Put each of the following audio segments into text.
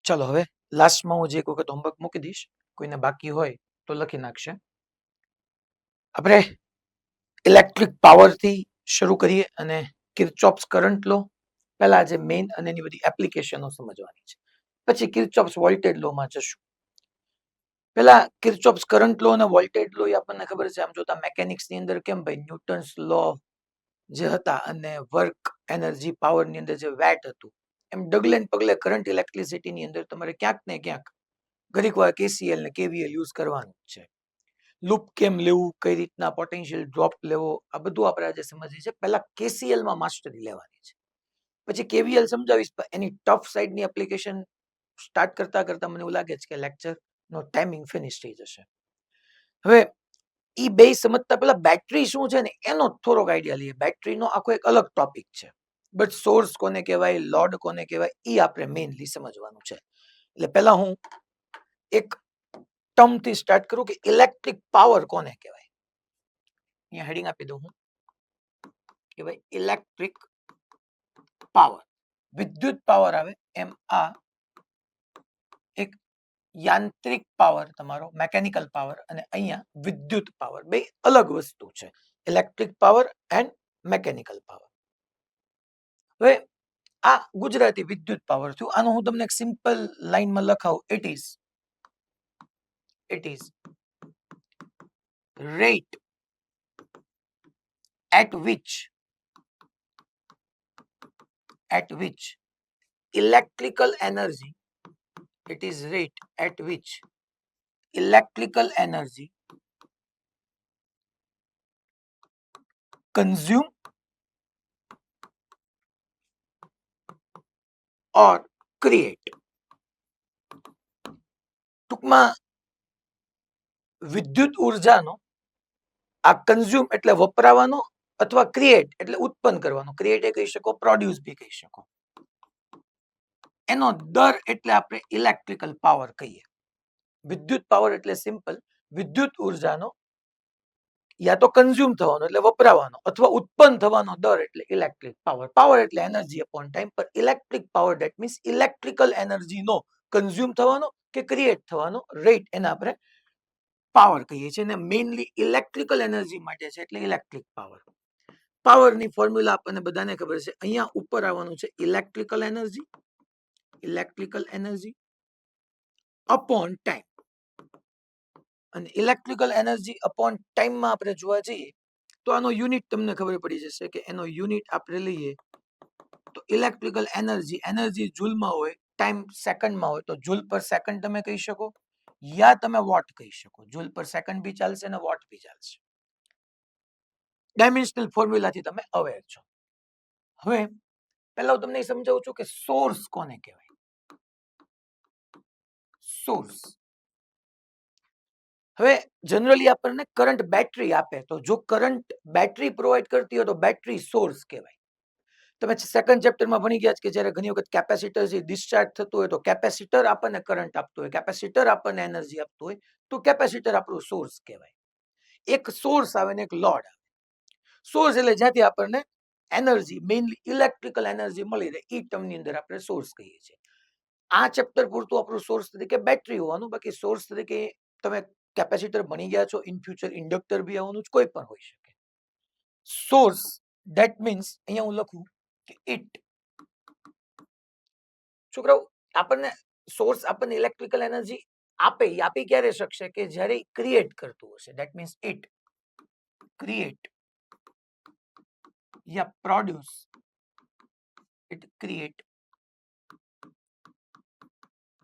ચલો હવે લાસ્ટમાં હું જે એક વખત હોમવર્ક મૂકી દઈશ, કોઈને બાકી હોય તો લખી નાખશે. આપણે ઇલેક્ટ્રિક પાવરથી શરૂ કરીએ અને કિર્ચોફ્સ કરંટ લો પહેલા જે મેઇન અને એની બધી એપ્લિકેશનો સમજવાની છે, પછી કિર્ચોફ્સ વોલ્ટેજ લોમાં જશું. પેલા કિર્ચોફ્સ કરંટ લો અને વોલ્ટેજ લો એ આપણને ખબર છે, આમ જોતા મેકેનિક્સની અંદર કેમ ભાઈ ન્યૂટન્સ લો જે હતા અને વર્ક એનર્જી પાવરની અંદર જે વેટ હતું, એમ ડગલે ને પગલે કરંટ ઇલેક્ટ્રિસિટીની અંદર તમારે ક્યાંક ને ક્યાંક ઘડીક વાર કેસીએલ ને કેવીએલ યુઝ કરવાનું છે. લૂપ કેમ લેવું, કઈ રીતના પોટેન્શિયલ ડ્રોપ લેવો, આ બધું આપણે આજે સમજીએ છીએ. પહેલા કેસીએલ માં માસ્ટરી લેવાની છે, પછી કેવીએલ સમજાવીશ. એની ટફ સાઈડની એપ્લિકેશન સ્ટાર્ટ કરતા કરતા મને એવું લાગે છે કે લેક્ચર નો ટાઈમિંગ ફિનિશ થઈ જશે. હવે ઈ બે સમજતા પહેલા બેટરી શું છે ને એનો થોડોક આઈડિયા લઈએ. બેટરીનો આખો એક અલગ ટોપિક છે, બટ સોર્સ કોને કહેવાય, લોડ કોને કહેવાય, એ આપણે મેઇનલી સમજવાનું છે. એટલે પહેલા હું એક ટર્મ થી સ્ટાર્ટ કરું કે ઇલેક્ટ્રિક પાવર કોને કહેવાય. અહીંયા હેડિંગ આપી દઉં હું કે ભાઈ ઇલેક્ટ્રિક પાવર, વિદ્યુત પાવર આવે એમ. આ એક યાંત્રિક પાવર, તમારો મેકેનિકલ પાવર, અને અહીંયા વિદ્યુત પાવર, બે અલગ વસ્તુ છે. Electric power and mechanical power. હવે આ ગુજરાતી વિદ્યુત પાવર થયું. આનું હું તમને એક સિમ્પલ લાઈનમાં લખાવું. it is rate at which electrical energy, it is rate at which electrical energy consume or create. ટૂંકમાં વિદ્યુત ઉર્જાનો આ કન્ઝ્યુમ એટલે વપરાવાનો, અથવા ક્રિએટ એટલે ઉત્પન્ન કરવાનો. ક્રિએટ એ કહી શકો, પ્રોડ્યુસ બી કહી શકો. એનો દર એટલે આપણે ઇલેક્ટ્રિકલ પાવર કહીએ. વિદ્યુત પાવર એટલે સિમ્પલ વિદ્યુત ઉર્જાનો યા તો કન્ઝ્યુમ થવાનો એટલે વપરાવાનો, અથવા ઉત્પન્ન થવાનો દર એટલે ઇલેક્ટ્રિક પાવર. પાવર એટલે એનર્જી અપોન ટાઈમ, પર electric power that means electrical energy નો કન્ઝ્યુમ થવાનો કે ક્રિએટ થવાનો રેટ, એને આપણે પાવર કહીએ છીએ. અને મેઇનલી ઇલેક્ટ્રિકલ એનર્જી માટે છે એટલે ઇલેક્ટ્રિક પાવર. પાવરની ફોર્મ્યુલા આપણને બધાને ખબર છે. અહીંયા ઉપર આવવાનું છે ઇલેક્ટ્રિકલ એનર્જી અપોન ટાઈમ. અને ઇલેક્ટ્રિકલ એનર્જી અપોન ટાઈમમાં આપણે જોવા જઈએ તો આનો યુનિટ તમને ખબર પડી જશે કે એનો યુનિટ આપણે લઈએ તો ઇલેક્ટ્રિકલ એનર્જી જૂલમાં હોય, ટાઈમ સેકન્ડમાં હોય, તો જૂલ પર સેકન્ડ તમે કહી શકો, યા તમે વોટ કહી શકો. જૂલ પર સેકન્ડ બી ચાલશે અને વોટ બી ચાલશે. ડાયમેન્શનલ ફોર્મ્યુલાથી તમે અવેર છો. હવે પહેલા હું તમને સમજાવું છું કે સોર્સ કોને કહેવાય. સોર્સ, હવે જનરલી આપણને કરંટ બેટરી આપે, તો જો કરંટ બેટરી પ્રોવાઈડ કરતી હોય તો બેટરી સોર્સ કહેવાય. તમે સેકન્ડ ચેપ્ટરમાં ભણી ગયા કે જ્યારે ઘણી વખત કેપેસિટર જે ડિસ્ચાર્જ થતું હોય તો કેપેસિટર આપણને કરંટ આપતું હોય, કેપેસિટર આપણને એનર્જી આપતું હોય, તો કેપેસિટર આપણું સોર્સ કહેવાય. એક સોર્સ આવે ને એક લોડ આવે. સોર્સ એટલે જ્યાંથી આપણને એનર્જી, મેઇનલી ઇલેક્ટ્રિકલ એનર્જી મળી રહે, એ ટર્મની અંદર આપણે સોર્સ કહીએ છીએ. આ ચેપ્ટર પૂરતું આપણું સોર્સ તરીકે બેટરી હોવાનું, બાકી સોર્સ તરીકે તમે કેપેસિટર ભણી ગયા છો, ઇન ફ્યુચર ઇન્ડક્ટર બી આવવાનું, કોઈ પણ હોઈ શકે. સોર્સ ધેટ મીન્સ અહીંયા હું લખું કે ઇટ. છોકરાઓ, આપણને સોર્સ આપણને ઇલેક્ટ્રિકલ એનર્જી આપી ક્યારે શકશે કે જ્યારે ક્રિએટ કરતું હશે. That means it create yeah produce, it create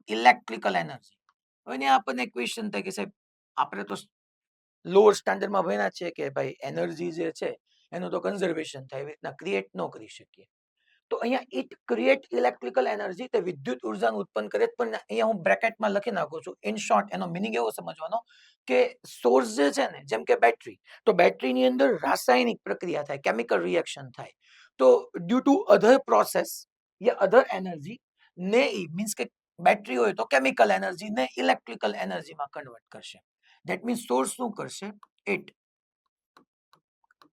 electrical energy. હવે આપણને ક્વેશ્ચન થાય કે સાહેબ આપણે તો લોઅર સ્ટાન્ડર્ડમાં ભણ્યા છે કે ભાઈ એનર્જી જે છે એનું તો કન્ઝર્વેશન થાય, એવી રીતના ક્રિએટ ન કરી શકીએ. તો અહીંયા ઇટ ક્રિએટ ઇલેક્ટ્રિકલ એનર્જી, તે વિદ્યુત ઉર્જાનું ઉત્પન્ન કરે. પણ અહીંયા હું બ્રેકેટમાં લખી નાખું છું. ઇન શોર્ટ એનો મિનિંગ એવો સમજવાનો કે સોર્સ જે છે ને, જેમ કે બેટરી, તો બેટરીની અંદર રાસાયણિક પ્રક્રિયા થાય, કેમિકલ રિએક્શન થાય, તો ડ્યુ ટુ અધર પ્રોસેસ યા અધર એનર્જી ને મીન્સ કે બેટરી હોય તો કેમિકલ એનર્જી ને ઇલેક્ટ્રિકલ એનર્જીમાં કન્વર્ટ કરશે. ધેટ મીન્સ સોર્સ શું કરશે? It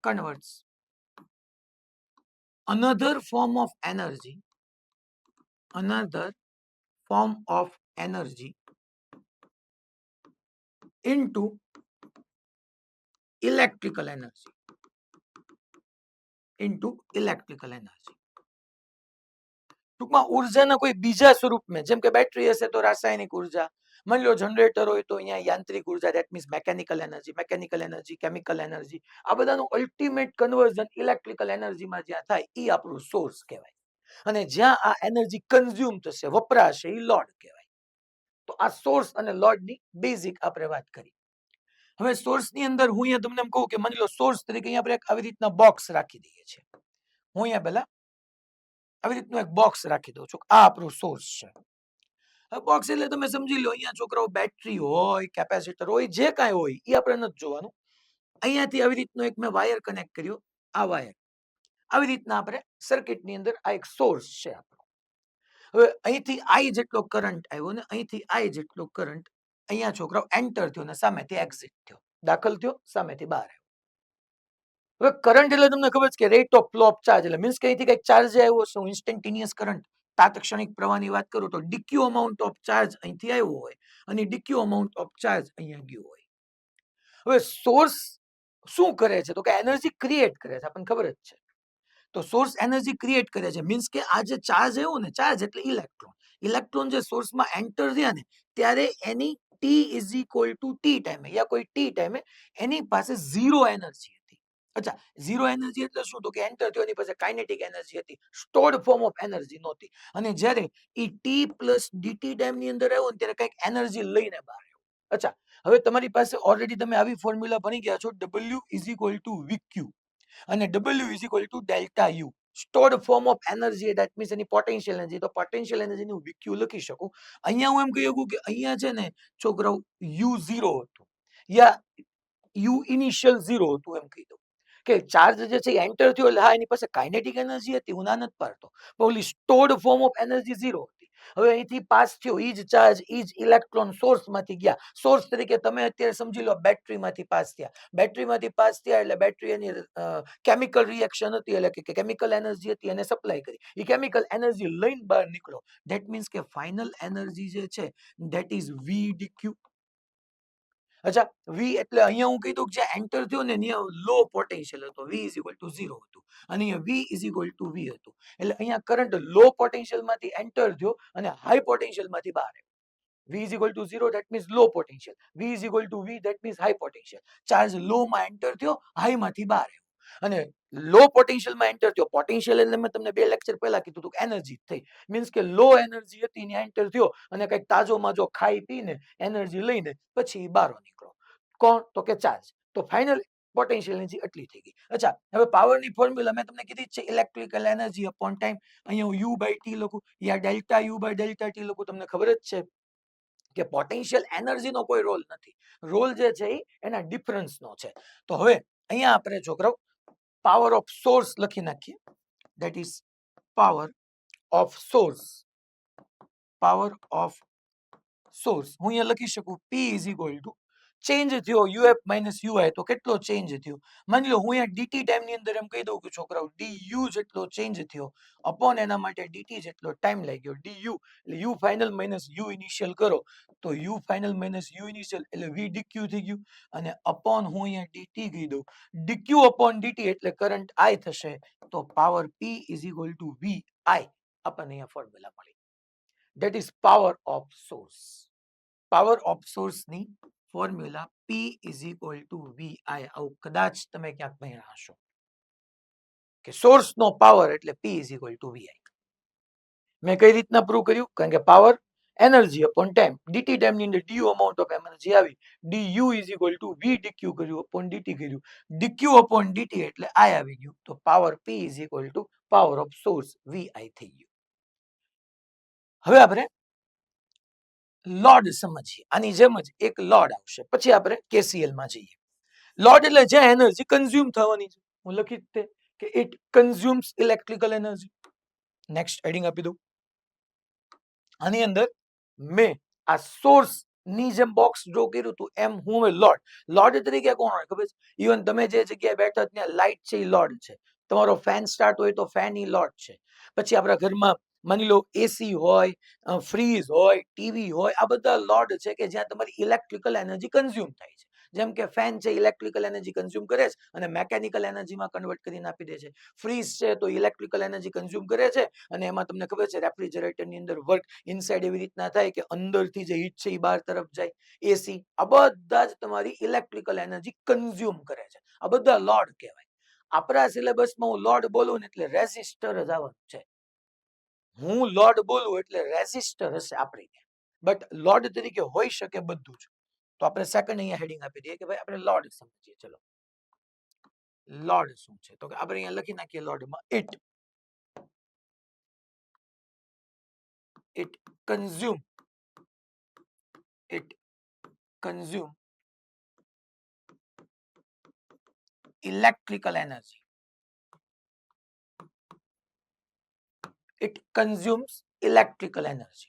converts another form of energy form of energy into electrical energy ટૂંકમાં ઉર્જાના કોઈ બીજા સ્વરૂપમાં, જેમ કે બેટરી હશે તો રાસાયણિક ઉર્જા, માની લો જનરેટર હોય તો અહીંયા યાંત્રિક ઉર્જા, that means mechanical energy, chemical energy, આ બધાનું અલ્ટિમેટ કન્વર્ઝન ઇલેક્ટ્રિકલ એનર્જીમાં જ્યાં થાય એ આપણું સોર્સ કહેવાય. અને જ્યાં આ એનર્જી કન્ઝ્યુમ થશે, વપરાશે, એ લોડ કહેવાય. તો આ સોર્સ અને લોડની બેઝિક આપણે વાત કરી. હવે સોર્સની અંદર હું અહીંયા તમને એમ કહું કે માની લો સોર્સ તરીકે અહીંયા આપણે આવી રીતના બોક્સ રાખી દઈએ છીએ. હું અહીંયા પહેલા આવી રીતનું એક બોક્સ રાખી દઉં છું. આ આપણું સોર્સ છે. બોક્સ એટલે તમે સમજી લો અહીંયા છોકરાઓ બેટરી હોય, કેપેસિટર હોય, જે કાંઈ હોય એ આપણે નથી જોવાનું. અહીંયાથી આવી રીતનો એક મેં વાયર કનેક્ટ કર્યો, આ વાયર આવી રીતના આપણે સર્કિટની અંદર આ એક સોર્સ છે આપણો. હવે અહીંથી આઈ જેટલો કરંટ આવ્યો ને અહીંથી આઈ જેટલો કરંટ અહીંયા છોકરાઓ એન્ટર થયો ને સામેથી એક્ઝિટ થયો, દાખલ થયો, સામેથી બહાર આવ્યો. હવે કરંટ એટલે તમને ખબર છે કે rate of flow of charge, એટલે મીન્સ કે અહીંથી કંઈક ચાર્જ આવ્યો છે, ઇન્સ્ટન્ટેનિયસ કરંટ, તાત્ક્ષણિક પ્રવાહની વાત કરું તો ડીક્યુ અમાઉન્ટ ઓફ ચાર્જ અહીંથી આવ્યો હોય અને ડીક્યુ અમાઉન્ટ ઓફ ચાર્જ અહીંયા ગયો હોય. હવે સોર્સ શું કરે છે તો કે એનર્જી ક્રિએટ કરે છે, આપણને ખબર જ છે. તો સોર્સ એનર્જી ક્રિએટ કરે છે, મીન્સ કે આ જે ચાર્જ આવ્યો ને, ચાર્જ એટલે ઇલેક્ટ્રોન, ઇલેક્ટ્રોન જે સોર્સમાં એન્ટર થયા ને ત્યારે એની T is equal to T ટાઈમે યા કોઈ ટી ટાઈમે એની પાસે ઝીરો એનર્જી હતી. અચ્છા, ઝીરો એનર્જી એટલે શું તો કે એન્ટર થયો એની પાસે કાઇનેટિક એનર્જી હતી, સ્ટોર્ડ ફોર્મ ઓફ એનર્જી નહોતી. અને જ્યારે એ ટી પ્લસ ડીટી ટાઈમની અંદર આવ્યો ને ત્યારે કંઈક એનર્જી લઈને બહાર આવ્યો. અચ્છા, હવે તમારી પાસે ઓલરેડી તમે આવી ફોર્મ્યુલા ભણી ગયા છો, W is equal two VQ અને W is equal to delta you, stored form of energy, that means any potential energy. તો પોટેન્શિયલ એનર્જીની હું VQ લખી શકું. અહીંયા હું એમ કહી શકું કે અહીંયા છે ને છોકરાઓ U0 હતું યા U ઇનિશિયલ 0 હતું, એમ કહી દઉં કે ચાર્જ જે છે એન્ટર થયો એટલે હા એની પાસે કાઇનેટિક એનર્જી હતી, હું ના નથી પાડતો, પણ ઓલી સ્ટોર્ડ ફોર્મ ઓફ એનર્જી 0 હતી. હવે અહીંથી પાસ થયો ઈ જ ચાર્જ, ઈ જ ઇલેક્ટ્રોન સોર્સમાંથી ગયા. સોર્સ તરીકે તમે અત્યારે સમજી લો બેટરીમાંથી પાસ થયા, બેટરીમાંથી પાસ થયા એટલે બેટરી એની કેમિકલ રિએક્શન હતી એટલે કે કેમિકલ એનર્જી હતી એને સપ્લાય કરી, એ કેમિકલ એનર્જી લઈને બહાર નીકળો. ધેટ મીન્સ કે ફાઇનલ એનર્જી જે છે ધેટ ઇઝ V dq. અચ્છા, V એટલે અહીંયા હું કહી દઉં કે જ્યાં એન્ટર થયો ને ત્યાં લો પોટેન્શિયલ હતો, V ઇઝ ઇક્વલ ટુ 0 હતું અને અહીંયા V is equal to V હતું. એટલે અહીંયા કરંટ લો પોટેન્શિયલમાંથી એન્ટર થયો અને હાઈ પોટેન્શિયલમાંથી બહાર આવ્યો. V is equal to 0, that means low potential. V is equal to V, that means high potential. Charge low માં એન્ટર થયો, હાઈ માંથી બહાર આવ્યો. અને લો પોટેન્શિયલ માં એન્ટર થયો, પોટેન્શિયલ એટલે મેં તમને 2 લેક્ચર પહેલા કીધું હતું એનર્જી થઈ, મીન્સ કે લો એનર્જી હતી ને એન્ટર થયો અને કંઈક તાજો માજો ખાઈ પીને એનર્જી લઈને પછી બહાર નીકળો. કોણ તો કે ચાર્જ. તો ફાઇનલ પોટેન્શિયલ એનર્જી આટલી થઈ ગઈ. અચ્છા, હવે પાવરની ફોર્મ્યુલા મેં તમને કીધી છે, ઇલેક્ટ્રિકલ એનર્જી અપોન ટાઈમ. અહીંયા હું U બાય T લખું યા delta U by delta T લખું, તમને ખબર જ છે કે પોટેન્શિયલ એનર્જીનો કોઈ રોલ નથી, રોલ જે છે એના ડિફરન્સનો છે. તો હવે અહીંયા આપણે છોકરાઓ પાવર ઓફ સોર્સ લખી નાખીએ, that is power of source. Power of source હું અહીંયા લખી શકું P is equal to change થયો UF માઇનસ UI, તો કેટલો ચેન્જ થયો માની લો હું અહીંયા ડીટી ટાઈમ ની અંદર એમ કહી દઉં કે છોકરાઓ DU જેટલો ચેન્જ થયો અપોન એના માટે ડીટી જેટલો ટાઈમ લાગ્યો. DU એટલે U final minus U initial કરો તો U final minus U initial એટલે V DQ થઈ ગયું અને અપોન હું અહીંયા ડીટી કહી દઉં, DQ અપોન ડીટી એટલે કરંટ I થશે. તો power P is equal to VI આપણને અહીંયા ફોર્મ્યુલા મળી. That is power of source. Power of source ની formula P is equal to VI. આવું કદાચ તમે ક્યાંક ભણ્યા હશો કે સોર્સ નો પાવર એટલે P is equal to VI. મેં કઈ રીતના પ્રૂવ કર્યું? કારણ કે power energy upon time, DT time ની અંદર DU અમાઉન્ટ ઓફ એનર્જી આવી, DU is equal to V DQ કર્યું અપોન ડીટી કર્યું, DQ અપોન ડીટી એટલે I આવી ગયું. તો power P is equal two power of source VI થઈ ગયું. હવે આપણે લોડ સમજીએ. આની જેમ જ એક લોડ આવશે, પછી આપણે KCL માં જઈએ. લોડ એટલે જ્યાં એનર્જી કન્ઝ્યુમ થવાની છે, હું લખી દે કે it consumes electrical energy. Next heading આપી દઉં. આની અંદર મેં આ સોર્સ ની જેમ બોક્સ ડ્રો કર્યું હતું એમ હું લોડ, લોડ તરીકે કોણ હોય ખબર છે? ઇવન તમે જે જગ્યાએ બેઠા ત્યાં લાઇટ છે એ લોડ છે, તમારો ફેન સ્ટાર્ટ હોય તો ફેન ઈ લોડ છે, પછી આપણા ઘરમાં માની લો એસી હોય, ફ્રીજ હોય, ટીવી હોય, આ બધા લોડ છે કે જ્યાં તમારી ઇલેક્ટ્રિકલ એનર્જી કન્ઝ્યુમ થાય છે. જેમ કે ફેન છે ઇલેક્ટ્રિકલ એનર્જી કન્ઝ્યુમ કરે છે અને મેકેનિકલ એનર્જીમાં કન્વર્ટ કરીને આપી દે છે. ફ્રીજ છે તો ઇલેક્ટ્રિકલ એનર્જી કન્ઝ્યુમ કરે છે અને એમાં તમને ખબર છે રેફ્રિજરેટરની અંદર વર્ક ઇનસાઇડ એવી રીતના થાય કે અંદરથી જે હીટ છે એ બહાર તરફ જાય. એસી આ બધા જ તમારી ઇલેક્ટ્રિકલ એનર્જી કન્ઝ્યુમ કરે છે. આ બધા લોડ કહેવાય. આપણા સિલેબસમાં હું લોડ બોલું ને એટલે રેઝિસ્ટર જ આવવાનું છે. હું લોડ બોલું એટલે રેઝિસ્ટર હશે આપણી, બટ લોડ તરીકે હોઈ શકે બધું જ. તો આપણે સેકન્ડ અહીંયા હેડિંગ આપી દઈએ કે ભાઈ આપણે લોડ સમજીએ. ચલો લોડ શું છે તો આપણે અહીંયા લખી નાખીએ લોડમાં it consume electrical energy. It consumes electrical energy.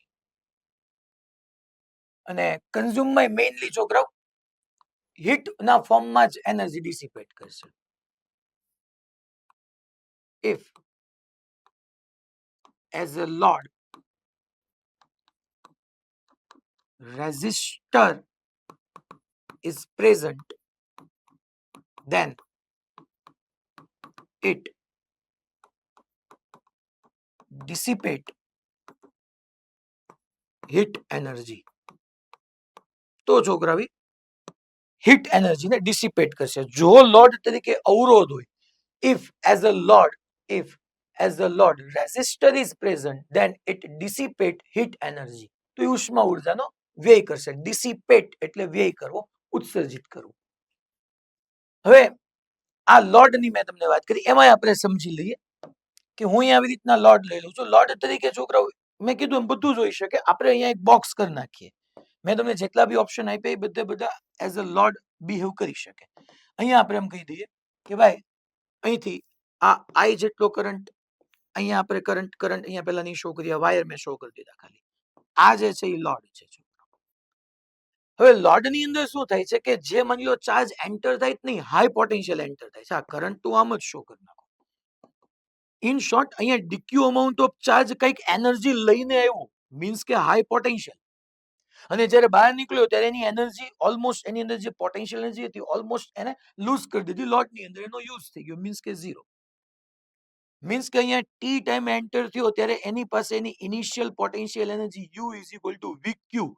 અને કન્ઝ્યુમ માં મેઇનલી છોકરાઓ હીટ ના ફોર્મમાં જ એનર્જી ડિસિપેટ કરશે. If as a load resistor is present, then it dissipate heat energy. તો છોકરા હીટ એનર્જીને ડિસિપેટ કરશે. જો લોડ તરીકે અવરોધ હોય, if as a load resistor is present, then it dissipate heat energy. તો એ ઉષ્મા ઉર્જાનો વ્યય કરશે. ડિસિપેટ એટલે વ્યય કરવો, ઉત્સર્જિત કરવું. હવે આ લોડની મેં તમને વાત કરી, એમાં આપણે સમજી લઈએ કે હું અહીંયા આવી રીતના લોડ લઈ લઉં છું. લોડ તરીકે છોકરાઓ મેં કીધું એમ બધું જ હોઈ શકે. આપણે અહીંયા એક બોક્સ કરી નાખીએ. મેં તમને જેટલા બી ઓપ્શન આપ્યા એ બધા એઝ અ લોડ બિહેવ કરી શકે. અહીંયા આપણે એમ કહી દઈએ કે ભાઈ અહીંથી આ આઈ જેટલો કરંટ, અહીંયા આપણે કરંટ અહીંયા પહેલા નહીં શો કર્યા, વાયર મેં શો કરી દીધા ખાલી. આ જે છે એ લોડ છે. હવે લોડ ની અંદર શું થાય છે કે જે માની લો ચાર્જ એન્ટર થાય નહીં, હાઈ પોટેન્શિયલ એન્ટર થાય છે. આ કરંટ તો આમ જ શો કરી નાખો. ઇન શોર્ટ અહીંયા ડીક્યુ અમાઉન્ટ ઓફ ચાર્જ કંઈક એનર્જી લઈને આવ્યું, મીન્સ કે હાઈ પોટેન્શિયલ. અને જ્યારે બહાર નીકળ્યો ત્યારે એની એનર્જી ઓલમોસ્ટ, એની અંદર જે પોટેન્શિયલ એનર્જી હતી ઓલમોસ્ટ એને લૂઝ કરી દીધી. લોડની અંદર એનો યુઝ થઈ ગયો, મીન્સ કે ઝીરો. મીન્સ કે અહીંયા ટી ટાઈમ એન્ટર થયો ત્યારે એની પાસે એની initial potential energy U is equal to V Q.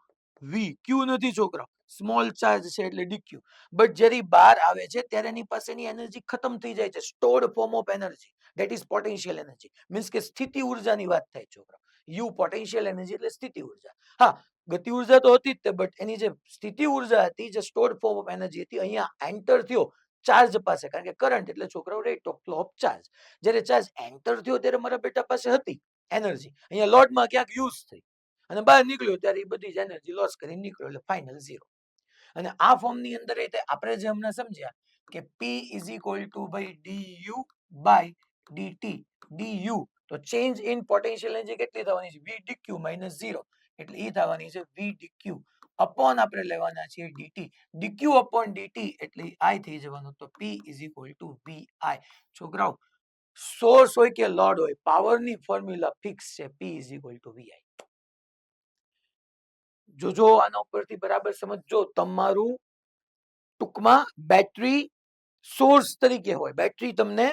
V Q નથી છોકરા, સ્મોલ ચાર્જ છે એટલે ડીક્યુ. બટ જ્યારે બહાર આવે છે ત્યારે એની પાસેની એનર્જી ખતમ થઈ જાય છે. Stored form of energy, that is potential energy. Means કે સ્થિતિ ઉર્જાની વાત થાય છોકરા. યુ પોટેન્શિયલ એનર્જી એટલે સ્થિતિ ઉર્જા. હા, ગતિ ઉર્જા તો હતી જ, બટ એની જે સ્થિતિ ઉર્જા હતી, જે સ્ટોર્ડ ફોર્મ ઓફ એનર્જી હતી, અહીંયા એન્ટર થયો ચાર્જ પાસે, કારણ કે કરંટ એટલે છોકરાઓ rate of flow of charge. જ્યારે ચાર્જ એન્ટર થયો ત્યારે મારા બેટા પાસે હતી એનર્જી, અહીંયા લોડમાં ક્યાંક યુઝ થઈ અને બહાર નીકળ્યો ત્યારે એ બધી જ એનર્જી લોસ કરીને નીકળ્યો એટલે ફાઇનલ ઝીરો. અને આ ફોર્મની અંદર આપણે જે હમણાં સમજ્યા કે P ઇઝ ઇક્વલ ટુ ભાઈ du બાય dt. du તો ચેન્જ ઇન પોટેન્શિયલ એનર્જી કેટલી થવાની છે? v dq માઇનસ 0, એટલે એ થવાની છે v dq અપોન આપણે લેવાના છે dt. dq અપોન dt એટલે i થઈ જવાનું. તો P is equal to vi. છોકરાઓ સોર્સ હોય કે લોડ હોય, પાવરની ફોર્મ્યુલા ફિક્સ છે, P is equal to vi. જોજો આના ઉપરથી બરાબર સમજજો. તમારું ટૂંકમાં બેટરી સોર્સ તરીકે હોય, બેટરી તમને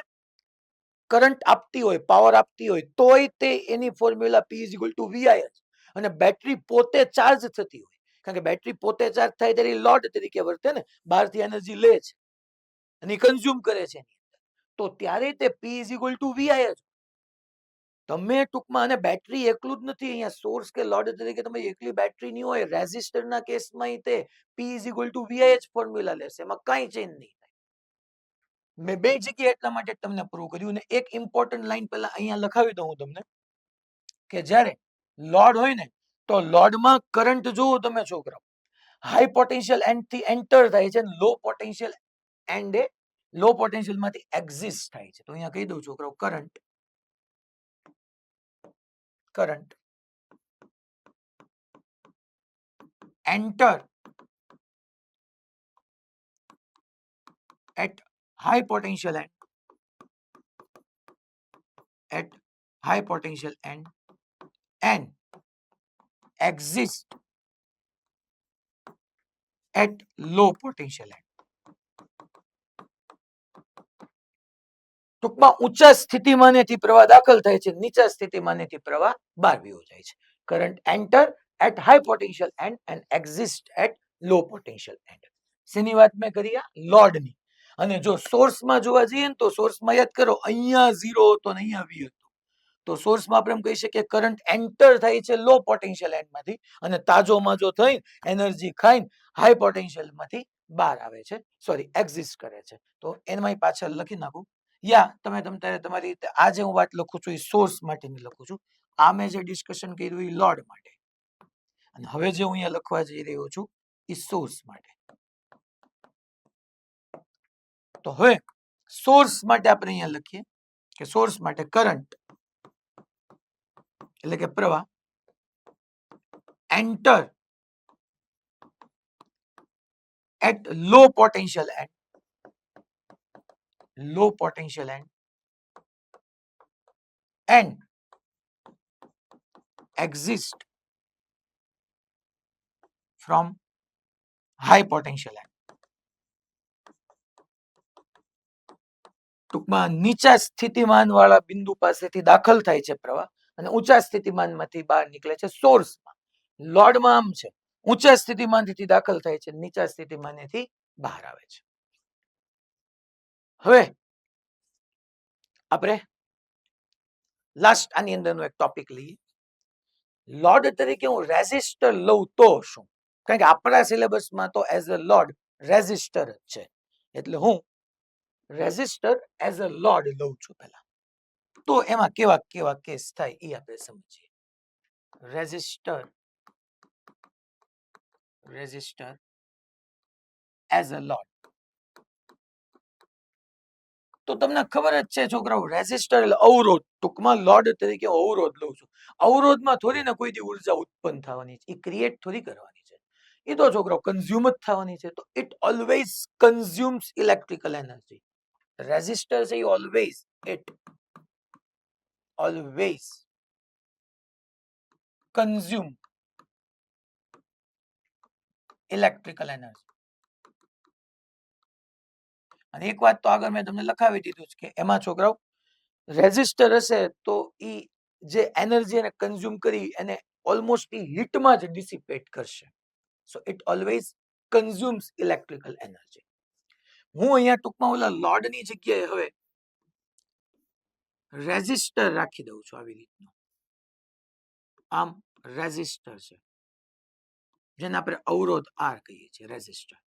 કરંટ આપતી હોય, પાવર આપતી હોય, તોય તે એની formula P is equal to vi જ. અને બેટરી પોતે ચાર્જ થતી હોય, કારણ કે બેટરી પોતે ચાર્જ થાય ત્યારે લોડ તરીકે વર્તે ને, બહારથી એનર્જી લે છે અને કન્ઝ્યુમ કરે છે, તો ત્યારે તે P is equal to vi જ. તમે ટૂંકમાં, અને બેટરી એકલું જ નથી, અહીંયા સોર્સ કે લોડ તરીકે તમે એકલી બેટરી નહીં હોય. રેઝિસ્ટરના કેસમાં તે P is equal to vi જ ફોર્મ્યુલા લેશે, એમાં કાંઈ ચેન્જ નહીં થાય. મેં બે જગ્યાએ એટલા માટે તમને પ્રૂવ કર્યું. અને એક ઇમ્પોર્ટન્ટ લાઈન પહેલા અહીંયા લખાવી દઉં હું તમને, કે જ્યારે લોડ હોય ને તો લોડમાં કરંટ જોવો તમે છોકરાઓ, હાઈ પોટેન્શિયલ એન્ડ થી એન્ટર થાય છે, લો પોટેન્શિયલ એન્ડ લો પોટેન્શિયલ માંથી એક્ઝિસ્ટ થાય છે. તો અહીંયા કહી દઉં છોકરાઓ, current enter at high potential end and exist at low potential end. ટૂંકમાં ઊંચા સ્થિતિમાનેથી પ્રવાહ દાખલ થાય છે, નીચા સ્થિતિમાનેથી પ્રવાહ બહાર વયો જાય છે. Current enter at high potential end and exist at low potential end. શેની વાત મેં કરી? આ લોડની. અને જો સોર્સમાં જોવા જઈએ ને તો સોર્સમાં યાદ કરો અહીંયા 0 હતો ને અહીંયા V હતો. તો સોર્સમાં આપણે એમ કહી શકીએ કરંટ એન્ટર થાય છે લો પોટેન્શિયલ એન્ડમાંથી અને તાજોમાં જો થઈ એનર્જી ખાઈને હાઈ પોટેન્શિયલમાંથી બહાર આવે છે, સોરી એક્ઝિસ્ટ કરે છે. તો એમાં પાછળ લખી નાખું. યા તમે તમારી રીતે આ જે હું વાત લખું છું એ સોર્સ માટેની લખું છું. આ મેં જે ડિસ્કશન કર્યું એ લોડ માટે, અને હવે જે હું અહીંયા લખવા જઈ રહ્યો છું એ સોર્સ માટે. તો હવે સોર્સ માટે આપણે અહીંયા લખીએ કે સોર્સ માટે કરંટ એટલે કે પ્રવાહ enter at low potential end, low potential end and exist from high potential end. ટૂંકમાં નીચા સ્થિતિમાન વાળા બિંદુ પાસેથી દાખલ થાય છે પ્રવાહ અને ઊંચા સ્થિતિમાનમાંથી બહાર નીકળે છે સોર્સમાં. લોડમાં આમ છે, ઊંચા સ્થિતિમાનથી દાખલ થાય છે, નીચા સ્થિતિમાનથી બહાર આવે છે. હવે આપણે લાસ્ટ આની અંદરનો એક ટોપિક લઈએ. લોડ તરીકે હું રેઝિસ્ટર લઉં તો શું? કારણ કે આપણા સિલેબસમાં તો એઝ અ લોડ રેઝિસ્ટર જ છે, એટલે હું રેઝિસ્ટર એઝ અ લોડ લઉં છું પહેલા. તો એમાં કેવા કેવા કેસ થાય એ આપણે સમજીએ. Resistor as a load. તો તમને ખબર જ છે છોકરાઓ, રેઝિસ્ટર એટલે અવરોધ. ટૂંકમાં લોડ તરીકે અવરોધ લઉં છું. અવરોધમાં થોડી ને કોઈ દી ઉર્જા ઉત્પન્ન થવાની છે, એ ક્રિએટ થોડી કરવાની છે, એ તો છોકરાઓ કન્ઝ્યુમ જ થવાની છે. તો it always consumes electrical energy. Resistor છે it always consume electrical energy. અને એક વાત તો આગળ મેં તમને લખાવી દીધું છે કે એમાં છોકરાઓ રેઝિસ્ટર હશે તો એ જે એનર્જી એને કન્ઝ્યુમ કરી એને ઓલમોસ્ટ હીટમાં જ ડિસિપેટ કરશે. So it always consumes electrical energy. હું અહીંયા ટૂંકમાં ઓલા લોડની જગ્યાએ હવે રેઝિસ્ટર રાખી દઉં છું આવી રીતનું. આમ રેઝિસ્ટર છે જેને આપણે અવરોધ આર કહીએ છીએ, રેઝિસ્ટર.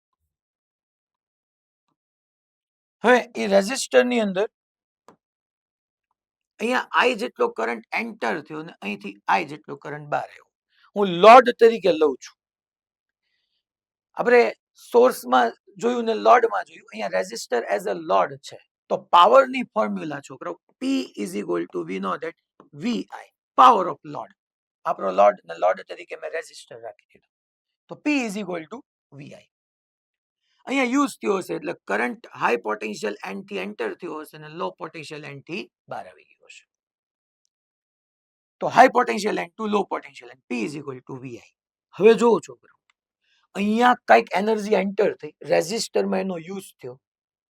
હવે એ રેઝિસ્ટરની અંદર અહીંયા આઈ જેટલો કરંટ એન્ટર થયો અને અહીંથી આઈ જેટલો કરંટ બહાર આવ્યો. હું લોડ તરીકે લઉં છું. આપણે સોર્સમાં જોયું ને લોડમાં જોયું, અહીંયા રેઝિસ્ટર એઝ અ લોડ છે. તો પાવરની ફોર્મ્યુલા છોકરો P is equal to V no that VI, power of load. આપણો લોડ ને લોડ તરીકે મેં રેઝિસ્ટર રાખી દીધો. તો P is equal to VI. અહીંયા યુઝ થયો હશે એટલે કરંટ હાઈ પોટેન્શિયલ એન્ડ થી એન્ટર થયો હશે અને લો પોટેન્શિયલ એન્ડ થી બહાર આવી ગયો હશે. તો high potential and two low potential and P is equal to VI. હવે જોવો છોકરો, અહીંયા કઈક એનર્જી એન્ટર થઈ, રેઝિસ્ટરમાં એનો યુઝ થયો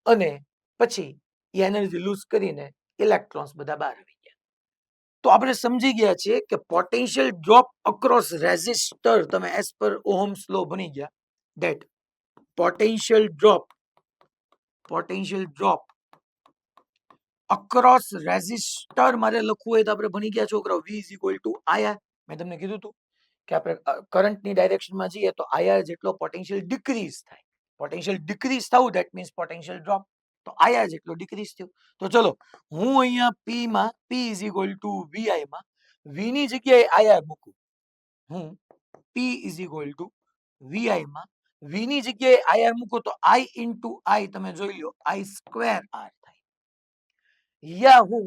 અને પછી એ એનર્જી લૂઝ કરીને ઇલેક્ટ્રોન્સ બધા બહાર આવી ગયા. તો આપણે સમજી ગયા છીએ કે પોટેન્શિયલ ડ્રોપ અક્રોસ રેઝિસ્ટર, તમે એઝ પર ઓહમ્સ લો ભણી ગયા, that potential drop across resistor મારે લખવું હોય તો આપણે ભણી ગયા છોકરાઓ V is equal to IR. મેં તમને કીધું હતું કે આપણે કરંટની ડાયરેક્શનમાં જઈએ તો IR જેટલો પોટેન્શિયલ ડિક્રીઝ થાય. પોટેન્શિયલ ડિક્રીઝ થવું ધેટ મીન્સ પોટેન્શિયલ ડ્રોપ. તો IR જેટલો ડિક્રીઝ થયો. તો ચલો હું અહીંયા P માં P is equal to VI માં V ની જગ્યાએ IR મૂકું. હું P is equal to VI માં V ની જગ્યાએ IR મૂકો તો I ઇન્ટુ I તમે જોઈ લો I સ્ક્વેર R થાય. યા હું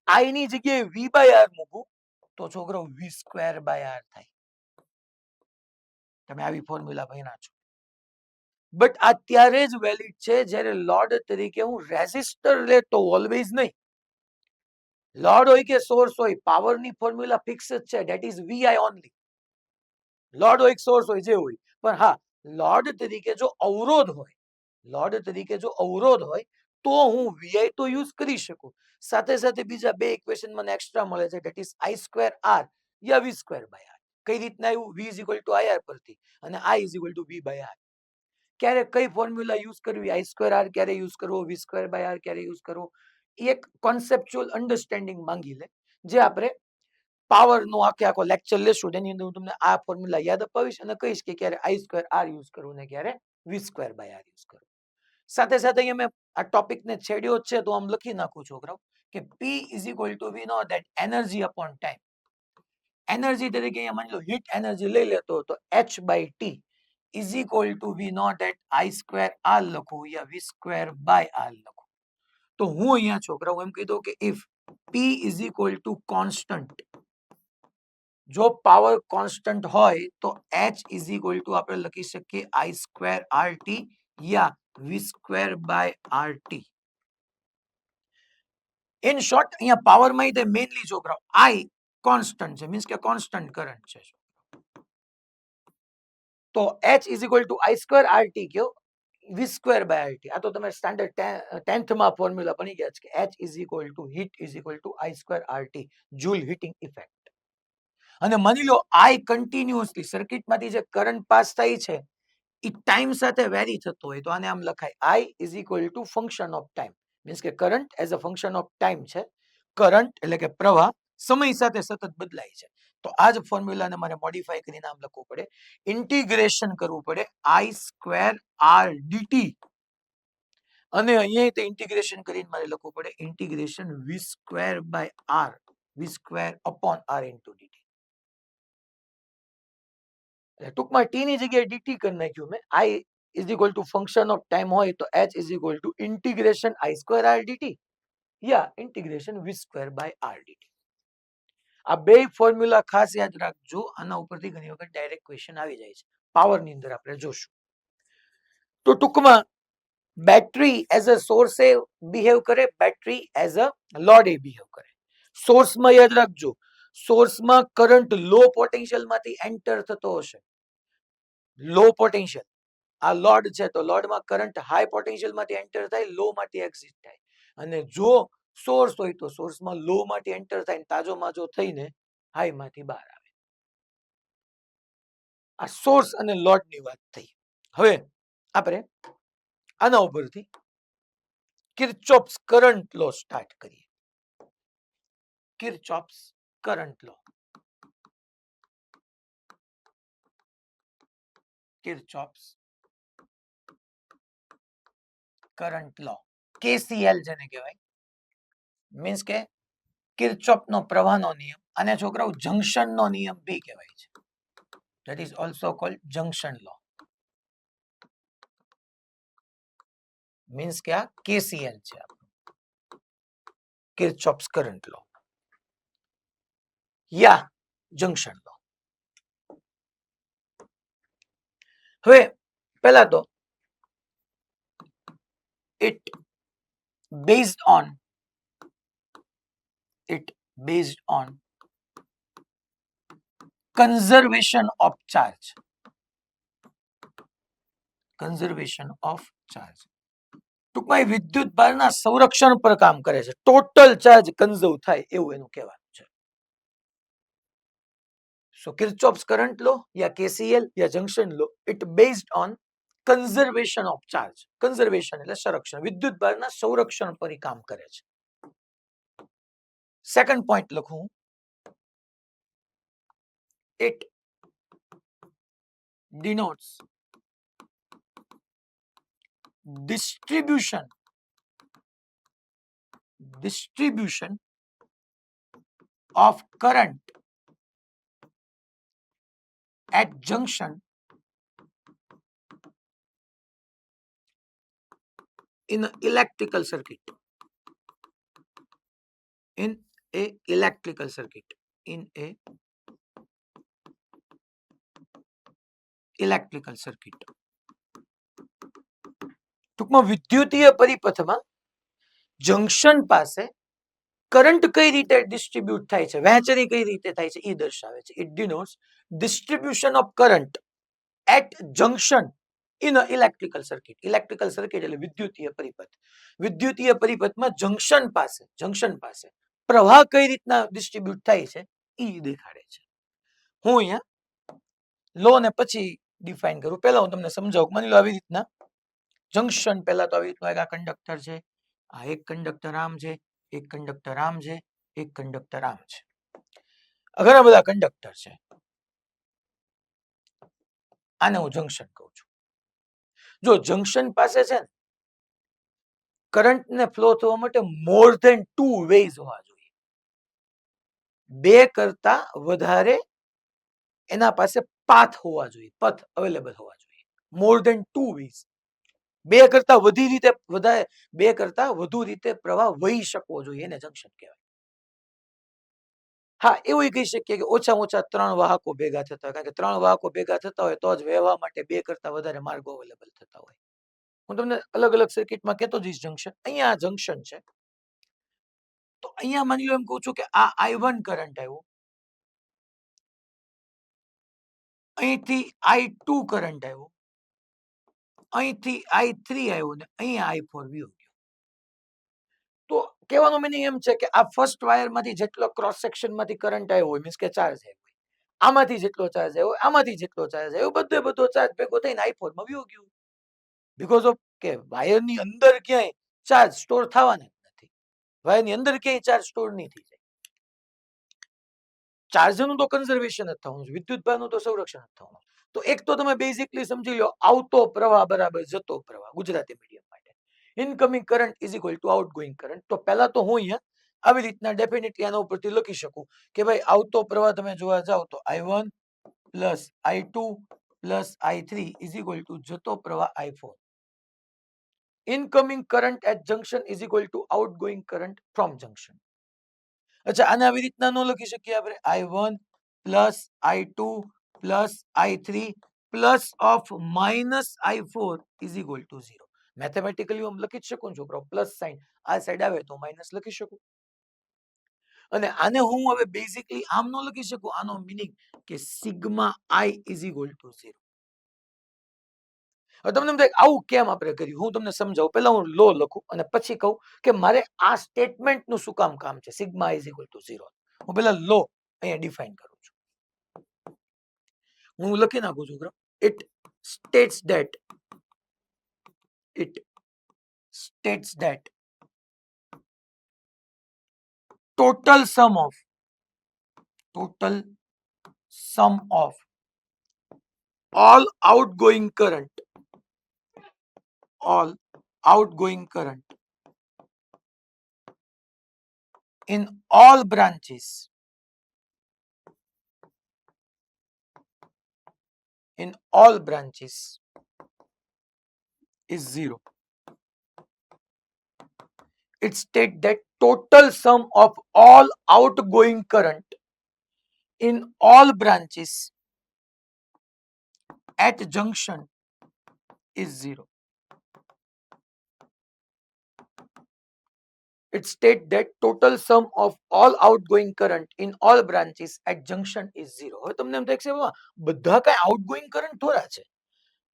I ની જગ્યાએ V બાય R મૂકું તો છોકરો V સ્ક્વેર બાય R થાય. તમે આવી ફોર્મ્યુલા ભણ્યા છો. બટ આ ત્યારે જ વેલિડ છે જ્યારે લોડ તરીકે હું રેઝિસ્ટર લેતો, ઓલવેઝ નહીં. લોડ હોય કે સોર્સ હોય, પાવરની ફોર્મ્યુલા ફિક્સ જ છે, that is Vi only. Load હોય સોર્સ હોય જે હોય, પણ હા, લોડ તરીકે જો અવરોધ હોય, લોડ તરીકે જો અવરોધ હોય તો હું વીઆઈ તો યુઝ કરી શકું. સાથે સાથે બીજા બે ઇક્વેશન મને એક્સ્ટ્રા મળે છે, that is I square R યા વી સ્ક્વેર બાય આર. કઈ રીતના આવ્યું? V is equal to I R પરથી અને I is equal to V by R. ક્યારે કઈ ફોર્મ્યુલા યુઝ કરવી, આઈ સ્ક્વેર આર ક્યારે યુઝ કરવો, વી સ્ક્વેર બાય આર ક્યારે યુઝ કરવો, એક કોન્સેપ્ચ્યુઅલ અન્ડરસ્ટેન્ડિંગ માંગી લે, જે આપણે પાવર નો આખો લેક્ચર લેશું તેની અંદર હું તમને આ ફોર્મ્યુલા યાદ અપાવીશ અને કહીશ કે ક્યારે આઈ સ્ક્વેર આર યુઝ કરવું ને ક્યારે વી સ્ક્વેર બાય આર યુઝ કરવું. સાથે સાથે અહીંયા મેં આ ટોપિક ને છેડ્યો છે તો આમ લખી નાખું છોકરાઓ કે P is equal to V no that energy upon time. Energy તરીકે અહીંયા માની લો હીટ એનર્જી લઈ લેતો તો H by T is equal to V no that I square R લખું યા વી સ્ક્વેર બાય આર લખું. તો હું અહીંયા છોકરાઓ એમ કહી દઉં કે if P is equal to constant, જો પાવર કોન્સ્ટન્ટ હોય તો H ઇઝ ઇક્વલ ટુ આપણે લખી શકીએ આઈ સ્ક્વેર આર ટી યા V square by R T. In short અહીંયા પાવરમાં તે મેઇનલી છોકરાઓ આઈ કોન્સ્ટન્ટ છે, મીન્સ કે કોન્સ્ટન્ટ કરંટ છે. તો H is equal to I square R T કયો V square by R T. આ તો તમે સ્ટાન્ડર્ડ 10th માં ફોર્મ્યુલા બની ગયા છે કે H is equal to heat is equal to I square R T, Joule heating effect. અને માની લો આઈ કન્ટિન્યુઅસલી સર્કિટમાંથી જે કરંટ પાસ થાય છે એ ટાઈમ સાથે વેરી થતો હોય તો આને આમ લખાય I is equal to function of time. Means કે current as a function of time છે. કરંટ એટલે કે પ્રવાહ સમય સાથે સતત બદલાય છે. તો આ જ ફોર્મ્યુલાને મારે મોડિફાઈ કરીને આમ લખવું પડે, ઇન્ટિગ્રેશન કરવું પડે આઈ સ્ક્વેર આર ડીટી, અને અહીંયા તે ઇન્ટિગ્રેશન કરીને મારે લખવું પડે integration V square by R, V square upon R into dt. ટૂંકમાં ટી ની જગ્યાએ ડીટી કરી નાખ્યું મેં. I is equal to function of time હોય તો H is equal to integration I square R dt યા integration V square by R dt. આ બે ફોર્મ્યુલા ખાસ યાદ રાખજો, આના ઉપરથી ઘણી વખત ડાયરેક્ટ ક્વેશ્ચન આવી જાય છે. પાવર ની અંદર આપણે જોશું. તો ટૂંકમાં બેટરી એઝ અ સોર્સ એ બિહેવ કરે, બેટરી એઝ અ લોડ એ બિહેવ કરે. સોર્સમાં યાદ રાખજો, સોર્સમાં કરંટ લો પોટેન્શિયલ માંથી એન્ટર થતો હશે, લો પોટેન્શિયલ. આ લોડ છે તો લોડમાં કરંટ હાઈ પોટેન્શિયલ માંથી એન્ટર થાય, લો માંથી એક્ઝિટ થાય. અને જો સોર્સ હોય તો સોર્સમાં લો માંથી એન્ટર થાય, તાજો માજો થઈને હાઈ માંથી બહાર આવે. આ સોર્સ અને લોડ ની વાત થઈ. હવે આપણે આના ઉપરથી કિર્ચોફ્સ કરંટ લો સ્ટાર્ટ કરીએ. કિર્ચોફ્સ કરંટ લો, કિર્ચોફ્સ કરંટ લો, KCL જેને કહેવાય, મીન્સ કે કિર્ચોફનો પ્રવાહનો નિયમ. અને છોકરાઓ જંક્શનનો નિયમ બી કહેવાય છે, that is also called junction law. Means કે આ KCL છે, કિર્ચોફ્સ કરંટ લો યા જંક્શન લો. હવે પહેલા તો it based on conservation of charge, conservation of charge. ટૂંકમાં વિદ્યુત ભારના સંરક્ષણ પર કામ કરે છે, ટોટલ ચાર્જ કન્ઝર્વ થાય એવું એનું કહેવાનું છે. સો કિર્ચોફ્સ કરંટ લો યા KCL યા junction law, it based on conservation of charge. Conservation એટલે સંરક્ષણ, વિદ્યુત ભારના સંરક્ષણ પર કામ કરે છે. સેકન્ડ પોઈન્ટ લખું, it denotes distribution of current at junction in an electrical circuit, in a electrical circuit, in a electrical circuit. ટૂંકમાં વિદ્યુતીય પરિપથમાં જંક્શન પાસે કરંટ કઈ રીતે ડિસ્ટ્રીબ્યુટ થાય છે, વહેંચણી કઈ રીતે થાય છે, એ દર્શાવે છે. It denotes distribution of current at junction in a electrical circuit. Electrical circuit એટલે વિદ્યુતીય પરિપથ. વિદ્યુતીય પરિપથમાં જંક્શન પાસે પ્રવાહ કઈ રીતના ડિસ્ટ્રીબ્યુટ થાય છે એ દેખાડે છે. હું અહીંયા લો ને પછી ડિફાઇન કરું. પહેલા હું તમને સમજાવું. માની લો આવી રીતના જંક્શન, પહેલા તો આવી રીતનું એક આ કંડક્ટર છે, આ એક કંડક્ટર આમ છે, એક કંડક્ટર આમ છે, એક કંડક્ટર આમ છે. ઘણા બધા કંડક્ટર છે. આને હું જંક્શન કહું છું. જો જંક્શન પાસે છે ને કરંટ ને ફ્લો થવા માટે મોર ધેન 2 વેઝ હોવા જોઈએ. બે કરતા વધારે એના પાસે પાથ હોવા જોઈએ, પથ અવેલેબલ હોવા જોઈએ. મોર ધેન 2 વેઝ, બે કરતા વધુ રીતે પ્રવાહ વહી શકવો જોઈએ, એને જંક્શન કહેવાય. હા, એવું કહી શકીએ કે ઓછામાં ઓછા 3 વાહકો ભેગા થતા હોય, કારણ કે 3 વાહકો ભેગા થતા હોય તો જ વહેવા માટે બે કરતા વધારે માર્ગો અવેલેબલ થતા હોય. હું તમને અલગ અલગ સર્કિટમાં કહેતો જઈશ જંક્શન. અહીંયા આ જંક્શન છે, તો અહીંયા માની લો એમ કહું છું કે આ I1 કરંટ આવ્યો, અહીંથી I2 કરંટ આવ્યો, અહીંથી I3 આવ્યો ને અહીંયા I4 વયો ગયો. તો કહેવાનો મીનિંગ એમ છે કે આ ફર્સ્ટ વાયરમાંથી જેટલો ક્રોસ સેક્શનમાંથી કરંટ આવ્યો હોય, મીન્સ કે ચાર્જ આવ્યો હોય, આમાંથી જેટલો ચાર્જ આવ્યો, આમાંથી જેટલો ચાર્જ આવ્યો, બધો ચાર્જ ભેગો થઈને I4 માં વયો ગયો. બીકોઝ ઓફ કે વાયરની અંદર ક્યાંય ચાર્જ સ્ટોર થવાના નથી. વાયરની અંદર ક્યાંય ચાર્જ સ્ટોર નહીં થઈ જાય. ચાર્જરનું તો કન્ઝર્વેશન જ થવાનું છે, વિદ્યુતભારનું તો સંરક્ષણ જ થવાનું. તો એક તો તમે બેઝિકલી સમજી લો, આવતો પ્રવાહ બરાબર જતો પ્રવાહ, ગુજરાતી મીડિયમ માટે. Incoming current is equal to outgoing current. તો પહેલા તો હું અહીંયા આવી રીતના ડેફિનેટલી આના ઉપરથી લખી શકું કે ભાઈ આવતો પ્રવાહ તમે જોવા જાવ તો I1 plus I2 plus I3 is equal to જતો પ્રવાહ I4. Incoming current at junction is equal to outgoing current from junction. અચ્છા, આને આવી રીતના ન લખી શકીએ આપણે I1 plus I2 plus I3 plus of minus I4 is equal to 0. Mathematically હું લખી જ શકું છું, પ્લસ સાઇન આ સાઈડ આવે તો માઇનસ લખી શકું. અને આને હું હવે બેઝિકલી આમ ન લખી શકું. આનો મીનિંગ કે sigma I is equal to 0. તમને એમ થાય આવું કેમ આપણે કર્યું, હું તમને સમજાવું. પહેલા હું લો લખું અને પછી કહું કે મારે આ સ્ટેટમેન્ટનું શું કામ છે, સિગ્મા ઇઝ ઇક્વલ ટુ 0. હું પહેલા લો અહીંયા ડિફાઇન કરું છું. હું લખી નાખું છું. It states that total sum of all outgoing current in all branches is 0. It states that total sum of all outgoing current in all branches at junction is 0. It states that total sum of all outgoing current in all branches at junction is 0. હવે તમને એમ થાય છે બધા કઈ outgoing current થોડા છે.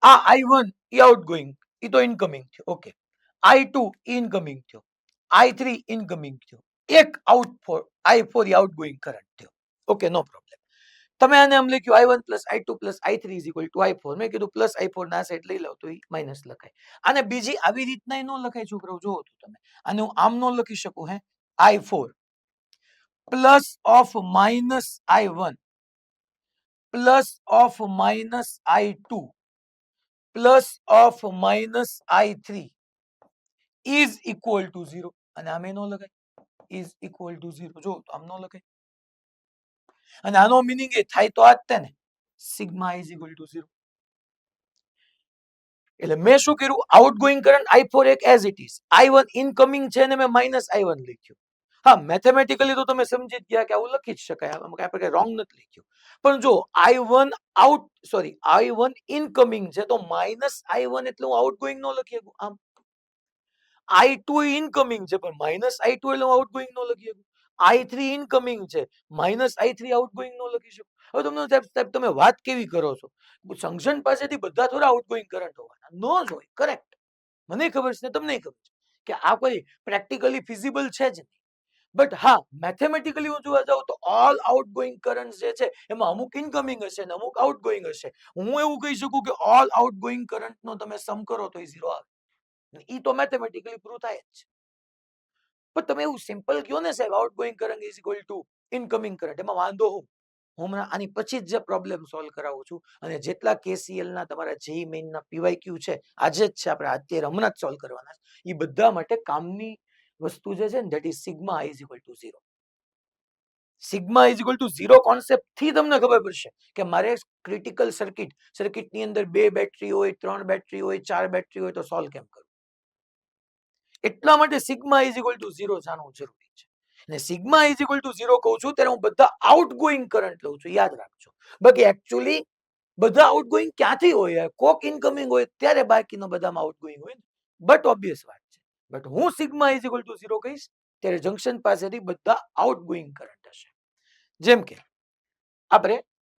આ I1 એ outgoing, એ તો ઇનકમિંગ થયો. ઓકે, I2 ઇનકમિંગ થયો, I3 ઇનકમિંગ થયો, એક I4 એ આઉટગોઈંગ કરંટ થયો. ઓકે, નો પ્રોબ્લેમ. તમે આને આમ લખ્યું I1 plus I2 plus I3 is equal two I4. મેં કીધું પ્લસ I4 ના સાઈડ લઈ લો તો એ માઇનસ લખાય. આને બીજી આવી રીતના ન લખાય છોકરાઓ, જોવો તો તમે. આને હું આમ ન લખી શકું. I4 plus of minus I1 plus of minus I2 plus of minus I3 is equal to 0. અને આમે ન લખાય, ઇઝ ઇક્વલ ટુ 0. જો આમ ન લખાય. અને આનો મીનિંગ એ થાય તો આ જ તે ને, સિગ્મા ઇઝ ઇક્વલ ટુ 0. એટલે મેં શું કર્યું, આઉટગોઈંગ કરંટ I4 એક as it is, I1 incoming છે ને મેં માઇનસ I1 લખ્યું. હા, મેથેમેટિકલી તો તમે સમજી જ ગયા કે આવું લખી જ શકાય, આપણે રોંગ નથી લખ્યું. પણ જો I1 ઇનકમિંગ છે તો માઇનસ I1 એટલે હું આઉટગોઈંગ ન લખી શકું. આમ I2 ઇનકમિંગ છે પણ માઇનસ I2 એટલે હું આઉટગોઈંગ નો લખી શકું. I3 ઇનકમિંગ છે, માઇનસ I3 આઉટગોઈંગ નો લખી શકું. હવે તમને સાહેબ તમે વાત કેવી કરો છો? જંકશન પાસેથી બધા થોડા આઉટગોઈંગ કરંટ હોવાના, નો જ હોય. કરેક્ટ, મને ખબર છે, તમને ખબર છે કે આ કોઈ પ્રેક્ટિકલી ફિઝિબલ છે જ નહીં. બટ હા, મેથેમેટિકલી હું જોવા જાઉં તો ઓલ આઉટગોઈંગ કરંટ જે છે એમાં અમુક ઇનકમિંગ હશે ને અમુક આઉટગોઈંગ હશે. હું એવું કહી શકું કે ઓલ આઉટગોઈંગ કરંટ નો તમે સમ કરો તો એ 0 આવે. ઈ તો મેથેમેટિકલી પ્રૂવ થાય જ છે. પણ તમે એવું સિમ્પલ કહો ને સાહેબ, outgoing current is equal two incoming current, એમાં વાંધો હું હમણાં આની પછી જ જે પ્રોબ્લેમ સોલ્વ કરાવું છું, અને જેટલા કેસીએલ ના તમારા જેઈ મેઇન ના પીવાયક્યુ છે આજે જ છે, આપણે અત્યારે હમણાં જ સોલ્વ કરવાના છે, એ બધા માટે કામની વસ્તુ જે છે ને, that is sigma i is equal to 0. Sigma is equal to 0 concept થી તમને ખબર પડશે કે મારે ક્રિટિકલ સર્કિટની અંદર 2 બેટરી હોય, 3 બેટરી હોય, 4 બેટરી હોય તો સોલ્વ કેમ કરવું. એટલા માટે સિગ્મા ઇઝ ઇક્વલ ટુ 0 જાણવું જરૂરી છે. અને સિગ્મા ઇઝ ઇક્વલ ટુ 0 કહું છું ત્યારે હું બધા આઉટગોઈંગ કરંટ લઉં છું, યાદ રાખજો. બાકી એકચ્યુઅલી બધા આઉટગોઈંગ ક્યાંથી હોય? કોક ઇનકમિંગ હોય ત્યારે બાકીનો બધામાં આઉટગોઈંગ હોય ને. બટ ઓબ્વિયસ વાત છે. બટ હું સિગ્મા ઇઝ ઇક્વલ ટુ 0 કહીશ ત્યારે જંકશન પાસેથી બધા આઉટગોઈંગ કરંટ હશે. જેમ કે આપણે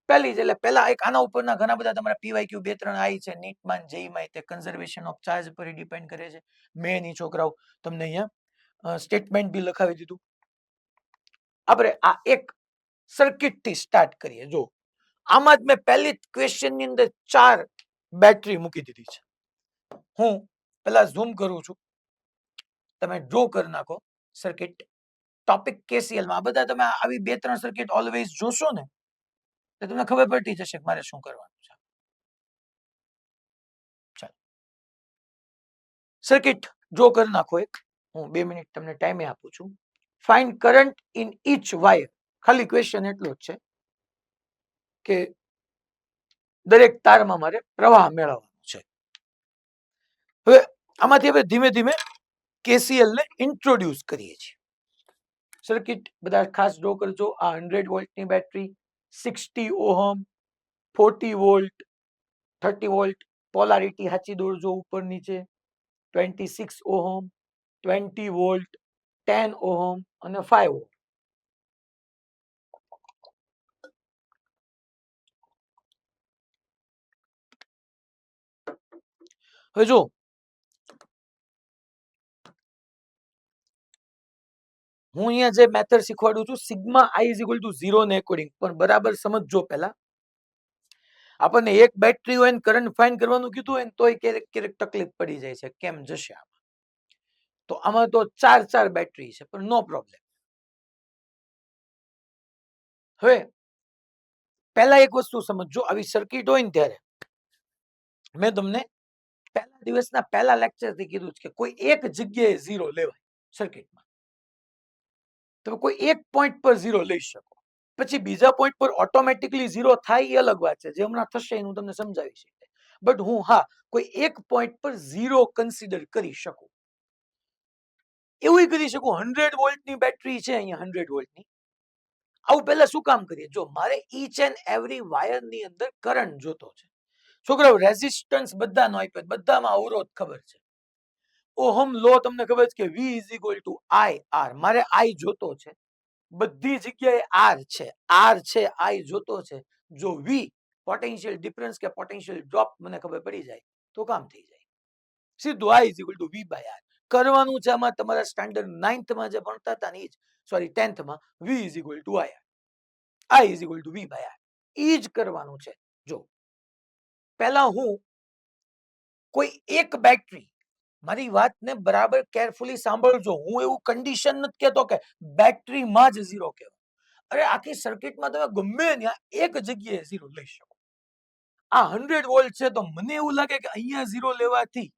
પહેલી જ એટલે પહેલા એક આના ઉપરના ઘણા બધા તમારા પીવાયક્યુ 2-3 આવી છે નીટમાં જેઈમાં, તે કન્ઝર્વેશન ઓફ ચાર્જ પર ડિપેન્ડ કરે છે. મેં ની છોકરાઓ તમને અહીંયા સ્ટેટમેન્ટ બી લખાવી દીધું. આપણે આ એક સર્કિટ થી સ્ટાર્ટ કરીએ. જો આમાં જ મેં પહેલી ક્વેશ્ચન ની અંદર 4 બેટરી મૂકી દીધી છે. હું પેલા ઝૂમ કરું છું, તમે ડ્રો કરી નાખો સર્કિટ. ટોપિક કેસીએલ માં આ બધા તમે આવી 2-3 સર્કિટ ઓલવેઝ જોશો ને તો તમને ખબર પડી જશે કે મારે શું કરવાનું છે. ચાલો સર્કિટ ડ્રો કરી નાખો એક. હું 2 મિનિટ તમને ટાઈમે આપું છું. Find current in each wire. ખાલી ક્વેશ્ચન એટલો જ છે કે દરેક તારમાં મારે પ્રવાહ મેળવવાનો છે. હવે આમાંથી હવે ધીમે ધીમે કેસીએલ ને ઇન્ટ્રોડ્યુસ કરીએ છીએ. સર્કિટ બધા ખાસ ડ્રો કરજો. આ 100 વોલ્ટની battery, 60 ohm, 40 volt, 30 volt, polarity સાચી દોરજો ઉપર નીચે, 26 ઓહમ, 20 વોલ્ટ, 10 ઓહમ અને 5 ઓહમ. હવે જો હું અહીંયા જે મેથડ શીખવાડું છું, sigma i is equal to 0 ને એકોર્ડિંગ, પણ બરાબર સમજજો. પહેલા આપણને એક બેટરી હોય ને કરંટ ફાઇન્ડ કરવાનું કીધું હોય ને તોય ક્યારેક ક્યારેક તકલીફ પડી જાય છે, કેમ જશે આમાં. તો આમાં તો 4 બેટરી છે, પણ નો પ્રોબ્લેમ. હવે પહેલા એક વસ્તુ સમજજો, આવી સર્કિટ હોય ને ત્યારે મેં તમને પહેલા દિવસના પહેલા લેક્ચરથી કીધું છે કે કોઈ એક જગ્યાએ 0 લેવાય સર્કિટમાં. તમે કોઈ એક પોઈન્ટ પર 0 લઈ શકો, પછી બીજા પોઈન્ટ પર ઓટોમેટિકલી 0 થાય એ અલગ વાત છે, જે હમણાં થશે એનું તમને સમજાવીશ. બટ હું હા કોઈ એક પોઈન્ટ પર 0 કન્સિડર કરી શકું. એવું કરી શકું 100 વોલ્ટની બેટરી છે અહીંયા, 100 વોલ્ટની. આવું પહેલા શું કામ કરીએ? જો મારે ઈચ એન્ડ એવરી વાયરની અંદર કરંટ જોતો છે. છોકરાઓ રેઝિસ્ટન્સ બધાનો આપ્યો, બધામાં અવરોધ ખબર છે. ઓહમ લો તમને ખબર છે કે V is equal to I R. મારે I જોતો છે, બધી જગ્યાએ R છે, R છે, I જોતો છે. જો V પોટેન્શિયલ ડિફરન્સ કે પોટેન્શિયલ ડ્રોપ મને ખબર પડી જાય તો કામ થઈ જાય. સીધું I is equal to V by R કરવાનું છે. આમાં તમારા સ્ટાન્ડર્ડ 9th માં જે ભણતા હતા ને, સોરી 10th માં, V is equal to I is equal to V by R ઈ જ કરવાનું છે. જો પહેલા હું કોઈ એક બેટરી, મારી વાતને બરાબર કેરફુલી સાંભળજો, હું એવું કન્ડિશન નથી કહેતો કે બેટરીમાં જ 0 કહેવાય. અરે આખી સર્કિટમાં તમે ગમે ત્યાં એક જગ્યાએ 0 લઈ શકો. આ 100 વોલ્ટ છે તો મને એવું લાગે કે અહીંયા 0 લેવાથી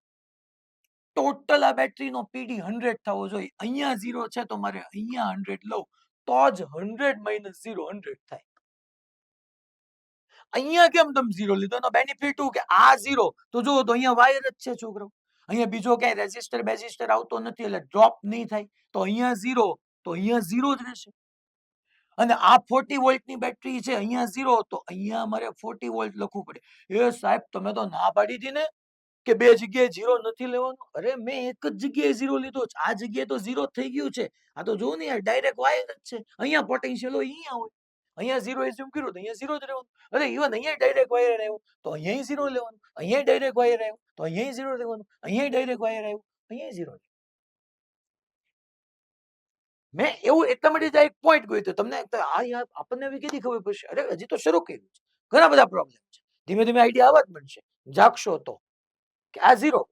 ટોટલ આ બેટરીનો પીડી 100 થવો જોઈએ. અહીંયા 0 છે તો મારે અહીંયા 100 લઉં તો જ 100 માઇનસ 0 100 થાય. અહીંયા કેમ તમે 0 લીધો? એનો બેનિફિટ શું કે આ 0 તો જુઓ તો અહીંયા વાયર જ છે છોકરો, અહીંયા બીજો ક્યાંય રેઝિસ્ટર બેઝિસ્ટર આવતો નથી એટલે ડ્રોપ નહીં થાય. તો અહીંયા 0 તો અહીંયા 0 જ રહેશે. અને આ 40 વોલ્ટની બેટરી છે, અહીંયા 0 તો અહીંયા મારે 40 વોલ્ટ લખવું પડે. એ સાહેબ તમે તો ના પાડી હતી ને કે બે જગ્યાએ ઝીરો નથી લેવાનો. અરે મેં એક જ જગ્યાએ ઝીરો લીધો છે, આ જગ્યાએ તો ઝીરો થઈ ગયું છે. આ તો જો ને યાર, ડાયરેક્ટ વાયર જ છે. અહીંયા પોટેન્શિયલ હોય, અહીંયા હોય. અહીંયા ઝીરો એઝ્યુમ કર્યું તો અહીંયા ઝીરો જ રહેવાનું. અરે ઇવન અહીંયા ડાયરેક્ટ વાયર આવ્યો તો અહીંયા ઝીરો લેવાનું. અહીંયા ડાયરેક્ટ વાયર આવ્યો તો અહીંયા ઝીરો લેવાનું. અહીંયા ડાયરેક્ટ વાયર આવ્યો અહીંયા ઝીરો. મેં એવું એટલા માટે જ એક પોઈન્ટ ગયો. તમને આ યાર આપણને એવી કેવી ખબર પડશે? અરે હજી તો શરૂ કર્યું છે, ઘણા બધા પ્રોબ્લેમ છે. ધીમે ધીમે આઈડિયા આવવા જ બનશે. જાગશો તો કે આ ઝીરો,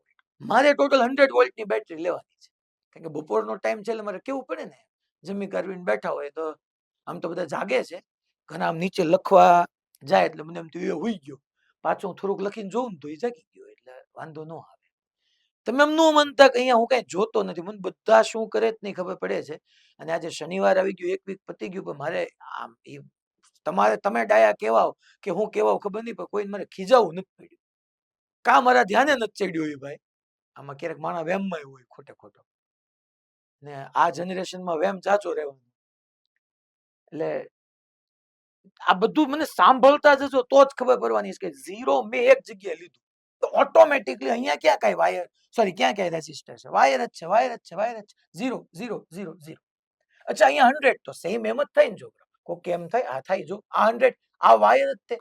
મારે ટોટલ 100 વોલ્ટની બેટરી લેવાની છે. કારણ કે બપોરનો ટાઈમ છે એટલે મારે કેવું પડે ને, જમી કરવીને બેઠા હોય તો આમ તો બધા જાગે છે, ઘણા આમ નીચે લખવા જાય એટલે મને એમ થયું એ હોઈ ગયો. પાછું હું થોડુંક લખીને જોઉં ને તો એ જાગી ગયો, એટલે વાંધો ન આવે. તમે એમ નો માનતા કે અહીંયા હું કઈ જોતો નથી, મને બધા શું કરે જ નહીં ખબર પડે છે. અને આજે શનિવાર આવી ગયું, એક વીક પતી ગયું, પણ મારે આમ તમારે તમે ડાયા કેવાઓ કે હું કેવાઓ ખબર નહીં, પણ કોઈ મારે ખીજાવું નથી પડ્યું. કા મારા ધ્યાને નથી ચડ્યું એ ભાઈ. આમાં ક્યારેક માણા વેમમાં હોય ખોટે ખોટો, ને આ જનરેશનમાં વેમ જાજો રહેવાનો. એટલે આ બધું મને સાંભળતા જજો તો જ ખબર પડવાની છે કે ઝીરો મેં એક જગ્યાએ લીધું તો ઓટોમેટિકલી અહીંયા ક્યાં કઈ વાયર, સોરી ક્યાં ક્યાં રેઝિસ્ટર છે, વાયર જ છે, વાયર જ છે, વાયર જ છે. Zero zero zero zero. અચ્છા અહીંયા 100 તો સેમ એમ જ થાય ને છોકરા. કોઈ કેમ થાય? આ થાય. જો આ 100 આ વાયર જ છે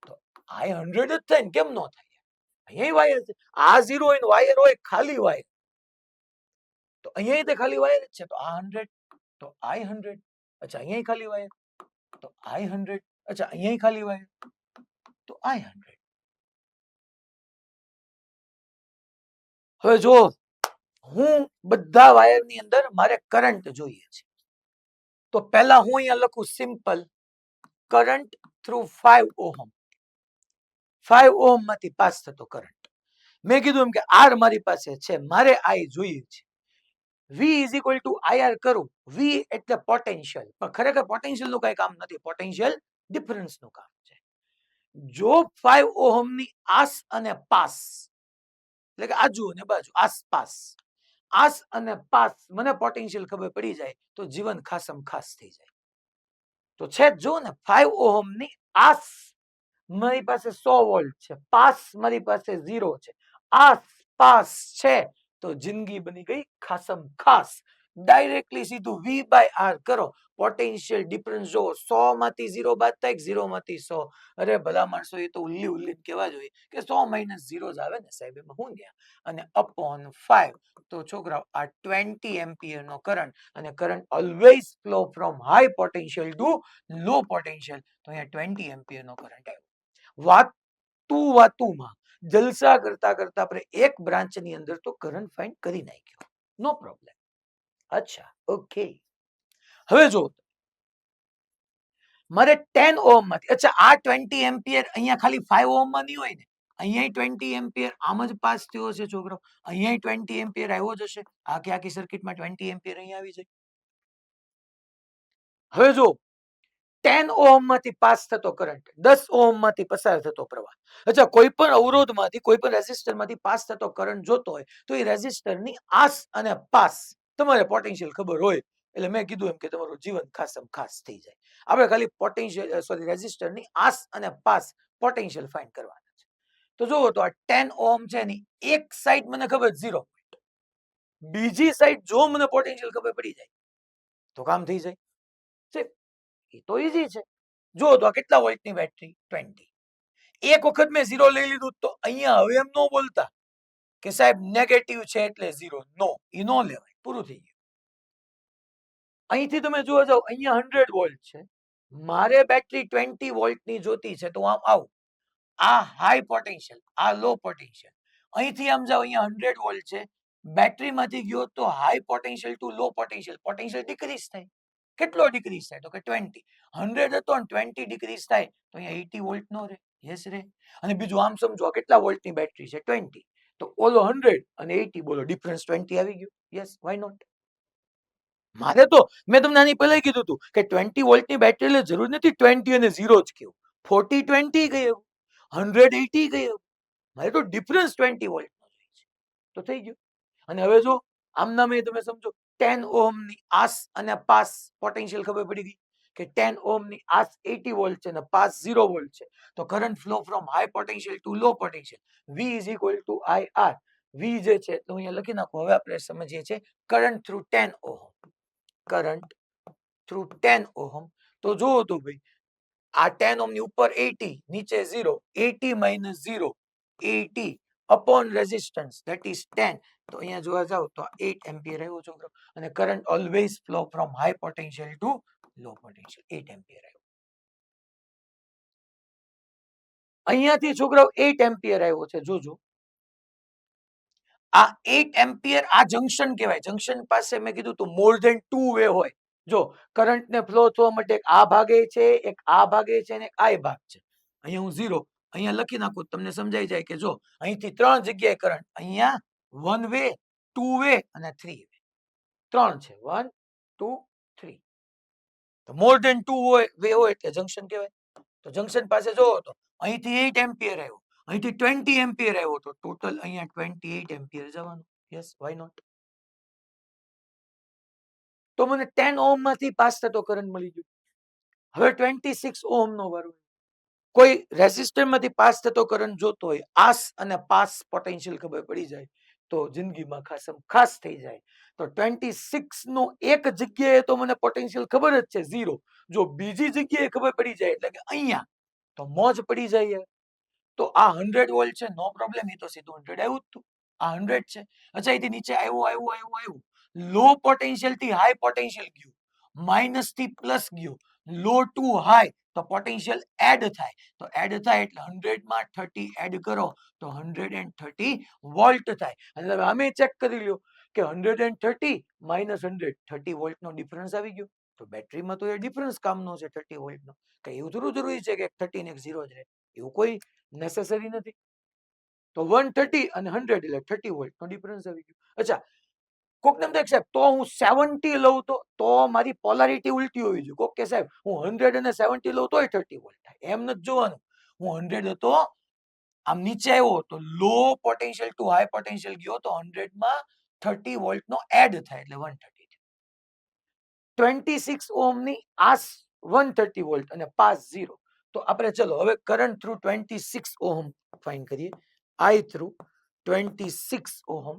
તો આ 100 જ થાય ને, કેમ નો થાય? અહીંયા વાયર છે. આ ઝીરો હોય ને વાયર હોય, ખાલી વાયર, તો અહીંયા તે ખાલી વાયર જ છે. તો આ 100 તો આ 100. અચ્છા અહીંયા ખાલી વાયર તો આ 100. અચ્છા અહીંયા ખાલી વાયર તો આ 100. હવે જો હું બધા વાયરની અંદર મારે કરંટ જોઈએ છે, તો પહેલા હું અહીંયા લખું simple current through 5 ohm. 5 ohm માંથી પાસ થતો કરંટ. મેં કીધું એમ કે આર મારી પાસે છે, મારે આઈ જોઈએ છે. V is equal to IR કરું. V એટલે પોટેન્શિયલ, પણ ખરેખર પોટેન્શિયલ નું કઈ કામ નથી, પોટેન્શિયલ ડિફરન્સ નું કામ છે. જો 5 ઓહમ ની આસ અને પાસ, એટલે કે આજુ અને બાજુ, આસપાસ, આસ અને પાસ મને પોટેન્શિયલ ખબર પડી જાય તો જીવન ખાસમ ખાસ થઈ જાય. તો છે જો ને 5 ઓહમ ની આસ મારી પાસે 100 વોલ્ટ છે, પાસ મારી પાસે 0 છે, આસપાસ છે તો જિંદગી બની ગઈ ખાસમ ખાસ. ડાયરેક્ટલી સીધું V બાય R કરો, પોટેન્શિયલ ડિફરન્સ જો 100 માંથી 0 બાદ થાય, 0 માંથી 100. અરે ભલા માણસો, એ તો ઉલ્લી ઉલ્લી કહેવા જોઈએ કે 100 માઇનસ 0 જ આવે ને સાહેબ, એમાં હું ગયા. અને અપોન 5 તો છોકરાઓ આ 20 એમ્પિયર નો કરંટ, અને current always flow from high potential two low potential. તો અહીંયા 20 એમ્પિયર નો કરંટ આવ્યો. વાતુમાં જલસા કરતા કરતા આપણે એક બ્રાન્ચ ની અંદર તો કરંટ ફાઇન્ડ કરી નાખ્યો, નો પ્રોબ્લેમ. અચ્છા ઓકે. હવે જો મારે 10 ઓહમ માંથી, અચ્છા આ 20 એમ્પિયર અહીંયા ખાલી 5 ઓહમ માં નહીં હોય ને, અહીંયા 20 એમ્પિયર આમ જ પાસ થયો છે છોકરો, અહીંયા 20 એમ્પિયર આવ્યો જ હશે. આખી સર્કિટમાં 20 એમ્પિયર અહીંયા આવી જાય. હવે જો 10 ઓહમ માંથી પાસ થતો કરંટ, 10 ઓહમ માંથી પસાર થતો પ્રવાહ. અચ્છા કોઈ પણ અવરોધ માંથી, કોઈ પણ રેઝિસ્ટર માંથી પાસ થતો કરંટ જોતો હોય તો એ રેઝિસ્ટર ની આસ અને પાસ તમારે પોટેન્શિયલ ખબર હોય એટલે મેં કીધું એમ કે તમારું જીવન ખાસમ ખાસ થઈ જાય. આપણે ખાલી પોટેન્શિયલ, સોરી, રેઝિસ્ટર ની આસ અને પાસ પોટેન્શિયલ ફાઇન્ડ કરવાના છે. તો જુઓ તો આ 10 ઓહમ છે એની એક સાઈડ મને ખબર 0, બીજી સાઈડ જો મને પોટેન્શિયલ ખબર પડી જાય તો કામ થઈ જાય. એ તો ઈઝી છે. જો તો કેટલા વોલ્ટની બેટરી? 20. એક વખત મેં 0 લઈ લીધું તો અહીંયા હવે એમ નો બોલતા કે સાહેબ નેગેટિવ છે એટલે 0. નો, એ નો લેવાય, પૂરું થઈ ગયું. અહીંથી તમે જોવા જાવ, અહીંયા 100 વોલ્ટ છે, મારે બેટરી 20 વોલ્ટની જોતી છે, તો આમ આવું, આ હાઈ પોટેન્શિયલ, આ લો પોટેન્શિયલ. અહીંથી આમ જાવ, અહીંયા 100 વોલ્ટ છે, બેટરીમાંથી ગયો તો high potential two low potential, potential decrease થાય. કેટલો ડિક્રીઝ થાય? તો કે 20. 100 હતો ને 20 ડિક્રીઝ થાય તો અહીંયા 80 વોલ્ટ નો રહે. યસ રે. અને બીજું આમ સમજો, કેટલા વોલ્ટની બેટરી છે? 20. તો ઓલો 100 અને 80, બોલો ડિફરન્સ 20 આવી ગયું. Yes, why not. મારે તો મેં તમને આની પહેલા કીધું હતું કે 20 વોલ્ટની બેટરી એટલે જરૂર નથી 20 અને 0 જ કેવું. 40 20 ગયું, 100 80 ગયું. મારે તો ડિફરન્સ 20 વોલ્ટ નો જોઈએ છે. તો થઈ ગયું. અને હવે જો આમના મેં તમે સમજો 10 ઓહમ ની આસ અને પાસ પોટેન્શિયલ ખબર પડી ગઈ કે 10 ઓહમની આ 80 વોલ્ટ છે અને પાસ 0 વોલ્ટ છે, તો current flow from high potential two low potential V is equal to IR. V જે છે તો અહીંયા લખી નાખો. હવે આપણે સમજીએ છીએ current through 10 ohm. Current through 10 ohm તો જુઓ તો ભાઈ આ 10 ઓહમ ની ઉપર 80, નીચે 0, 80 minus 0, 80 upon resistance that is 10. તો અહીંયા જોવા જાવ તો 8 એમ્પિયર આવ્યો છોકરો, અને current always flow from high potential two low potential 8 ampere આવ્યો. અહીંયાથી છોકરો 8 એમ્પિયર આવ્યો છે. જોજો આ 8 એમ્પિયર આ જંક્શન કહેવાય. જંક્શન પાસે મેં કીધું તો મોર ધેન 2 વે હોય. જો કરંટ ને ફ્લો થવા માટે એક આ ભાગે છે, એક આ ભાગે છે અને એક આ ભાગ છે. અહીંયા હું 0 અહીંયા લખી નાખું, તમને સમજાઈ જાય કે જો અહીંથી 3 જગ્યાએ કરંટ, અહીંયા 1 વે, 2 વે અને 3 વે. 3 છે, 1 2 3. તો મોર ધેન 2 વે હોય એટલે જંક્શન કહેવાય. તો જંક્શન પાસે જોવો તો અહીંથી 8 એમ્પિયર આવ્યો, અહીંથી 20 એમ્પિયર આવ્યો, તો ટોટલ અહીંયા 28 એમ્પિયર જવાનું. Yes, why not. તો મને 10 ઓહમ માંથી પાસ થતો કરંટ મળી ગયો. હવે 26 ઓહમ નો વારો. કોઈ રેઝિસ્ટર માંથી પાસ થતો કરંટ જોતો હોય, આસ અને પાસ પોટેન્શિયલ ખબર પડી જાય તો જિંદગીમાં ખાસ થઈ જાય. તો 26 નો એક જગ્યાએ તો મને પોટેન્શિયલ ખબર જ છે 0. જો બીજી જગ્યાએ ખબર પડી જાય એટલે કે અહીંયા, તો મોજ પડી જાય. તો આ 100 વોલ્ટ છે, નો પ્રોબ્લેમ, એ તો સીધું 100 આવ્યું જ હતું. આ 100 છે. અચ્છા, અહીંથી નીચે આવ્યું, લો પોટેન્શિયલ થી હાઈ પોટેન્શિયલ ગયું, માઇનસ થી પ્લસ ગયું, લો ટુ હાઈ, તો પોટેન્શિયલ એડ થાય. તો એડ થાય એટલે 100 માં 30 એડ કરો તો 130 વોલ્ટ થાય. અને તમે આમે ચેક કરી લ્યો કે 130 માઇનસ 100, 30 વોલ્ટ નો ડિફરન્સ આવી ગયો. તો બેટરીમાં તો એ ડિફરન્સ કામનો છે 30 વોલ્ટ નો. કઈ એવું થોડું જરૂરી છે કે 30 ને 0 જ રહે, એવું કોઈ નેસેસરી નથી. તો 130 અને 100 એટલે 30 વોલ્ટ નો ડિફરન્સ આવી ગયો. અચ્છા, કોક ને સાહેબ તો હું 70 લઉં તો મારી પોલારિટી ઉલટી હોવી જોઈએ. કોક કે સાહેબ હું 100 અને 70 લઉં તોય 30 વોલ્ટ થાય, એમ નથી જોવાનું. હું 100 હતો, આમ નીચે આવ્યો તો લો પોટેન્શિયલ ટુ હાઈ પોટેન્શિયલ ગયો તો 100 માં 30 વોલ્ટ નો એડ થાય એટલે 130. 26 ઓહમ ની આસ 130 વોલ્ટ અને પાસ 0. તો આપણે ચલો હવે કરંટ થ્રુ 26 ઓહમ ફાઇન્ડ કરીએ. I through 26 ohm.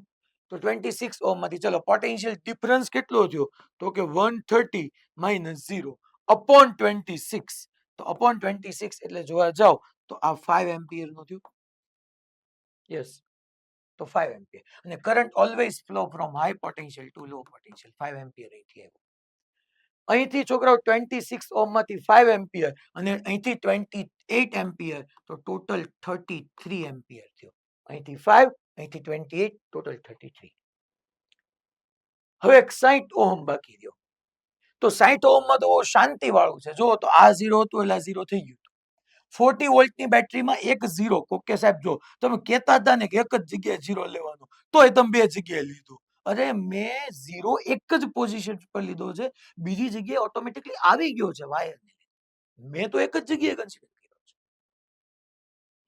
તો 26 ઓહમ માંથી ચલો પોટેન્શિયલ ડિફરન્સ કેટલો થયો તો કે 130 માઇનસ 0 અપોન 26. તો અપોન 26 એટલે જોવા જાવ તો આ 5 એમ્પિયર નો થયું. યસ, તો 5 એમ્પિયર. અને current always flow from high potential two low potential. 5 ampere અહીંથી આવ્યો. અહીંથી છોકરાઓ 26 ઓહમ માંથી 5 એમ્પિયર અને અહીંથી 28 એમ્પિયર, તો ટોટલ 33 એમ્પિયર થયો. અહીંથી 5, અહીંથી 28, ટોટલ 33. હવે 60 ઓહમ બાકી રહ્યો. તો 60 ઓહમ માં તો શાંતિ વાળું છે. જો તો આ 0 હતું એટલે 0 થઈ ગયું. 40 વોલ્ટની બેટરીમાં એક 0. કોકે સાહેબ જો તમે કહેતા હતા ને કે એક જ જગ્યાએ 0 લેવાનો, તોય તમે બે જગ્યાએ લીધું. અરે મેં 0 એક જ પોઝિશન પર લીધો છે, બીજી જગ્યાએ ઓટોમેટિકલી આવી ગયો છે વાયર. મેં તો એક જ જગ્યાએ કન્સિડર કર્યો છે.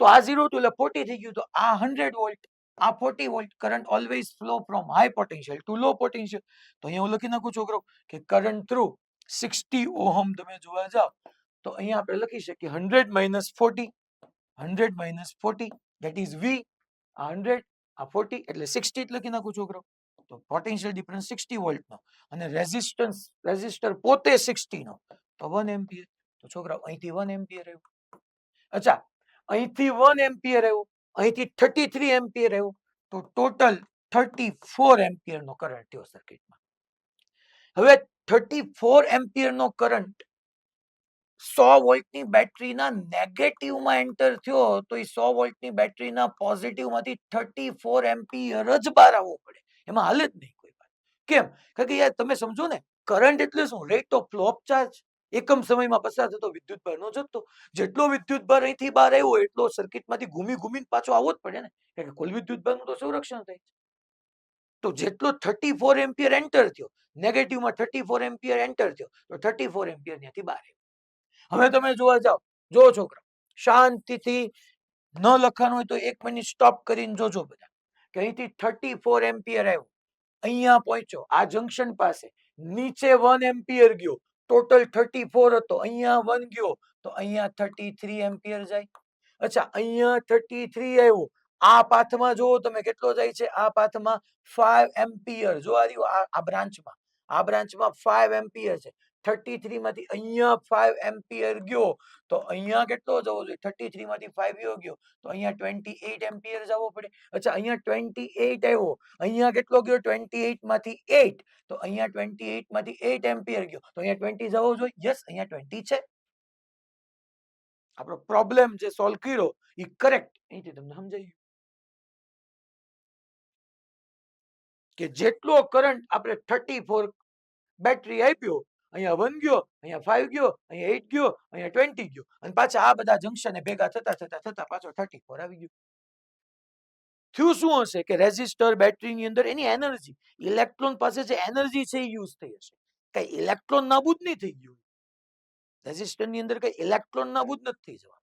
તો આ 0 હતું એટલે 40 થઈ ગયું. તો આ 100 વોલ્ટ, આ 40 volt. Current always flow from high potential two low potential. તો અહીંયા હું લખી નાખું છોકરો કે કરંટ થ્રુ 60 ઓહમ તમે જોવા જાવ તો અહીંયા આપણે લખી શકીએ 100 minus 40, 100 minus 40 that is V. આ 100 આ 40 એટલે 60 જ લખી નાખું છોકરો. તો પોટેન્શિયલ ડિફરન્સ 60 વોલ્ટ નો અને રેઝિસ્ટર પોતે 60 નો, તો 1 એમ્પિયર. તો છોકરા અહીંથી 1 એમ્પિયર આવ્યું. અચ્છા, અહીંથી 1 એમ્પિયર આવ્યું, અહીંથી 33 એમ્પિયર આવ્યું, તો ટોટલ 34 એમ્પિયર નો કરંટ થયો સર્કિટમાં. હવે 34 એમ્પિયર નો કરંટ 100 વોલ્ટની બેટરીના નેગેટિવમાં એન્ટર થયો તો એ 100 વોલ્ટની બેટરીના પોઝિટિવમાંથી 34 એમ્પિયર જ બહાર આવવો પડે. એમાં હાલે જ નહીં કોઈ વાત. કેમ? કારણ કે યાર તમે સમજો ને, કરંટ એટલે શું? Rate of flow of charge. એકમ સમયમાં પસાર થતો વિદ્યુતભારનો જથ્થો. જેટલો વિદ્યુતભાર અહીંથી બહાર આવ્યો એટલો સર્કિટમાંથી ઘૂમીને પાછો આવવો જ પડે ને, કારણ કે કુલ વિદ્યુતભારનું તો સંરક્ષણ થાય છે. તો જેટલો 34 એમ્પિયર એન્ટર થયો, નેગેટિવમાં 34 એમ્પિયર એન્ટર થયો, તો 34 એમ્પિયર ત્યાંથી બહાર આવ્યો. હવે તમે જોવા જાઓ, જો છોકરા શાંતિથી ન લખવાનું હોય તો 1 મિનિટ સ્ટોપ કરીને જોજો બધા કે અહીંથી 34 એમ્પિયર આવ્યો, અહીંયા પહોંચ્યો આ જંક્શન પાસે, નીચે 1 એમ્પિયર ગયો, ટોટલ 34 હતો, અહીંયા 1 ગયો તો અહીંયા 33 એમ્પિયર જાય. અચ્છા, અહીંયા 33 આવ્યો, આ પાથમાં જો તમે કેટલો જાય છે, આ પાથમાં 5 એમ્પિયર. જો આ રહ્યું આ બ્રાન્ચમાં 5 એમ્પિયર છે. 33 માંથી અહીંયા 5 એમ્પિયર ગયો તો અહીંયા કેટલો જવો જોઈએ? 33 માંથી 5 ગયો તો અહીંયા 28 એમ્પિયર જવો પડે. અચ્છા, અહીંયા 28 આવ્યો, અહીંયા કેટલો ગયો? 28 માંથી 8 તો અહીંયા 28 માંથી 8 એમ્પિયર ગયો તો અહીંયા 20 જવો જોઈએ. યસ, અહીંયા 20 છે. આપણો પ્રોબ્લેમ જે સોલ્વ કર્યો એ કરેક્ટ. અહીંથી તમને સમજાય કે જેટલો કરંટ આપણે 34 બેટરી આપ્યો, અહીંયા 1 ગયો, અહીંયા 5 ગયો, અહીંયા 8 ગયો, અહીંયા 20 ગયો અને પાછા આ બધા જંક્શન ભેગા થતા પાછો 34 આવી ગયો. થયું શું હશે કે રેઝિસ્ટર બેટરીની અંદર એની એનર્જી, ઇલેક્ટ્રોન પાસે જે એનર્જી છે એ યુઝ થઈ હશે. કઈ ઇલેક્ટ્રોન નાબૂદ નહીં થઈ ગયું. રેઝિસ્ટરની અંદર કઈ ઇલેક્ટ્રોન નાબૂદ નથી થઈ જવા.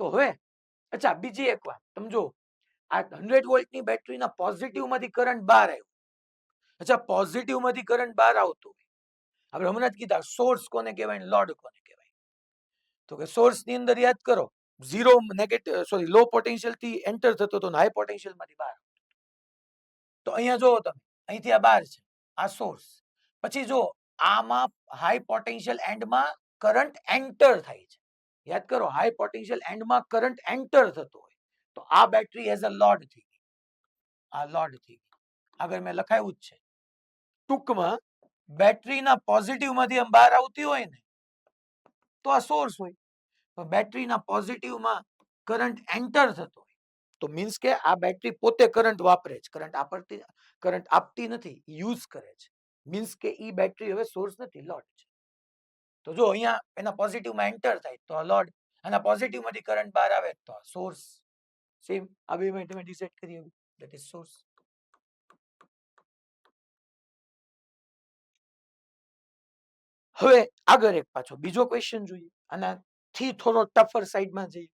તો હવે અચ્છા, બીજી એક વાત સમજો, આ 100 વોલ્ટની બેટરીના પોઝિટિવ માંથી કરંટ બહાર આવ્યો. અચ્છા, પોઝિટિવ માંથી કરંટ બહાર આવતો હોય, આપણે હમણાં જ કીધા સોર્સ કોને કહેવાય, લોડ કોને કહેવાય? તો કે સોર્સ ની અંદર યાદ કરો, ઝીરો નેગેટિવ સોરી લો પોટેન્શિયલ થી એન્ટર થતો હતો, હાઈ પોટેન્શિયલ માંથી બહાર. તો અહીંયા જો તમે, અહીંથી આ બહાર છે, આ સોર્સ. પછી જો આમાં હાઈ પોટેન્શિયલ એન્ડમાં કરંટ એન્ટર થાય છે. યાદ કરો, હાઈ પોટેન્શિયલ એન્ડમાં કરંટ એન્ટર થતો હોય તો આ બેટરી એઝ અ લોડ થઈ ગઈ. આ લોડ થઈ ગઈ. આગળ મેં લખાયું જ છે. ટૂંકમાં બેટરીના પોઝિટિવ માંથી આમ બહાર આવતી હોય ને તો આ સોર્સ હોય. તો બેટરીના પોઝિટિવમાં કરંટ એન્ટર થતો હોય તો મીન્સ કે આ બેટરી પોતે કરંટ વાપરે છે, કરંટ આપતી નથી, યુઝ કરે છે. મીન્સ કે ઈ બેટરી હવે સોર્સ નથી, લોડ છે. તો જો અહીંયા એના પોઝિટિવમાં એન્ટર થાય તો આ લોડ, અને પોઝિટિવ માંથી કરંટ બહાર આવે તો આ સોર્સ. સેમ આ બે માં તમે ડિસાઈડ કરી હવે ધેટ ઇઝ સોર્સ. હવે આગળ એક પાછો બીજો ક્વેશ્ચન જોઈએ, આનાથી થોડો ટફર સાઈડમાં જઈએ.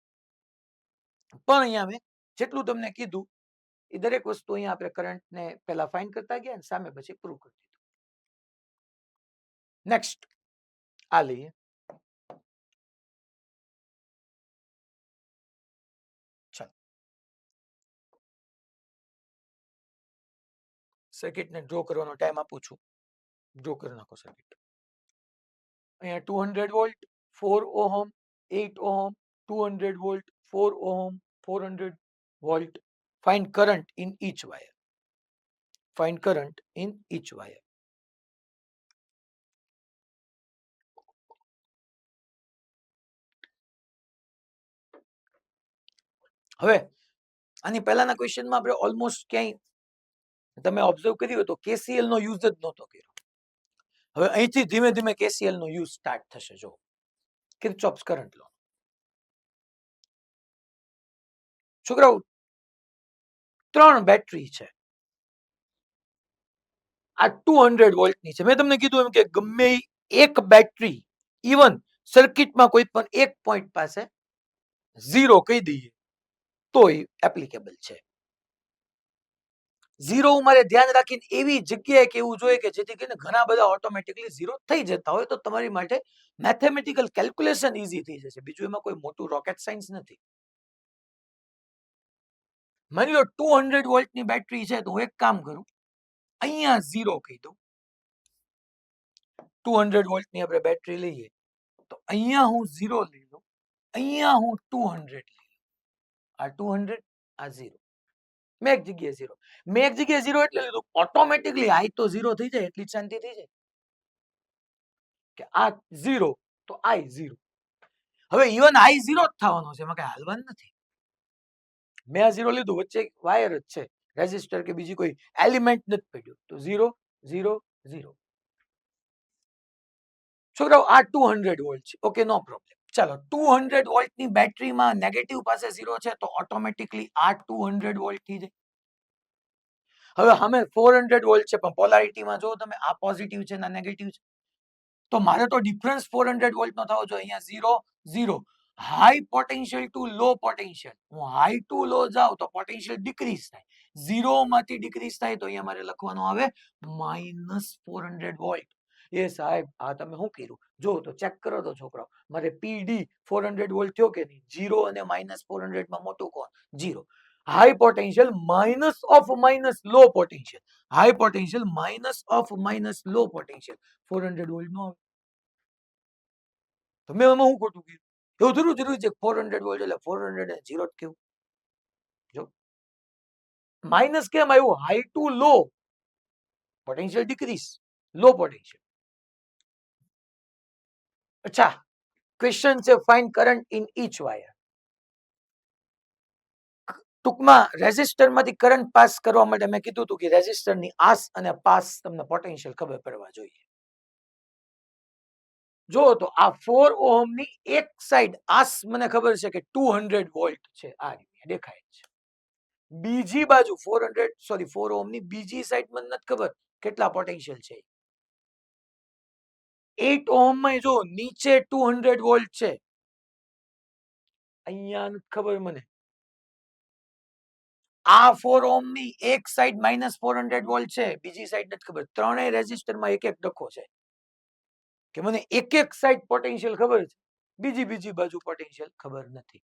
પણ અહીંયા મેં જેટલું તમને કીધું એ દરેક વસ્તુ અહીંયા આપણે કરંટને પહેલા ફાઇન્ડ કરતા ગયા અને સામે પછી પ્રૂવ કરી દીધું. નેક્સ્ટ આ લઈએ. ચાલો સર્કિટને ડ્રો કરવાનો ટાઈમ આપું છું. ડ્રો કરી નાખો સર્કિટ. અહીંયા 200 volt, 4 ohm, 8 ohm, 200 volt, 4 ohm, 400 volt. Find current in each wire. Find current in each wire. હવે આની પહેલાના ક્વેશ્ચનમાં આપણે ઓલમોસ્ટ ક્યાંય તમે ઓબ્ઝર્વ કર્યું તો KCL નો યુઝ જ નહોતો કર્યો. હવે અહીંથી ધીમે ધીમે KCL નો યુઝ સ્ટાર્ટ થશે. જો કિર્ચોફ્સ કરંટ લો. છોકરાઓ 3 બેટરી છે, આ 200 વોલ્ટની છે. મેં તમને કીધું એમ કે ગમે એક બેટરી ઇવન સર્કિટમાં કોઈ પણ એક પોઈન્ટ પાસે 0 કહી દઈએ તો એપ્લિકેબલ છે. 0 મારે ધ્યાન રાખીને એવી જગ્યાએ કેવું જોઈએ કે જેથી કરીને ઘણા બધા ઓટોમેટિકલી 0 થઈ જતા હોય તો તમારી માટે મેથેમેટિકલ કેલ્ક્યુલેશન ઈઝી થઈ જશે. બીજું એમાં કોઈ મોટું રોકેટ સાયન્સ નથી. માની લો 200 વોલ્ટની બેટરી છે તો હું એક કામ કરું, અહીંયા 0 કહી દઉં. 200 વોલ્ટની આપણે બેટરી લઈએ તો અહીંયા હું 0 લઈ લઉં, અહીંયા હું 200 લઈ લઉં. આ 200, આ 0. મેં એક જગ્યાએ 0 એટલે લીધું ઓટોમેટિકલી આઈ તો 0 થઈ જાય, એટલી શાંતિ થઈ જાય કે આ 0 તો આઈ 0. હવે ઇવન આઈ 0 જ થવાનો છે, એમાં કઈ હાલવાનું નથી. મેં આ 0 લીધું, વચ્ચે વાયર જ છે, રેઝિસ્ટર કે બીજી કોઈ એલિમેન્ટ નથી પડ્યું તો 0 0 0. છોકરાઓ આ 200 વોલ્ટ છે, ઓકે નો પ્રોબ્લેમ. ચાલો 200 વોલ્ટની બેટરીમાં નેગેટિવ પાસે 0 છે તો ઓટોમેટિકલી આ 200 વોલ્ટ થઈ જાય. હવે અમે 400 વોલ્ટ છે પણ પોલારિટીમાં જો તમે આ પોઝિટિવ છે ના નેગેટિવ છે તો મારે તો ડિફરન્સ 400 વોલ્ટ નો થવો જોઈએ. અહીંયા 0 0. High potential two low potential, હું હાઈ ટુ લો જાઉં તો પોટેન્શિયલ ડિક્રીઝ થાય. 0 માંથી ડિક્રીઝ થાય તો અહીંયા મારે લખવાનું આવે -400 વોલ્ટ. એ સાહેબ આ તમે શું કર્યું? જો તો ચેક કરો તો છોકરાઓ, મારે પીડી 400 વોલ્ટ થયો કે નહીં? 0 અને -400 માં મોટું કોણ? 0. High potential minus of minus low potential, high potential minus of minus low potential 400 volt નો આવે. તો મેં એમાં હું ખોટું કીધું? એવું થોડું જરૂરી છે 400 વોલ્ટ એટલે 400 અને 0 કેવું? જો માઇનસ કેમ આવ્યું? High to low potential decrease, low potential. અચ્છા, ક્વેશ્ચન છે find current in each wire. ટૂંકમાં રેઝિસ્ટરમાંથી કરંટ પાસ કરવા માટે મેં કીધું હતું કે રેઝિસ્ટરની આસ અને પાસ તમને પોટેન્શિયલ ખબર પડવા જોઈએ. જો તો આ 4 ઓહમ ની એક સાઈડ આસ મને ખબર છે કે 200 વોલ્ટ છે, આ રીતે દેખાય છે. બીજી બાજુ 4 ઓહમ ની બીજી સાઈડ મને નથી ખબર કેટલા પોટેન્શિયલ છે. 8 ઓહમ માં જો નીચે 200 વોલ્ટ છે, અહીંયા નથી ખબર મને. આ 4 ઓહમ ની એક સાઈડ -400 વોલ્ટ છે, બીજી સાઈડ નથી ખબર. ત્રણેય રેઝિસ્ટરમાં એક એક ડખો છે કે મને એક એક સાઈડ પોટેન્શિયલ ખબર છે, બીજી બાજુ પોટેન્શિયલ ખબર નથી.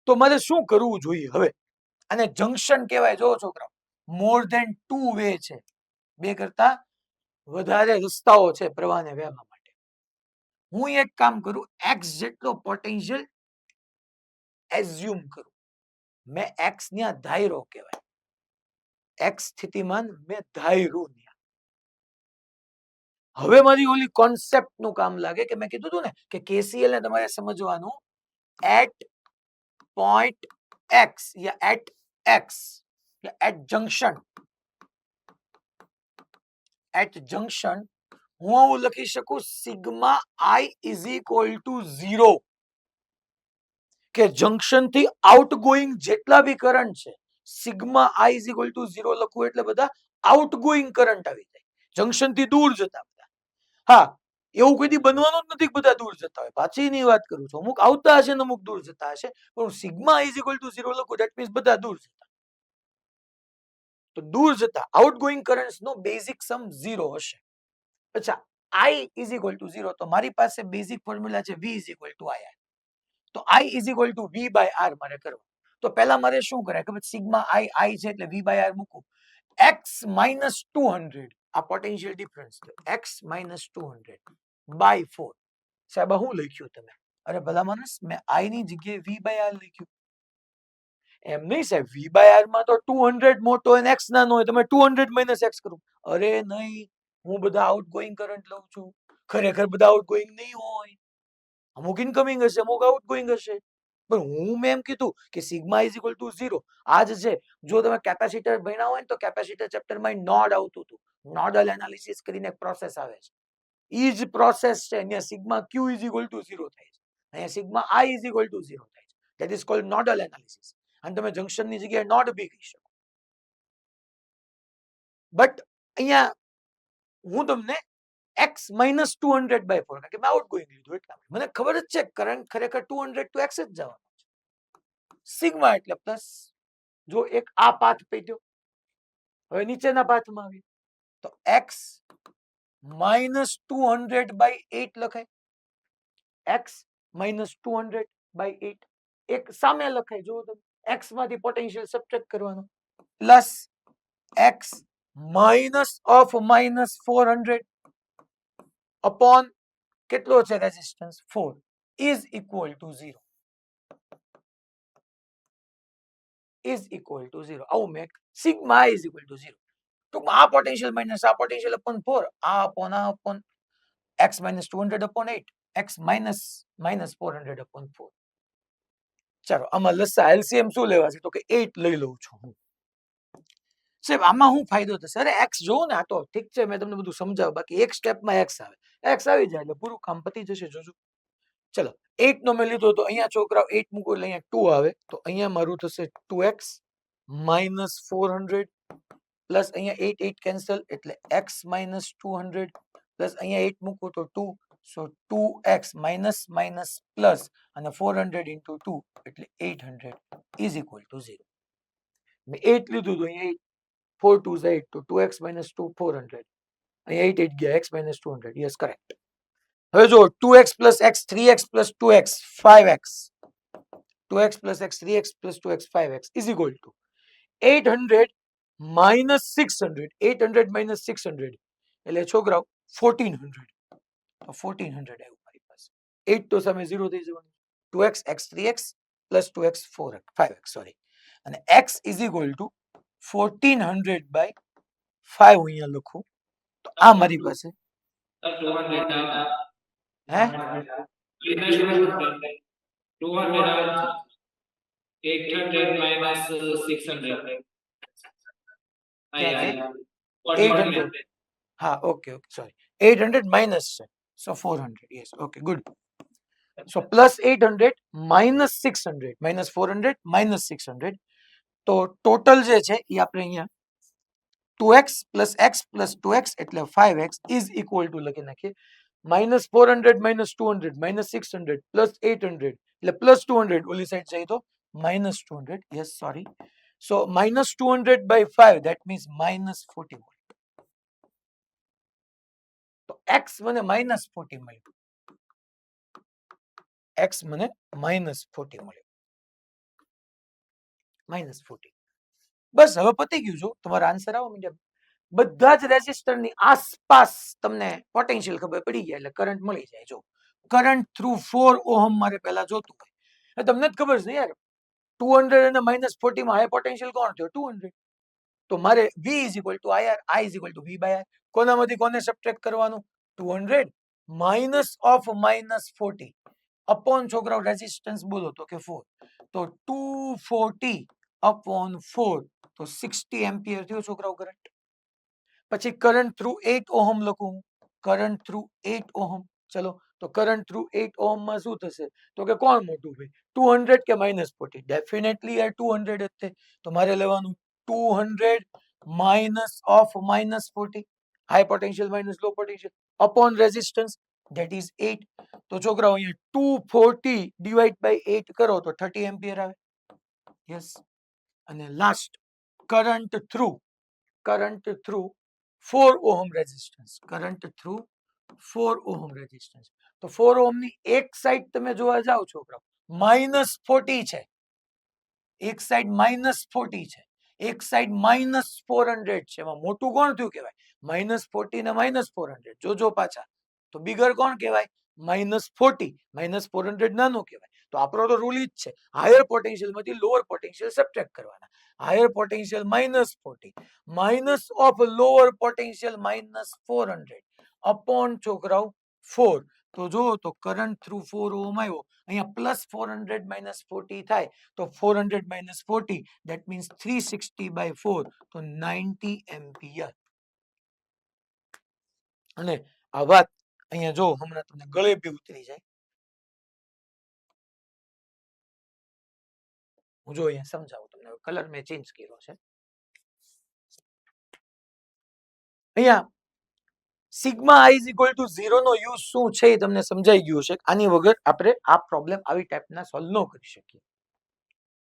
તો મારે શું કરવું જોઈએ હવે? અને જંક્શન કહેવાય. જો છોકરાઓ, મોર ધેન 2 વે છે, બે કરતા વધારે રસ્તાઓ છે પ્રવાહને વહેવા માટે. હું એક કામ કરું, x જેટલો પોટેન્શિયલ એઝ્યુમ કરું. મેં x ન્યા ધાર્યો કહેવાય, x સ્થિતિમાન મેં ધાર્યું. હવે મારી ઓલી કોન્સેપ્ટ નું કામ લાગે કે મેં કીધું હતું ને કે KCL ને તમારે સમજવાનું એટ પોઈન્ટ x યા at x at junction. At junction હું આવું લખી શકું sigma i is equal to 0, કે જંક્શન થી આઉટગોઈંગ જેટલા બી કરંટ છે sigma i is equal to 0 લખવું એટલે બધા આઉટગોઈંગ કરંટ આવી જાય, જંક્શન થી દૂર જતા. હા, એવું કોઈ દી બનવાનું જ નથી બધા દૂર જતા હોય, પાછળની વાત કરું છું. અમુક આવતા હશે ને અમુક દૂર જતા હશે, પણ સિગ્મા ઇઝ ઇક્વલ ટુ 0 લખું ધેટ મીન્સ બધા દૂર જતા. તો દૂર જતા આઉટગોઈંગ કરન્ટ્સ નો બેઝિક સમ 0 હશે. અચ્છા, i ઇઝ ઇક્વલ ટુ 0, તો મારી પાસે બેઝિક ફોર્મ્યુલા છે v is equal to i. તો i is equal to v by r મારે કરવું. તો પહેલા મારે શું કરાય ખબર? સિગ્મા i છે એટલે v બાય r મૂકું. x માઇનસ 200 આ પોટેન્શિયલ ડિફરન્સ છે, x માઇનસ 200 બાય 4. સાહેબ શું લખ્યું તમે? અરે ભલા માણસ, મેં i ની જગ્યાએ v બાય r લખ્યું. એમ નહીં સાહેબ, v બાય r માં તો 200 મોટો અને x નાનો હોય, તમે 200 માઇનસ x કરો. અરે નહીં, હું બધા આઉટગોઈંગ કરંટ લઉં છું. ખરેખર બધા આઉટગોઈંગ નહીં હોય, અમુક ઇનકમિંગ હશે, અમુક આઉટગોઈંગ હશે. પણ હું મેં એમ કીધું કે સિગ્મા ઇઝ ઇક્વલ ટુ 0. આ જ છે, જો તમે કેપેસિટર ભણ્યા હોય ને તો કેપેસિટર ચેપ્ટરમાં નોડ આવતું હતું. નોડલ એનાલિસિસ કરીને એક પ્રોસેસ આવે છે, ઈ જ પ્રોસેસ છે. અહીંયા sigma q is equal to 0 થાય છે, અહીંયા sigma i is equal to 0 થાય છે. That is called nodal analysis. અને તમે જંક્શનની જગ્યાએ નોડ બી કહી શકો. બટ અહીંયા હું તમને x માઇનસ 200 બાય 4, કારણ કે મેં આઉટગોઈંગ લીધું એટલા મને ખબર જ છે કરંટ ખરેખર 200 ટુ x જ જવાનો છે. સિગ્મા એટલે પ્લસ. જો એક આ પાથ પૈડ્યો, હવે નીચેના પાથમાં આવી તો x માઇનસ 200 બાય 8 લખાય. x માઇનસ 200 બાય 8 એક સામે લખાય. જો તમે x માંથી પોટેન્શિયલ સબટ્રેક્ટ કરવાનો, plus x minus of minus 400 upon કેટલો છે resistance 4 is equal to 0. Is equal to 0 આવું મેં સિગ્મા ઇઝ ઇક્વલ ટુ 0. તો આ પોટેન્શિયલ માઇનસ આ પોટેન્શિયલ અપોન 4, આ upon x minus 200 upon 8, x minus minus 400 upon 4. ચાલો આમાં લસા એલસીએમ શું લેવા છે? તો કે 8 લઈ લઉં છું હું. સાહેબ આમાં શું ફાયદો થશે? અરે x જોવો ને, આ તો ઠીક છે મેં તમને બધું સમજાવ્યું, બાકી એક સ્ટેપમાં x આવે, x આવી જાય એટલે પૂરું કામ પતી જશે. જોજો. ચલો 8 નો મેં લીધો તો અહીંયા છોકરાઓ 8 મૂકો એટલે અહીંયા 2 આવે, તો અહીંયા મારું થશે 2x માઇનસ 400 પ્લસ અહીંયા 8 8 કેન્સલ એટલે x માઇનસ 200 પ્લસ અહીંયા 8 મૂકો તો 2, સો 2x માઇનસ માઇનસ પ્લસ અને 400 ઇન્ટુ 2 એટલે 800 ઇઝ ઇક્વલ ટુ 0. મેં 8 લીધું તો અહીંયા 8 4 2 8 તો 2x minus 2 400 અહીંયા 8 8 ગયા x minus 200 યસ કરેક્ટ. હવે જો 2x plus x 3x plus 2x 5x 2x plus x 3x plus 2x 5x is equal to 800 minus 600 800 minus 600 એટલે છોકરાઓ 1400 તો 1400 આવ્યું મારી પાસે 8 તો સામે 0 થઈ જવાનું 2x x 3x plus 2x 4x 5x sorry અને x is equal to 1400 by 5 અહીંયા લખું તો આ મારી પાસે હે 800 minus 600 800 હા ઓકે ઓકે સોરી 800 minus છે so 400 yes okay good so plus 800 minus 600 minus 400 minus 600 તો ટોટલ જે છે એ આપણે અહીંયા 2x plus x plus 2x એટલે 5x is equal to લખી નાખીએ minus 400 minus 200 minus 600 plus 800 એટલે plus 200 ઓલી સાઈડ જાય તો minus 200 yes sorry so minus 200 by 5 that means minus 40 volt તો x મને minus 40 મળ્યું x મને minus 40 મળ્યું minus 40 બસ હવે પતી ગયું જો તમારો આન્સર આવો મીડિયમ બધા જ રેઝિસ્ટરની આસપાસ તમને પોટેન્શિયલ ખબર પડી જાય એટલે કરંટ મળી જાય જો કરંટ થ્રુ 4 ઓહમ મારે પહેલા જોતું હોય તમને જ ખબર છે યાર 200 અને -40 માં હાઈ પોટેન્શિયલ કોણ થયો 200 તો મારે V is equal to IR I is equal to V by R કોનામાંથી કોને સબટ્રેક્ટ કરવાનું 200 minus of -40 upon છોકરાઓ રેઝિસ્ટન્સ બોલો તો કે 4 તો 240 upon 4 તો 60 એમ્પિયર થયો છોકરાઓ કરંટ પછી કરંટ થ્રુ 8 ઓહમ લખું કરંટ થ્રુ 8 ઓહમ ચલો તો કરંટ થ્રુ 8 ઓહમ માં શું થશે તો કે કોણ મોટું ભાઈ 200 કે -40 ડેફિનેટલી યાર 200 જ છે તો મારે લેવાનું 200 minus of -40 high potential minus low potential upon resistance that is 8 તો છોકરાઓ અહીંયા 240 ડિવાઇડ બાય 8 કરો તો 30 એમ્પિયર આવે યસ અને last current through 4 ohm resistance current through 4 ohm resistance તો 4 ઓહમ ની એક સાઈડ તમે જોવા જાઓ છોકરાઓ -40 છે એક સાઈડ -40 છે એક સાઈડ -400 છે એમાં મોટું કોણ થયું કહેવાય -40 ને -400 જોજો પાછા તો બિગર કોણ કહેવાય -40 -400 નાનું કહેવાય તો આપણો તો રૂલ જ છે હાયર પોટેન્શિયલ માંથી લોઅર પોટેન્શિયલ સબટ્રેક્ટ કરવાના higher potential -40 minus of lower potential -400 upon છોકરાઓ 4 તો જો તો કરંટ થ્રુ 4 ઓહમ આવ્યો અહીંયા +400 -40 થાય તો 400 -40 that means 360 by 4 તો 90 એમ્પિયર અને આ વાત અહીંયા જો હમણાં તમને ગળે બી ઉતરી જાય હું જો અહીંયા સમજાવું તમને કલર મેં ચેન્જ કર્યો છે અહીંયા sigma i is equal to 0 નો યુઝ શું છે એ તમને સમજાઈ ગયું છે આની વગર આપણે આ પ્રોબ્લેમ આવી ટાઈપના સોલ્વ ન કરી શકીએ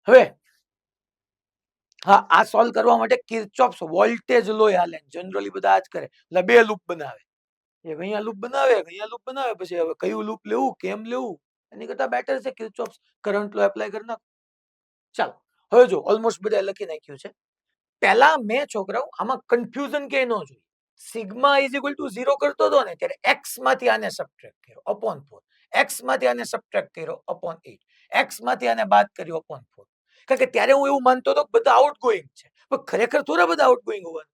હવે હા આ સોલ્વ કરવા માટે કિર્ચોફ્સ વોલ્ટેજ લો હાલે જનરલી બધા આ જ કરે એટલે બે લૂપ બનાવે એક અહીંયા લૂપ બનાવે એક અહીંયા લૂપ બનાવે પછી હવે કયું લૂપ લેવું કેમ લેવું એની કરતા બેટર છે કિર્ચોફ્સ કરંટ લો એપ્લાય કરી નાખો ચાલો હવે જો ઓલમોસ્ટ બધા લખી નાખ્યું છે પહેલા મેં છોકરાઓ આમાં કન્ફ્યુઝન કે ન જોઈએ સિગ્મા ઇઝ ઇક્વલ ટુ 0 કરતો હતો ને ત્યારે x માંથી આને સબટ્રેક્ટ કર્યો અપોન 4 x માંથી આને સબટ્રેક્ટ કર્યો અપોન 8 x માંથી આને બાદ કર્યો અપોન 4 કારણ કે ત્યારે હું એવું માનતો હતો કે બધા આઉટગોઈંગ છે પણ ખરેખર થોડા બધા આઉટગોઈંગ હોવાનું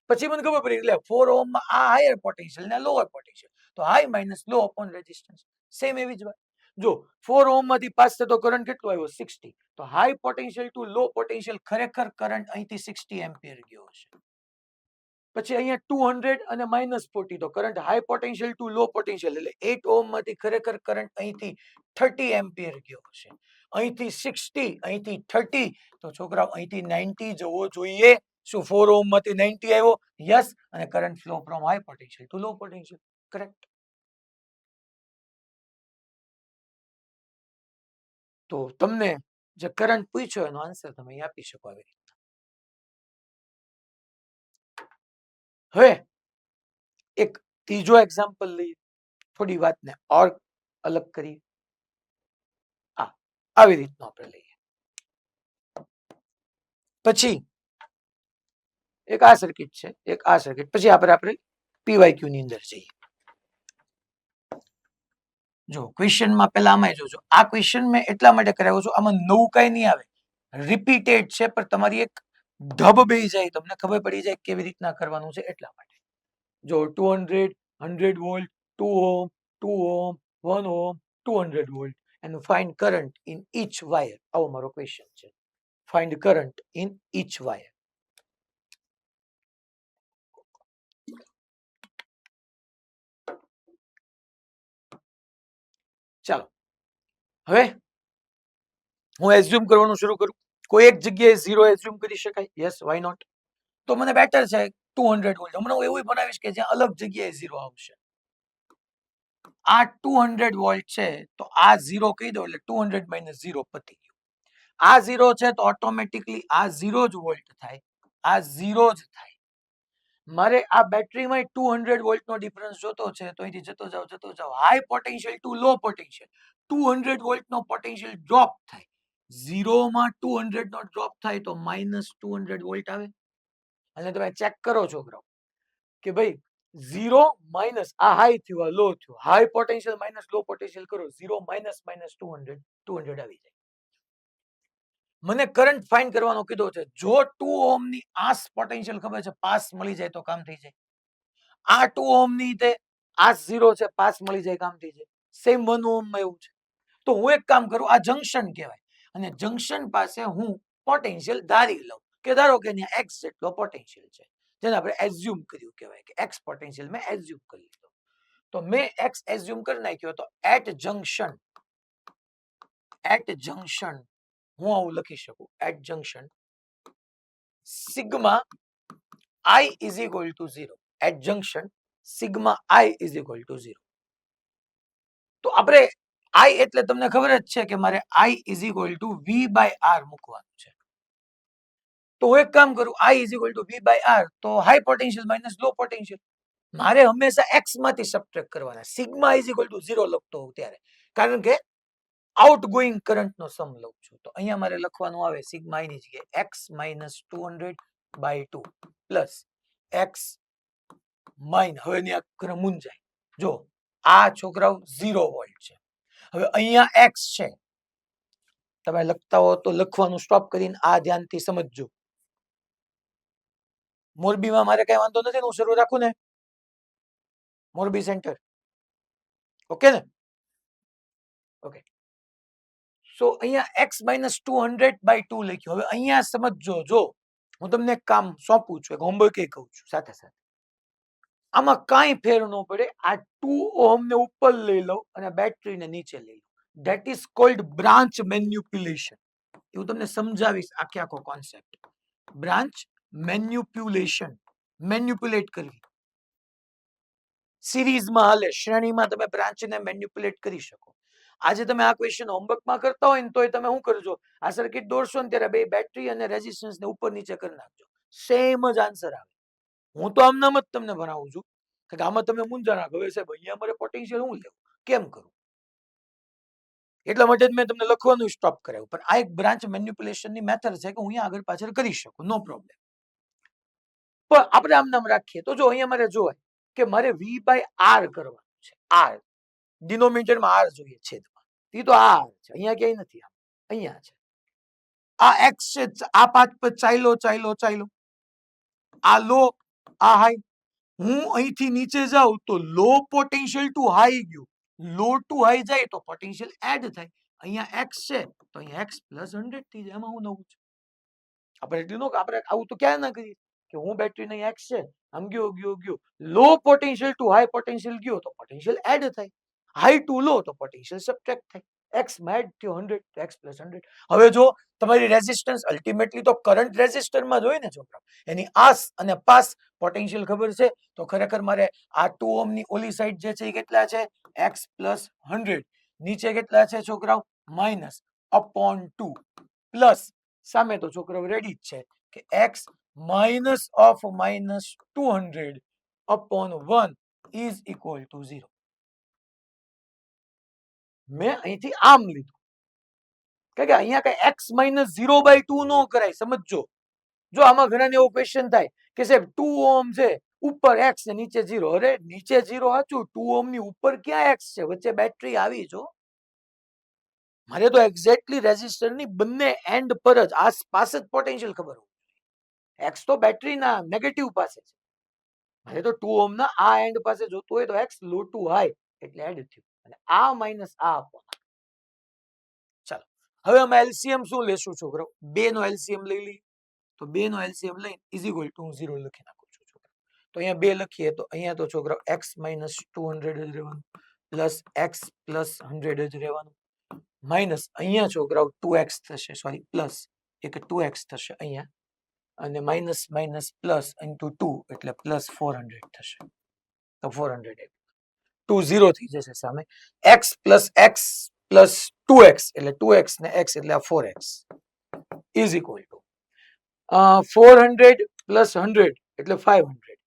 પછી મને ખબર પડી એટલે 4 ઓહમ માં આ હાયર પોટેન્શિયલ ને લોઅર પોટેન્શિયલ તો હાઈ માઇનસ લો અપોન રેઝિસ્ટન્સ સેમ એવી જ વાત જો 4 ઓહમ માંથી પાસ થતો કરંટ કેટલો આવ્યો 60 તો high potential two low potential ખરેખર કરંટ અહીંથી 60 એમ્પિયર ગયો હશે પછી અહીંયા 200 અને -40 તો current high potential two low potential એટલે 8 ઓહમ માંથી ખરેખર કરંટ અહીંથી 30 એમ્પિયર ગયો હશે અહીંથી 60 અહીંથી 30 તો છોકરાઓ અહીંથી 90 જવો જોઈએ શું 4 ઓહમ માંથી 90 આવ્યો યસ અને current flow from high potential two low potential correct તો તમને જે કરંટ પૂછ્યો એનો આન્સર તમે અહીં આપી શકો આવી રીતે હવે એક ત્રીજો એક્ઝામ્પલ લઈએ, થોડી વાતને ઓર અલગ કરીએ. આવી રીતનું આપણે લઈએ. પછી એક આ સર્કિટ છે, એક આ સર્કિટ, પછી આપણે પીવાયક્યુ ની અંદર જઈએ. જો ક્વેશ્ચનમાં પહેલા આમાં જોજો, આ ક્વેશ્ચન મેં એટલા માટે કરાવ્યો છું, આમાં નવું કઈ નહીં આવે, રિપીટેડ છે, પણ તમારી એક ઢબ બેસી જાય, તમને ખબર પડી જાય કેવી રીતના કરવાનું છે એટલા માટે. જો 200 100 volt 2 ohm 2 ohm 1 ohm 200 volt and find current in each wire, આવો મારો ક્વેશ્ચન છે. Find current in each wire. ચાલો હવે હું એઝ્યુમ કરવાનું શરૂ કરું. કોઈ એક જગ્યાએ 0 એઝ્યુમ કરી શકાય? Yes, why not? તો મને બેટર છે 200 વોલ્ટ. હમણાં હું એવું બનાવીશ કે જ્યાં અલગ જગ્યાએ 0 આવશે. આ 200 વોલ્ટ છે તો આ 0 કહી દો એટલે 200 માઇનસ 0 પતી ગયું. આ 0 છે તો ઓટોમેટિકલી આ 0 જ વોલ્ટ થાય, આ 0 જ થાય. મારે આ બેટરીમાં 200 વોલ્ટનો ડિફરન્સ જોતો છે તો અહીંથી જતો જાવ high potential two low potential 200 વોલ્ટનો પોટેન્શિયલ ડ્રોપ થાય. 0 માં 200 નો ડ્રોપ થાય તો માઇનસ 200 વોલ્ટ આવે. અને તમે ચેક કરો છોકરાઓ કે ભાઈ 0 માઇનસ આ હાઈ થયું આ લો થયું, high potential minus low potential કરો, 0 માઇનસ માઇનસ 200 આવી જાય. મને કરંટ ફાઇન્ડ કરવાનો કીધો છે. જો 2 ઓહ્મ ની આસ પોટેન્શિયલ ખબર છે, પાસ મળી જાય તો કામ થઈ જાય. આ 2 ઓહ્મ ની તે આસ 0 છે, પાસ મળી જાય કામ થઈ જાય. સેમ 1 ઓહ્મ માં એવું છે. તો હું એક કામ કરું, આ જંક્શન કહેવાય, અને જંક્શન પાસે હું પોટેન્શિયલ ધારી લઉં કે ધારો કે ત્યાં x જેટલો પોટેન્શિયલ છે, જેને આપણે એઝ્યુમ કર્યું કહેવાય કે x પોટેન્શિયલ મેં એઝ્યુમ કરી લીધો. તો મેં x એઝ્યુમ કરી નાખ્યો તો એટ જંક્શન હું આવું લખી શકું, at junction sigma I is equal to 0. At junction sigma I is equal to 0. તો આપણે I એટલે તમને ખબર જ છે કે મારે I is equal to V by R મૂકવાનું છે. તો હું એક કામ કરું, I is equal to V by R, તો high potential minus low potential મારે હંમેશા x માંથી સબટ્રેક્ટ કરવાના. સિગ્મા is equal to 0 લખતો હોઉં ત્યારે, કારણ કે આઉટગોઈંગ કરંટ નો સમ લઉં છું. તો અહીંયા મારે લખવાનું આવે સિગ્મા I ની જગ્યાએ x minus 200 by 2 plus x mine, હવે ની આ મુંજાય. જો આ છોકરાઓ 0 વોલ્ટ છે, હવે અહીંયા x છે, તમે લખતા હો તો લખવાનું સ્ટોપ કરીને આ ધ્યાનથી સમજજો. મોરબીમાં મારે કઈ વાંધો નથી, હું શરૂ રાખું ને, મોરબી સેન્ટર, ઓકે ને? ઓકે. સો અહીંયા x minus 200 by 2 લખ્યું. હવે અહીંયા સમજજો, જો હું તમને એક કામ સોંપું છું, એક હોમવર્ક એ કહું છું સાથે સાથે, આમાં કાંઈ ફેર ન પડે. આ 2 ઓહ્મ ને ઉપર લઈ લઉં અને બેટરીને નીચે લઈ લઉં. That is called branch manipulation. હું તમને સમજાવીશ આખે આખો કોન્સેપ્ટ. બ્રાન્ચ મેન્યુપ્યુલેશન, મેન્યુપ્યુલેટ કરવી. સિરીઝમાં હાલે, શ્રેણીમાં તમે બ્રાન્ચને મેન્યુપ્યુલેટ કરી શકો. આજે તમે આ ક્વેશ્ચન હોમવર્કમાં કરતા હોય ને તોય તમે શું કરજો, આ સર્કિટ દોરશો ને ત્યારે બે બેટરી અને રેઝિસ્ટન્સ ને ઉપર નીચે કરી નાખજો, સેમ જ આન્સર આવે. હું તો આમનામ જ તમને ભણાવું છું કે આમાં તમે મૂંઝાણા હવે સાહેબ અહીંયા મારે પોટેન્શિયલ હું લેવું, કેમ કરું? એટલા માટે જ મેં તમને લખવાનું સ્ટોપ કરાવ્યું. પણ આ એક બ્રાન્ચ મેન્યુપ્યુલેશનની મેથડ છે કે હું અહીંયા આગળ પાછળ કરી શકું, નો પ્રોબ્લેમ. પણ આપણે આમ નામ રાખીએ તો જો અહીંયા મારે જોવાય કે મારે V by R કરવાનું છે. R ડિનોમિનેટરમાં R જોઈએ છેદમાં. એ તો આ છે, અહીંયા ક્યાંય નથી, અહીંયા છે. આ x છે, આ પાથ પર ચાલ્યો, આ લો આ હાઈ. હું અહીંથી નીચે જાઉં તો લો પોટેન્શિયલ ટુ હાઈ ગયું, લો ટુ હાઈ જાય તો પોટેન્શિયલ એડ થાય. અહીંયા x છે તો અહીંયા x પ્લસ 100 થઈ જાય. એમાં હું નવું છે આપણે એટલું નો, આપણે આવું તો ક્યાં ના કરીએ કે હું બેટરી નહીં x છે, આમ ગયો લો પોટેન્શિયલ ટુ હાઈ પોટેન્શિયલ ગયો તો પોટેન્શિયલ એડ થાય, હાઈ ટુ લો તો પોટેન્શિયલ સબટ્રેક્ટ થાય. x એડ થયો 100 તો x પ્લસ 100. હવે જો તમારી રેઝિસ્ટન્સ અલ્ટિમેટલી તો કરંટ રેઝિસ્ટરમાં જ હોય ને છોકરા, એની આસ અને પાસ પોટેન્શિયલ ખબર છે તો ખરેખર મારે આ 2 ઓહ્મ ની ઓલી સાઈડ જે છે એ કેટલા છે, x પ્લસ 100, નીચે કેટલા છે છોકરાઓ, માઇનસ અપોન 2 પ્લસ સામે તો છોકરાઓ રેડી જ છે કે x minus of minus 200 upon 1 is equal to 0. મેં અહીંથી આમ લીધું કારણ કે અહીંયા કઈ x માઇનસ 0/2 નો કરાય. સમજજો, જો આમાં ઘણાને એવો ક્વેશ્ચન થાય કે સાહેબ 2 ઓહમ છે, ઉપર x ને નીચે 0. અરે નીચે 0 સાચું, 2 ઓહમ ની ઉપર ક્યાં x છે? વચ્ચે બેટરી આવી જો. મારે તો એક્ઝેક્ટલી રેઝિસ્ટર ની બંને એન્ડ પર જ આસપાસ જ પોટેન્શિયલ ખબર હોય. x તો બેટરીના નેગેટિવ પાસે છે. મારે તો 2 ઓહમ ના આ એન્ડ પાસે જોતું હોય તો x લો ટુ હાઈ એટલે એડ થયું અને આ માઇનસ આ અપોન. ચાલો હવે અમે એલસીએમ શું લેશું છોકરો? 2 નો એલસીએમ લઈ લઈએ. તો 2 નો એલસીએમ લઈને ઇઝ ઇક્વલ ટુ 0 લખી નાખું છું છોકરા. તો અહીંયા 2 લખીએ તો અહીંયા તો છોકરા x માઇનસ 200 જ રહેવાનું પ્લસ x પ્લસ 100 જ રહેવાનું માઇનસ અહીંયા છોકરાઓ 2x થશે, સોરી પ્લસ એક 2x થશે અહીંયા અને માઇનસ માઇનસ પ્લસ ઇન્ટુ 2 એટલે પ્લસ 400 થશે. તો 400 2 0 થઈ જશે સામે. x plus x plus 2x એટલે 2x ને x એટલે આ 4x is equal two 400 plus 100 એટલે 500.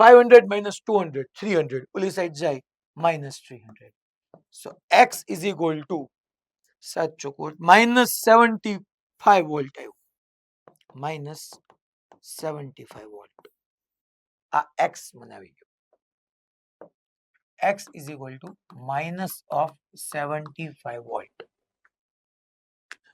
500 માઇનસ 200 300 ઓલી સાઈડ જાય minus 300. So x is equal two સાચો કોટ માઇનસ 75 વોલ્ટ આવ્યું. માઇનસ 75 વોલ્ટ આ x મને આવી ગયો. x is equal to minus of 75 volt.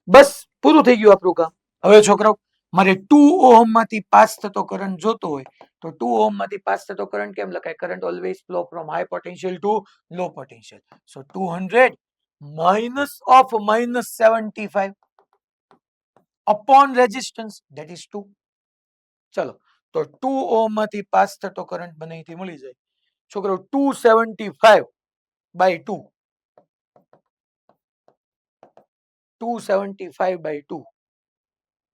બસ પૂરું થઈ ગયું આપણું કામ. હવે છોકરાઓ મારે 2 ઓહમ માંથી પાસ થતો કરંટ જોતો હોય તો 2 ઓહમ માંથી પાસ થતો કરંટ કેમ લખાય? Current always flow from high potential two low potential. So 200 minus of minus 75 upon resistance that is 2. ચલો તો 2 ઓહમ માંથી પાસ થતો કરંટ મને અહીંથી મળી જાય છોકરો 275 by 2. 275 by 2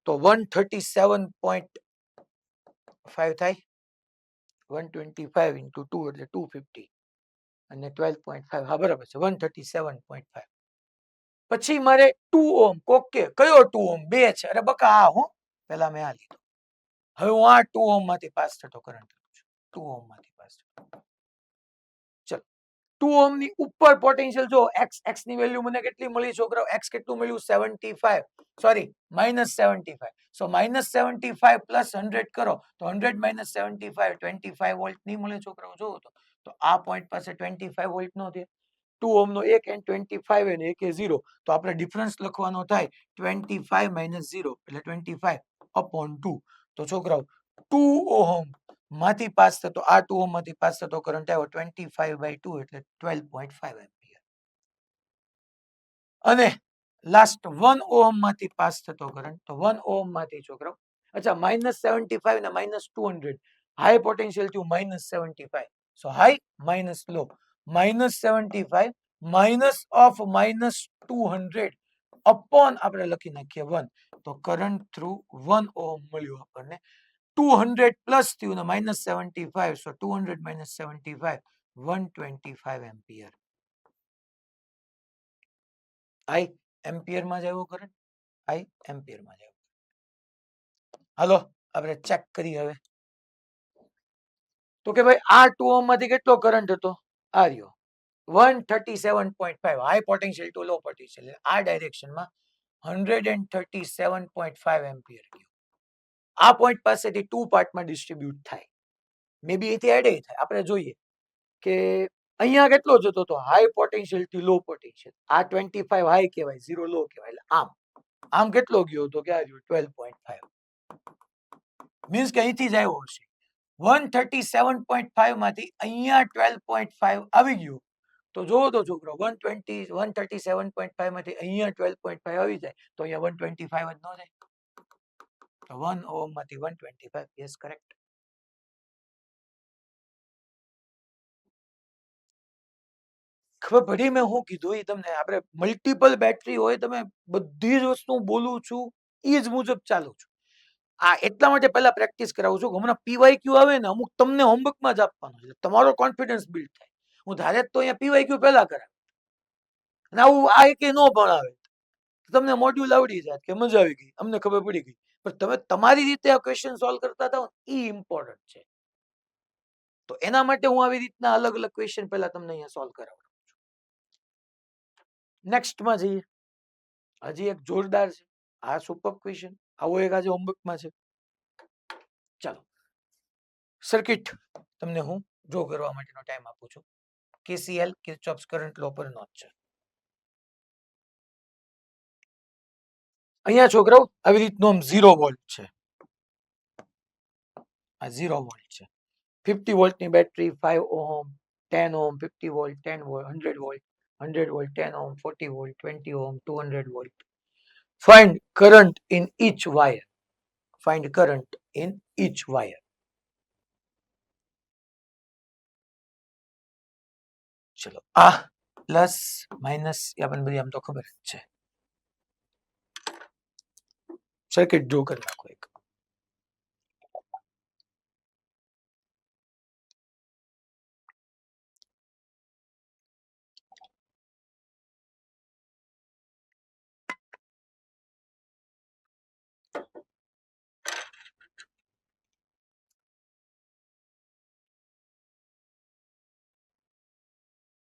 તો 137.5 થાય. 125 into 2 એટલે 250 અને 12.5 હા બરાબર છે 137.5. પછી મારે 2 ઓહમ કોકે કયો 2 ઓહમ? 2 છે. અરે બકા આ હું પહેલા મેં આ લીધો. હવે હું આ 2 ઓહમ માંથી પાસ થતો કરંટ લઉં છું. 2 ઓહમ માંથી પાસ થતો. ચલો 2 ઓહમ ની ઉપર પોટેન્શિયલ જો x ની વેલ્યુ મને કેટલી મળી છોકરાઓ? x કેટલું મળ્યું? 75 સોરી માઇનસ 75. સો માઇનસ 75 પ્લસ 100 કરો તો 100 માઇનસ 75 25 વોલ્ટ નહીં મળે છોકરાઓ. જોવો તો આ પોઈન્ટ પાસે 25 વોલ્ટ નો થયો. 2 ઓહમ નો એક એન્ડ 25 અને એક એ 0 તો આપણે ડિફરન્સ લખવાનો થાય 25 માઇનસ 0 એટલે 25 અપોન 2. તો છોકરાઓ 2 ઓહમ માંથી પાસ થતો આ 2 ઓહમ માંથી પાસ થતો કરંટ આવ્યો 25 by 2 એટલે 12.5 એમ્પિયર. અને લાસ્ટ 1 ઓહમ માંથી પાસ થતો કરંટ તો 1 ઓહમ માંથી છોકરાઓ અચ્છા માઇનસ 75 ને માઇનસ 200 હાઈ પોટેન્શિયલ થયું minus 75. So high minus low minus 75 minus of minus 200 upon આપણે લખી નાખીએ 1. તો કરંટ થ્રુ 1 ઓહમ મળ્યું આપણને. 200 પ્લસ થયું ને માઇનસ 75. સો 200 માઇનસ 75 125 એમ્પિયર. આઈ એમ્પિયર માં જ આવ્યો કરંટ. આઈ એમ્પિયર માં જ આવ્યો. હાલો આપણે ચેક કરીએ હવે. તો કે ભાઈ આ 2 ઓહમ માંથી કેટલો કરંટ હતો? આ રહ્યો 137.5 high potential two low potential. આ ડાયરેક્શનમાં 137.5 એમ્પિયર ગયો. આ પોઈન્ટ પાસેથી 2 પાર્ટમાં ડિસ્ટ્રીબ્યુટ થાય. મે બી અહીંથી એડ થાય. આપણે જોઈએ કે અહીંયા કેટલો જતો હતો? હાઈ પોટેન્શિયલ થી લો પોટેન્શિયલ. આ 25 હાઈ કહેવાય 0 લો કહેવાય. એટલે આમ કેટલો ગયો તો કે આ રહ્યો 12.5. મીન્સ કે અહીંથી જ આવ્યો હશે. 137.5 માંથી અહીંયા 12.5 આવી ગયું તો જોવો તો છોકરો 137.5 માંથી અહીંયા 12.5 આવી જાય તો અહીંયા 125 જ ન જાય. 1 ઓહમ માંથી 125. Yes correct. ખબર પડી મેં શું કીધું એ તમને? આપણે મલ્ટિપલ બેટરી હોય તમે બધી જ વસ્તુ બોલું છું એ જ મુજબ ચાલુ છું. આ એટલા માટે પહેલા પ્રેક્ટિસ કરાવું છું. હમણાં પીવાયક્યુ આવે ને અમુક તમને હોમવર્કમાં જ આપવાનો છે. તમારો કોન્ફિડન્સ બિલ્ડ થાય. હું ધારે તો અહીંયા પીવાયક્યુ પહેલા કરાવ અને આવું આ એક ન ભણાવે. તમને મોડ્યુલ આવડી જાય કે મજા આવી ગઈ, અમને ખબર પડી ગઈ. પણ તમે તમારી રીતે આ ક્વેશ્ચન સોલ્વ કરતા થાવ એ ઇમ્પોર્ટન્ટ છે. તો એના માટે હું આવી રીતના અલગ અલગ ક્વેશ્ચન પહેલા તમને અહીંયા સોલ્વ કરાવું. નેક્સ્ટમાં જઈએ. હજી એક જોરદાર છે. આ સુપર ક્વેશ્ચન આવો એક આજે હોમવર્કમાં છે. ચાલો, સર્કિટ તમને હું ડ્રો કરવા માટેનો ટાઈમ આપું છું. KCL કિર્ચોફ્સ કરંટ લો પર નોટ છે. અહીંયા છોકરાઓ આવી રીતનો 0 વોલ્ટ છે. આ 0 વોલ્ટ છે. 50 વોલ્ટની battery, 5 ohm, 10 ohm, 50 volt, 10 volt, 100 volt, 100 volt, 10 ohm, 40 volt, 20 ohm, 200 volt. Find current in each wire. Find current in each wire. ચલો, આ પ્લસ માઇનસ આપણને બધી આમ તો ખબર જ છે. સર્કિટ ડ્રો કરી નાખો એક.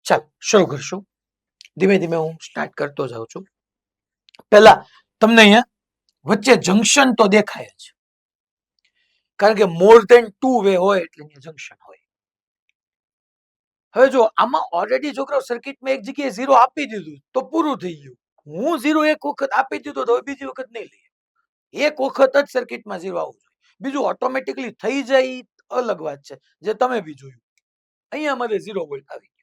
ચાલો શરૂ કરશું. ધીમે ધીમે હું સ્ટાર્ટ કરતો જાઉં છું. પહેલા તમને અહીંયા વચ્ચે જંક્શન તો દેખાય જ, કારણ કે મોર ધેન 2 વે હોય એટલે જંક્શન હોય. હવે જો આમાં ઓલરેડી છોકરાઓ સર્કિટમાં એક જગ્યાએ 0 આપી દીધું તો પૂરું થઈ ગયું. હું 0 એક વખત આપી દીધો તો બીજી વખત નહીં લઈએ. એક વખત જ સર્કિટમાં 0 આવવું જોઈએ. બીજું ઓટોમેટિકલી થઈ જાય અલગ વાત છે, જે તમે બી જોયું. અહીંયા મારે 0 વોલ્ટ આવી ગયો.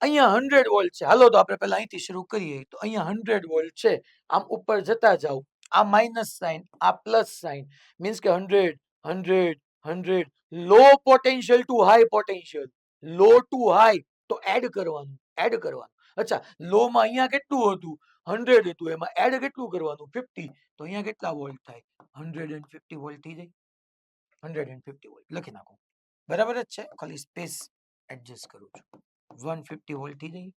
અહીંયા 100 વોલ્ટ છે. હાલો તો આપણે પહેલા અહીંથી શરૂ કરીએ. તો અહીંયા 100 વોલ્ટ છે. આમ ઉપર જતા જાવ. આ માઇનસ સાઇન, આ પ્લસ સાઇન, મીન્સ કે 100 100 100. Low potential to high potential. Low to high તો એડ કરવાનું, એડ કરવાનું. અચ્છા, લો માં અહીંયા કેટલું હતું? 100 હતું. એમાં એડ કેટલું કરવાનું? 50. તો અહીંયા કેટલા વોલ્ટ થાય? 150 વોલ્ટ થઈ જાય. 150 વોલ્ટ લખી નાખો. બરાબર જ છે, ખાલી સ્પેસ એડજસ્ટ કરું છું. 150 વોલ્ટ થઈ જાય.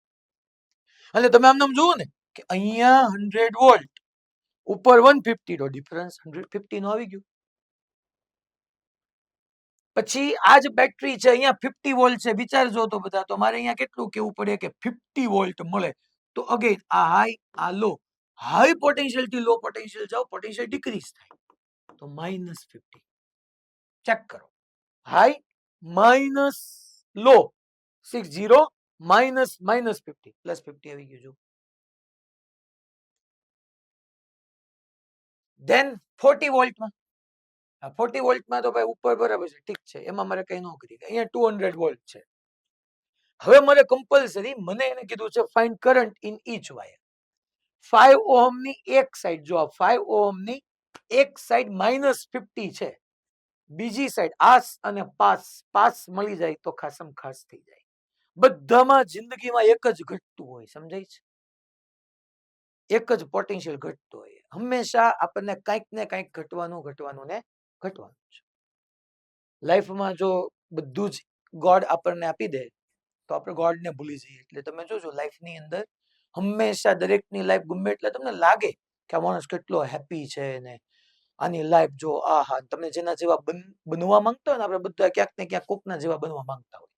એટલે તમે આમ નામ જુઓ ને કે અહીંયા 100 વોલ્ટ ઉપર 150 તો ડિફરન્સ 150 નો આવી ગયું. પછી આ જ બેટરી છે, અહીંયા 50 વોલ્ટ છે. વિચારજો તો બધા, તો મારે અહીંયા કેટલું કેવું પડે કે 50 વોલ્ટ મળે. તો અગેન આ હાઈ, આ લો. હાઈ પોટેન્શિયલ થી લો પોટેન્શિયલ જાઓ, પોટેન્શિયલ ડિક્રીઝ થાય. તો -50. ચેક કરો. હાઈ માઇનસ લો 60 માઇનસ -50 પ્લસ 50 આવી ગયું. ધેન 40 વોલ્ટમાં, 40 વોલ્ટમાં તો ભાઈ ઉપર બરાબર છે, ઠીક છે, એમાં મારે કઈ ન કરી. અહીંયા 200 વોલ્ટ છે. હવે મારે કમ્પલસરી મને એને કીધું છે find current in each wire. 5 ohm ની એક સાઈડ, જો આ 5 ઓહમ ની એક સાઈડ -50 છે, બીજી સાઈડ આસ અને પાસ પાસ મળી જાય તો ખાસમ ખાસ થઈ જાય. બધામાં જિંદગીમાં એક જ ઘટતું હોય, સમજાય છે? એક જ પોટેન્શિયલ ઘટતો હોય. હંમેશા આપણને કંઈક ને કંઈક ઘટવાનું ઘટવાનું ને ઘટવાનું છે. લાઈફમાં જો બધું જ ગોડ આપણને આપી દે તો આપણે ગોડને ભૂલી જઈએ. એટલે તમે જોજો લાઈફની અંદર હંમેશા દરેકની લાઈફ ગમે એટલે તમને લાગે કે આ માણસ કેટલો હેપી છે ને આની લાઈફ જો આહા, તમે જેના જેવા બનવા માંગતા હોય ને, આપણે બધા ક્યાંક ને ક્યાંક કોકના જેવા બનવા માંગતા હોય.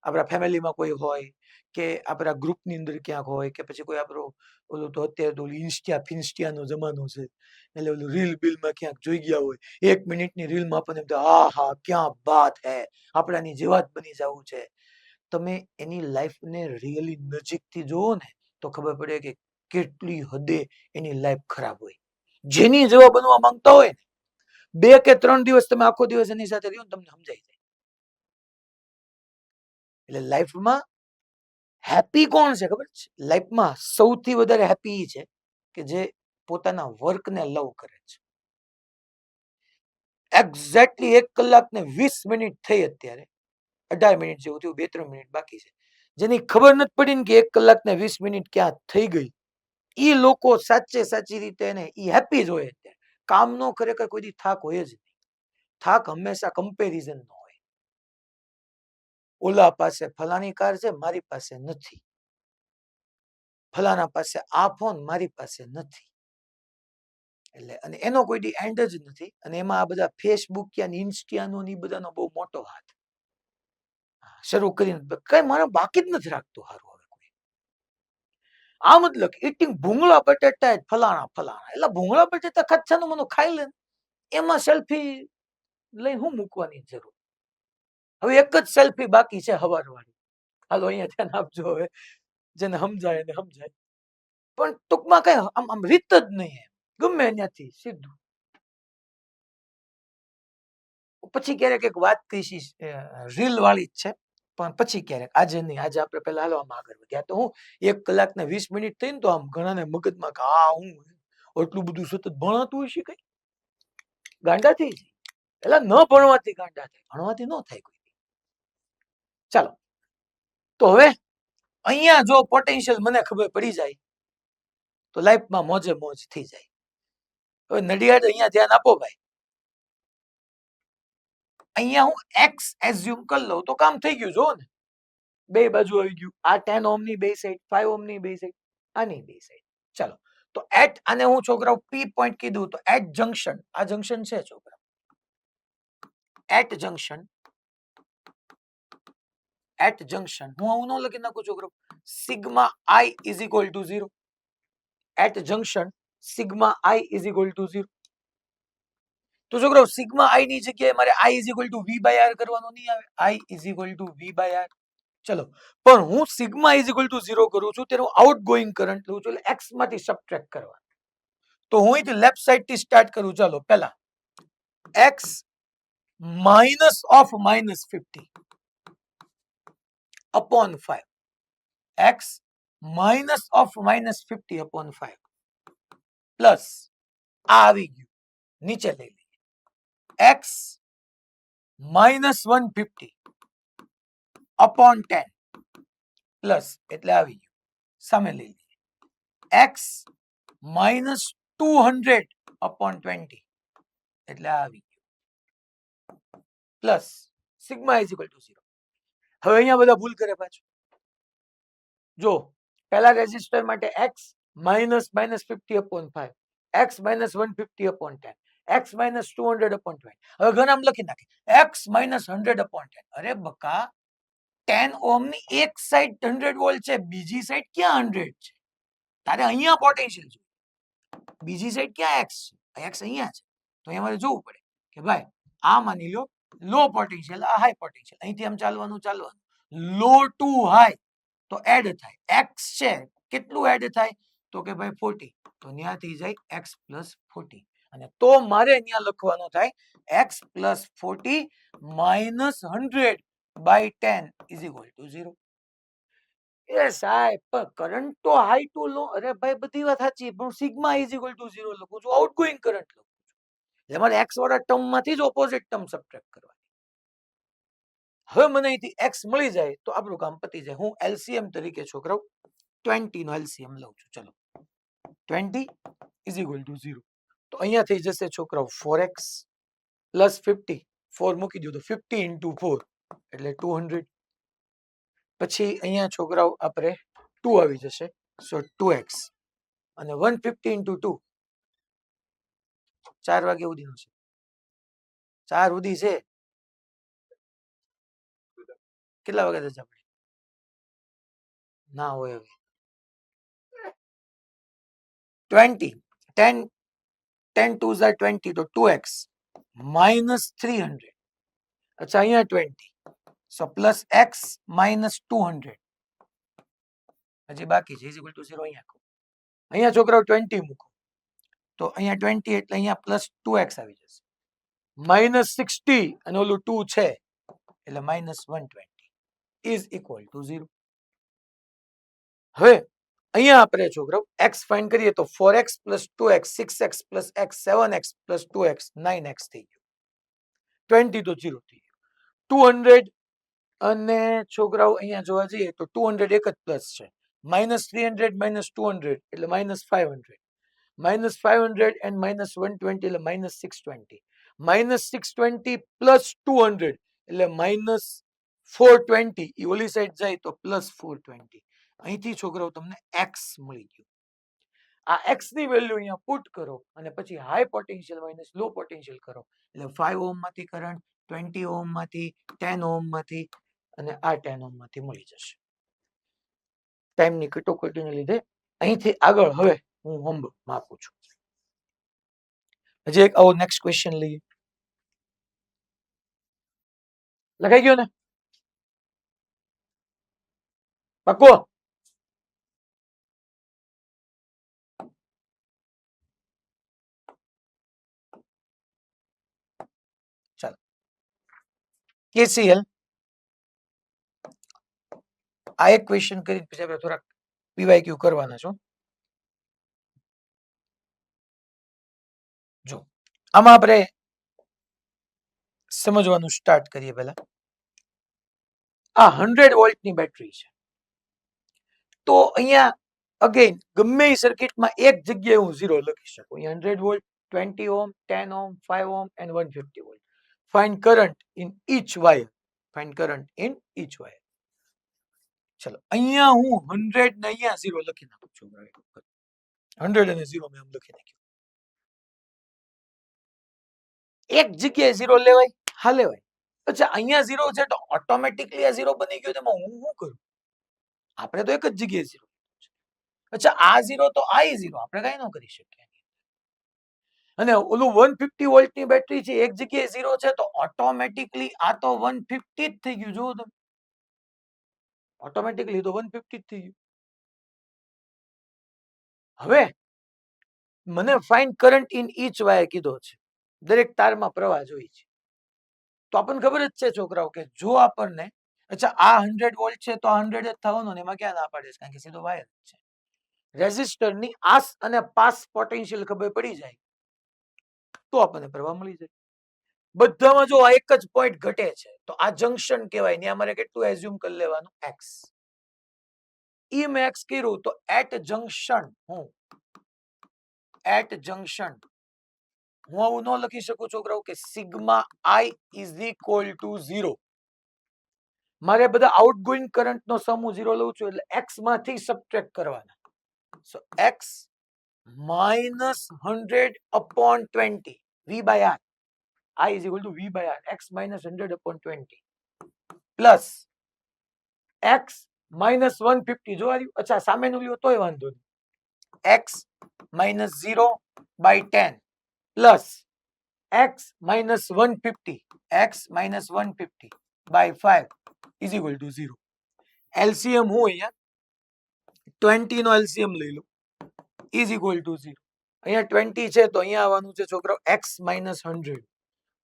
આપણા ફેમિલીમાં કોઈ હોય કે આપણા ગ્રુપની અંદર ક્યાંક હોય કે પછી કોઈ આપણો ઓલું, તો અત્યારે તો ઇન્સ્ટા ફિન્સ્ટિયાનો જમાનો છે, એટલે ઓલું રીલ બિલમાં ક્યાંક જોઈ ગયા હોય, 1 મિનિટની રીલમાં આપણને આહા ક્યાં બાત હે, આપણાની જેવા જ બની જવું છે. તમે એની લાઈફને રિયલી નજીકથી જોવો ને તો ખબર પડે કે કેટલી હદે એની લાઈફ ખરાબ હોય. જેની જેવા બનવા માંગતા હોય ને, 2 કે 3 દિવસ તમે આખો દિવસ એની સાથે રહ્યો ને તમને સમજાઈ જાય. એટલે લાઈફમાં હેપી કોણ છે ખબર છે? લાઈફમાં સૌથી વધારે હેપી છે કે જે પોતાના વર્કને લવ કરે છે. એક્ઝેક્ટલી 1 કલાક ને 20 મિનિટ થઈ, અત્યારે 18 મિનિટ જેવું થયું, 2-3 મિનિટ બાકી છે. જેની ખબર નથી પડી ને કે 1 કલાક ને 20 મિનિટ ક્યાં થઈ ગઈ, એ લોકો સાચી રીતે ને એ હેપી જ હોય. અત્યારે કામનો ખરેખર કોઈ દી થાક હોય જ નહીં. થાક હંમેશા કમ્પેરિઝન નો હોય. ઓલા પાસે ફલાણી કાર છે, મારી પાસે નથી. ફલાણા પાસે આ ફોન મારી પાસે નથી, એટલે અને એનો કોઈ દી એન્ડ જ નથી. અને એમાં આ બધા ફેસબુક યા ઇન્સ્ટાનો ની બધાનો બહુ મોટો હાથ. શરૂ કરીને કઈ મારે બાકી જ નથી રાખતું હારું હવે કોઈ. આ મતલબ ઇટિંગ ભૂંગળા બટેટા ફલાણા ફલાણા, એટલે ભૂંગળા બટેટા ખચ્છાનું મને ખાઈ લે, એમાં સેલ્ફી લઈને હું મૂકવાની જરૂર. હવે એક જ સેલ્ફી બાકી છે હવારવાળી. હાલો અહીંયા ધ્યાન આપજો, હવે જેને સમજાય એને સમજાય. પણ ટૂંકમાં કઈ આમ રીત જ નહીં, ગમે ત્યાંથી સીધું. પછી ક્યારેક એક વાત કહીશ, રીલ વાળી જ છે, પણ પછી ક્યારેક, આજે નહીં. આજે આપણે પેલા હાલવામાં આગળ વધ્યા. તો હું 1 કલાક ને 20 મિનિટ થઈ ને તો આમ ઘણાને મગજમાં કે આ હું એટલું બધું સતત ભણાતું હોય છે કઈ, ગાંડા થઈ જાય. એટલે ન ભણવાથી ગાંડા થાય, ભણવાથી ન થાય કોઈ. ચાલો, તો હવે અહીંયા જો પોટેન્શિયલ મને ખબર પડી જાય તો લાઈફમાં મોજે મોજ થઈ જાય. હવે નડિયાદ અહીંયા ધ્યાન આપો ભાઈ. અહીંયા હું એક્સ એઝ્યુમ કરી લઉં તો કામ થઈ ગયું. જો ને બે બાજુ આવી ગયું. આ 10 ઓહ્મ ની બે સાઈડ, 5 ઓહ્મ ની બે સાઈડ, આની બે સાઈડ. ચાલો, તો એટ, આને હું છોકરાઓ પી પોઈન્ટ કીધું, તો એટ જંકશન, આ જંકશન છે છોકરા, એટ જંકશન, એટ જંકશન હું આવું ન લખી નાખું છોકરો, sigma I is equal to 0. At junction sigma I is equal to 0. તો છોકરો સિગ્મા આઈ ની જગ્યાએ મારે I is equal to V by R કરવાનો નહીં આવે. I is equal to V by R. ચલો, પણ હું સિગ્મા ઇઝ ઇક્વલ ટુ 0 કરું છું, તેનું આઉટગોઈંગ કરંટ લઉં છું, એટલે એક્સ માંથી સબટ્રેક્ટ કરવા. તો હું અહીંથી લેફ્ટ સાઈડ થી સ્ટાર્ટ કરું. ચાલો, પહેલા x minus of -50 upon 5. x minus of -50 upon 5 plus આ આવી ગયું, નીચે લઈ લઈએ, x minus 150 upon 10 પ્લસ, એટલે આવી ગયું, સામે લઈ લઈએ, x minus 200 upon 20 એટલે આવી ગયું, plus sigma is equal to 0. હવે અહીંયા બધા ભૂલ કરે પાછું. જો પહેલા રેઝિસ્ટર માટે x minus -50 upon 5, x minus 150 upon 10, x minus 200 upon 20. હવે ઘણા આમ લખી નાખે x minus 100 upon 10. અરે બકા, 10 ઓહ્મ ની એક સાઈડ 100 વોલ્ટ છે, બીજી સાઈડ ક્યાં 100 છે? તારે અહીંયા પોટેન્શિયલ છે, બીજી સાઈડ ક્યાં x છે? x અહીંયા છે. તો અહીંયા મારે જોવું પડે કે ભાઈ આ માની લો લો પોટેન્શિયલ, આ હાઈ પોટેન્શિયલ, અહીંથી આમ ચાલવાનું, લો ટુ હાઈ તો એડ થાય. x છે, કેટલું એડ થાય? તો કે ભાઈ 40. તો ત્યાં થઈ જાય x plus 40. અને તો મારે અહીંયા લખવાનું થાય x plus 40 minus 100 by 10 is equal to 0. એ સાહેબ, પણ કરંટ તો હાઈ ટુ લો. અરે ભાઈ, બધી વાત સાચી, પણ સિગ્મા ઇઝ ઇક્વલ ટુ 0 લખું છું, આઉટગોઈંગ કરંટ લખું છું. એટલે મારે x વાળા ટર્મ માંથી જ ઓપોઝિટ ટર્મ સબટ્રેક્ટ કરવાની. હવે મને અહીંથી x મળી જાય તો આપણું કામ પતી જાય. હું એલસીએમ તરીકે છોકરાઓ 20 નો એલસીએમ લઉં છું. ચલો, 20 ઇઝ ઇક્વલ ટુ 0. તો અહીંયા થઈ જશે છોકરાઓ 4x પ્લસ 50. 4 મૂકી દો તો 50 into 4 એટલે 200. પછી અહીંયા છોકરાઓ આપણે 2 આવી જશે, સો 2x, અને 150 into 2 4 વાગે સુધીનો છે, 4 સુધી છે. કેટલા વાગે રજા પડે? ના હોય. હવે 20, 10 2s are 20, તો 2x minus 300. અચ્છા, અહીંયા 20, સો પ્લસ x minus 200 હજી બાકી છે, ઇઝ ઇક્વલ ટુ 0. અહીંયા છોકરાઓ 20 મૂકો તો અહીંયા 20 એટલે અહીંયા પ્લસ 2x આવી જશે, માઇનસ 60 અને ઓલું 2 છે એટલે માઇનસ 120 ઇઝ ઇક્વલ ટુ 0. હવે અહીંયા આપણે છોકરાઓ x ફાઇન્ડ કરીએ તો 4x plus 2x 6x plus x 7x plus 2x 9x થઈ ગયું. 20 તો 0 થઈ ગયું. 200 અને છોકરાઓ અહીંયા જોવા જઈએ તો 200 એક જ પ્લસ છે, minus 300 minus 200 એટલે minus 500, minus 500 and minus 120 એટલે minus 620, minus 620 plus 200 એટલે minus 420. એ ઓલી સાઈડ જાય તો plus 420. અહીંથી છોકરાઓ તમને x મળી ગયું. આ x ની વેલ્યુ અહીંયા પુટ કરો અને પછી high potential minus low potential કરો એટલે 5 ઓહમ માંથી કરંટ 20 ઓહમ માંથી 10 ઓહમ માંથી અને આ 10 ઓહમ માંથી મળી જશે. ટાઈમની કટોકટીને લીધે અહીંથી આગળ હવે હું હોમવર્કમાં આપું છું. હજી એક આવો નેક્સ્ટ ક્વેશ્ચન લઈએ. લખાઈ ગયો ને? પાક્કો? ચાલો KCL આ એક ક્વેશ્ચન કરીને પછી આપણે થોડાક PYQ કરવાના છો. જો આમાં આપણે સમજવાનું સ્ટાર્ટ કરીએ પહેલા. આ 100 વોલ્ટની બેટરી છે. તો અહીંયા અગેન ગમે એ સર્કિટમાં એક જગ્યાએ હું 0 લખી શકું. અહીંયા 100 volt 20 ohm 10 ohm 5 ohm and 150 volt. Find current in each wire. Find current in each wire. ચલો અહીંયા હું 100 ને અહીંયા 0 લખી નાખું છું. 100 અને 0 મેં આમ લખી નાખ્યું. એક જગ્યાએ 0 લેવાય? હા લેવાય. અચ્છા અહીંયા 0 છે તો ઓટોમેટિકલી આ 0 બની ગયો. તેમાં હું શું કરું? આપણે તો એક જ જગ્યાએ 0. અચ્છા આ 0 તો આ 0 આપણે કઈ ન કરી શકીએ. અને ઓલું 150 વોલ્ટની બેટરી છે એક જગ્યાએ 0 છે તો ઓટોમેટિકલી આ તો 150 જ થઈ ગયું. જુઓ તમે ઓટોમેટિકલી તો 150 જ થઈ ગયું. હવે મને find current in each wire કીધો છે. દરેક તારમાં પ્રવાહ જોઈએ છે. તો આપણને ખબર જ છે છોકરાઓ કે જો આપણને અચ્છા આ 100 વોલ્ટ છે તો આ 100 જ થવાનો ને એમાં ક્યાં ના પાડે છે? કારણ કે સીધો વાયર છે. રેઝિસ્ટરની આસ અને પાસ પોટેન્શિયલ ખબર પડી જાય તો આપણને પ્રવાહ મળી જાય. બધામાં જો આ એક જ પોઈન્ટ ઘટે છે તો આ જંક્શન કહેવાય. ને અમારે કેટલું એઝ્યુમ કરી લેવાનું? x. ઈ મેં x કર્યું તો એટ જંક્શન હું આવું ન લખી શકું છોકરાઓ કે sigma i is equal to 0. મારે બધા આઉટગોઈંગ કરંટ નો સમૂહ 0 લઉં છું એટલે x માંથી સબટ્રેક્ટ કરવાના. સો x minus 100 upon 20 v by r. I is equal to v by r. X minus 100 upon 20 plus x minus 150. જો આવ્યું? અચ્છા સામેનું લ્યો તોય વાંધો નહીં. x minus 0 by 10 plus x minus 150. x minus 150 by 5 is equal to 0. LCM હું અહીંયા 20 નો LCM લઈ લો is equal to 0. અહીંયા 20 છે તો અહીંયા આવવાનું છે છોકરો x minus 100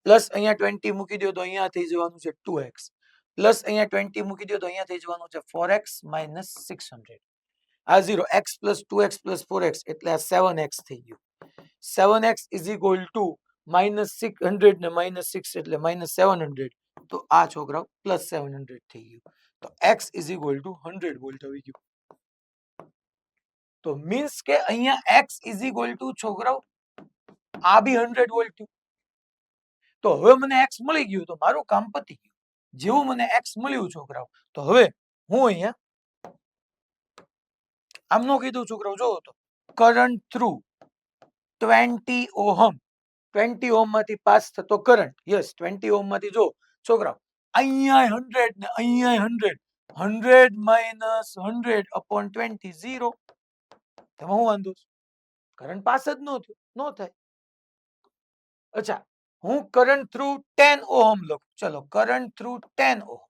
પ્લસ અહીંયા 20 મૂકી દો તો અહીંયા થઈ જવાનું છે 2x પ્લસ અહીંયા 20 મૂકી દો તો અહીંયા થઈ જવાનું છે 4x minus 600. આ 0 x plus 2x plus 4x એટલે આ 7x થઈ ગયું. 7x is equal to minus 600 ને minus 6 એટલે minus 700. તો આ છોકરાઓ plus 700 થઈ ગયું. તો x is equal to 100 volt આવી ગયું. તો મીન્સ કે અહીંયા x is equal to છોકરાઓ આ બી 100 વોલ્ટ થયું. તો હવે મને x મળી ગયું તો મારું કામ પતી ગયું. જેવું મને x મળ્યું છોકરાઓ તો હવે હું અહીંયા આમનો કીધું છોકરાઓ જોવો તો કરંટ થ્રુ 20 ઓહમ 20 ઓહમ માંથી પાસ થતો કરંટ. યસ 20 ઓહમ માંથી જો છોકરાઓ અહીંયા 100 ને અહીંયા 100 100 minus 100 upon 20 0. તેમાં હું વાંધો? કરંટ પાસ જ નો થાય. અચ્છા હું કરંટ થ્રુ 10 ઓહમ લખું. ચલો કરંટ થ્રુ 10 ઓહમ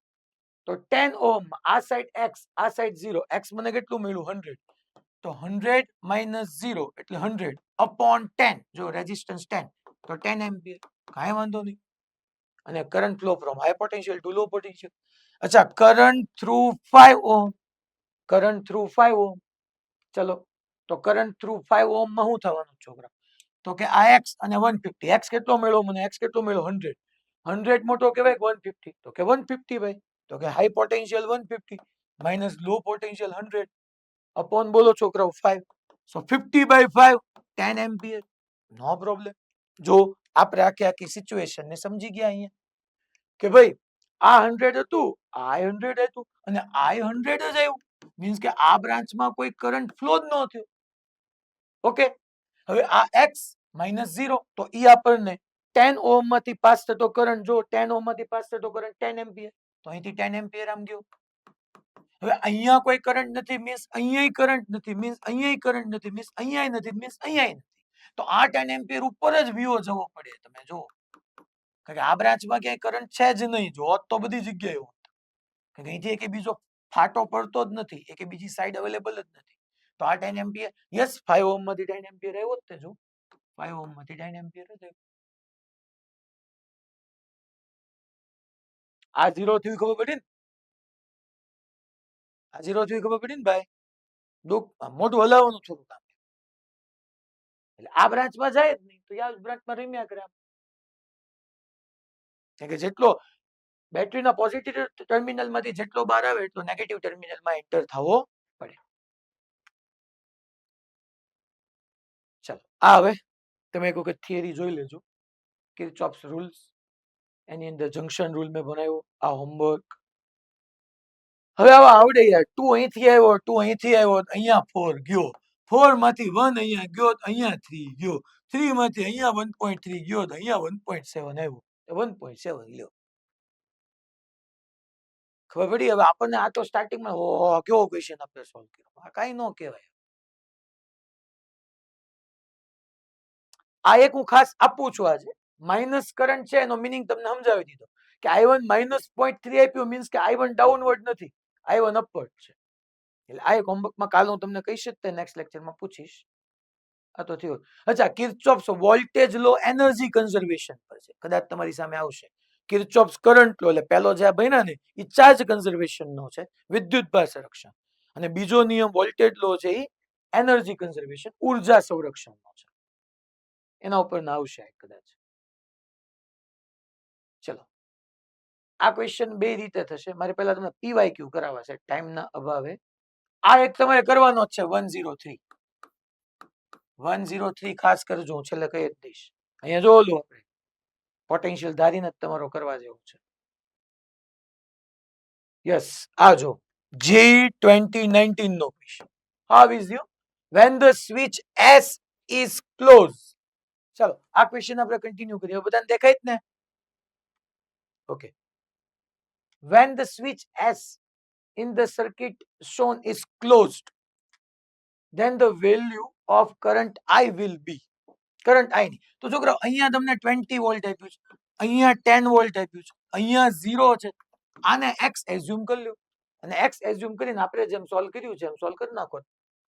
તો 10 ઓહમ આ સાઈડ x આ સાઈડ 0. x મને કેટલું મળ્યું? 100. તો 100 minus 0 એટલે 100 upon 10. જો રેઝિસ્ટન્સ 10 તો 10 એમ્પિયર. કાંઈ વાંધો નહીં. અને current flow from high potential two low potential. અચ્છા કરંટ થ્રુ 5 ઓહમ ચલો તો કરંટ થ્રુ 5 ઓહમ માં શું થવાનું છોકરા? તો કે આ x અને 150. x કેટલો મળ્યો મને? x કેટલો મળ્યો? 100. 100 મોટો કહેવાય કે 150? તો કે 150 ભાઈ. તો કે high potential 150 minus low potential 100 upon બોલો છોકરાઓ 5. So 50 by 5 10 ampere. No problem. જો આપણે આખી સિચ્યુએશન ને સમજી ગયા અહીંયા કે ભાઈ આ 100 હતું આ 100 હતું અને આ 100 જ આવ્યું મીન્સ કે આ બ્રાન્ચમાં કોઈ કરંટ ફ્લો જ ન થયો. ઓકે, હવે આ x -0 તો ઈ આપણને 10 ઓહમ માંથી પાસ થતો કરંટ, જો 10 ઓહમ માંથી પાસ થતો કરંટ 10 એમ્પિયર, તો અહીંથી 10 એમ્પિયર આમ ગયો. હવે અહીંયા કોઈ કરંટ નથી, મીન્સ અહીંયા કરંટ નથી, મીન્સ અહીંયા કરંટ નથી, મીન્સ અહીંયા નથી, મીન્સ અહીંયા નથી. તો આ 10 એમ્પિયર ઉપર જ વીઓ જવો પડે. તમે જો, કારણ કે આ બ્રાન્ચમાં ક્યાંય કરંટ છે જ નહીં. જો તો બધી જગ્યાએ હોત, કારણ કે અહીંથી એક બીજો ફાટો પડતો જ નથી, એક બીજી સાઈડ અવેલેબલ જ નથી. તો આ 10 એમ્પિયર, યસ 5 ઓહમ માંથી 10 એમ્પિયર આવ્યો જ તે. જો 5 ઓહમ માંથી 10 એમ્પિયર જ આવ્યો. આ 0 થયું, ખબર પડી ને? આ 0 થયું, ખબર પડી ને ભાઈ? મોટું હલાવવાનું થોડું કામ, એટલે આ બ્રાન્ચમાં જાય જ નહીં, તો આ બ્રાન્ચમાં રમ્યા કરે. કે જેટલો બેટરીના પોઝિટિવ ટર્મિનલમાંથી જેટલો બહાર આવે એટલો નેગેટિવ ટર્મિનલમાં એન્ટર થવો પડે. ચાલો, આ હવે તમે એક વખત થિયરી જોઈ લેજો, કિર્ચોફ્સ રૂલ્સ, એની અંદર જંક્શન રૂલ મેં બનાવ્યો, આ હોમવર્ક. હવે આવા આવડે યાર. 2 અહીંથી આવ્યો, 2 અહીંથી આવ્યો, અહીંયા 4 ગયો, 4 માંથી 1 અહીંયા ગયો, અહીંયા 3 ગયો, 3 માંથી અહીંયા 1.3 ગયો, અહીંયા 1.7 આવ્યો, 1.7 લ્યો. ખબર પડી? હવે આપણને આ તો સ્ટાર્ટિંગમાં કેવો ક્વેશ્ચન આપણે સોલ્વ કર્યો, આ કાંઈ ન કહેવાય. આ એક હું ખાસ આપું છું આજે, માઇનસ કરંટ છે એનો મિનિંગ તમને સમજાવી દીધો, કે I1 -0.3 આપ્યું, મીન્સ કે I1 ડાઉનવર્ડ નથી, I1 અપવર્ડ છે. એટલે આ એક હોમવર્કમાં કાલ હું તમને કહીશ જ, તે નેક્સ્ટ લેક્ચરમાં પૂછીશ. આ તો થયું. અચ્છા, કિર્ચોફ્સ વોલ્ટેજ લો એનર્જી કન્ઝર્વેશન પર છે, કદાચ તમારી સામે આવશે. કિર્ચોફ્સ કરંટ લો, એટલે પહેલો જે આ ભણ્યા ને એ ચાર્જ કન્ઝર્વેશન નો છે, વિદ્યુતભાર સંરક્ષણ. અને બીજો નિયમ વોલ્ટેજ લો છે એ એનર્જી કન્ઝર્વેશન, ઉર્જા સંરક્ષણ નો છે. એના ઉપર ના આવશે કદાચ. ચલો, આ ક્વેશ્ચન બે રીતે થશે. મારે પહેલા તમને પીવાયક્યુ કરાવવા છે ટાઈમના અભાવે. આ એક તમારે કરવાનો જ છે 103. 103 ખાસ કરજો, હું છેલ્લે કહી જ દઈશ. અહીંયા જો લો, આપણે પોટેન્શિયલ ધારીને જ તમારો કરવા જેવું છે. યસ, આ જો JEE 2019 નો question. How is you when the switch S is closed? ચાલો, આ ક્વેશ્ચન આપણે કન્ટિન્યુ કરીએ. બધાને દેખાય જ ને? Okay. When the switch S in the circuit shown is closed, then the value of current I will be. Current I ની તો છોકરા અહીંયા તમને 20 વોલ્ટ આપ્યું છે, અહીંયા 10 વોલ્ટ આપ્યું છે, અહીંયા 0 છે. આને x એઝ્યુમ કરી લો, અને x એઝ્યુમ કરીને આપણે જેમ સોલ્વ કર્યું છે એમ સોલ્વ કરી નાખો,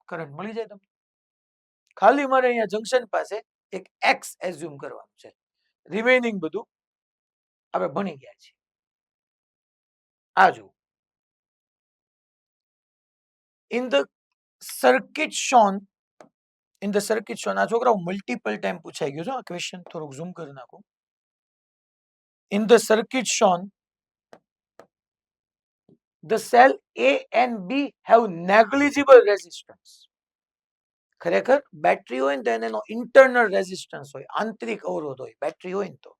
કરંટ મળી જાય તમને. ખાલી મારે અહીંયા જંક્શન પાસે એક x એઝ્યુમ કરવાનું છે, રિમેનિંગ બધું આપણે ભણી ગયા છીએ. આ જો in the circuit shown, આ છોકરાઓ મલ્ટિપલ ટાઈમ પૂછાઈ ગયો છે આ ક્વેશ્ચન, થોડુંક ઝૂમ કરી નાખો. In the circuit shown, the cell A and B have negligible resistance. ખરેખર બેટરી હોય ને તો એનો ઇન્ટરનલ રેઝિસ્ટન્સ હોય, આંતરિક અવરોધ હોય. બેટરી હોય ને તો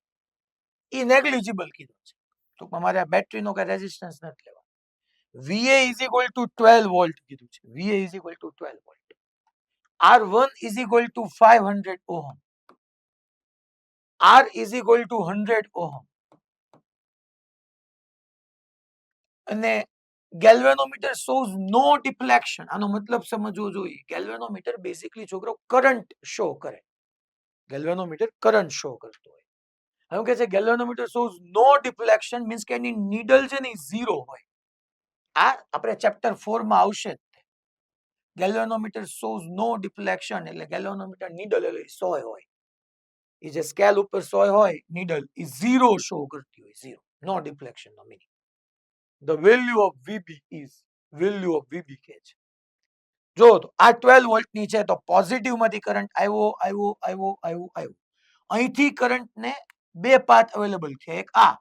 એ નેગ્લિજિબલ કીધું છે. ટૂંકમાં મારે આ બેટરીનો કઈ રેઝિસ્ટન્સ નથી લેવા. VA is equal to 12 volt કીધું છે. VA is equal to 12 volt. R1 is equal to 500 ohm. R is equal to 100 ohm. અને ગેલ્વેનોમીટર shows no deflection. આનો મતલબ સમજવો જોઈએ. ગેલ્વેનોમીટર બેઝિકલી છોકરો કરંટ શો કરે. ગેલ્વેનોમીટર કરંટ શો કરતો હોય. એમ કે છે galvanometer shows no deflection, means કે એની નીડલ છે ને 0 હોય. આ આપણે ચેપ્ટર 4 માં આવશે જ. ગેલ્વેનોમીટર shows no deflection એટલે ગેલ્વેનોમીટર નીડલ એટલે 100 હોય. એ જે સ્કેલ ઉપર 100 હોય નીડલ એ 0 શો કરતી હોય, 0. નો ડિફ્લેક્શન નો meaning. The value of VB is value of VB કે છે. જો તો આ 12 વોલ્ટ ની છે, તો પોઝિટિવ માંથી કરંટ આવ્યો. અહીંથી કરંટ ને બે પાથ અવેલેબલ છે, એક આ.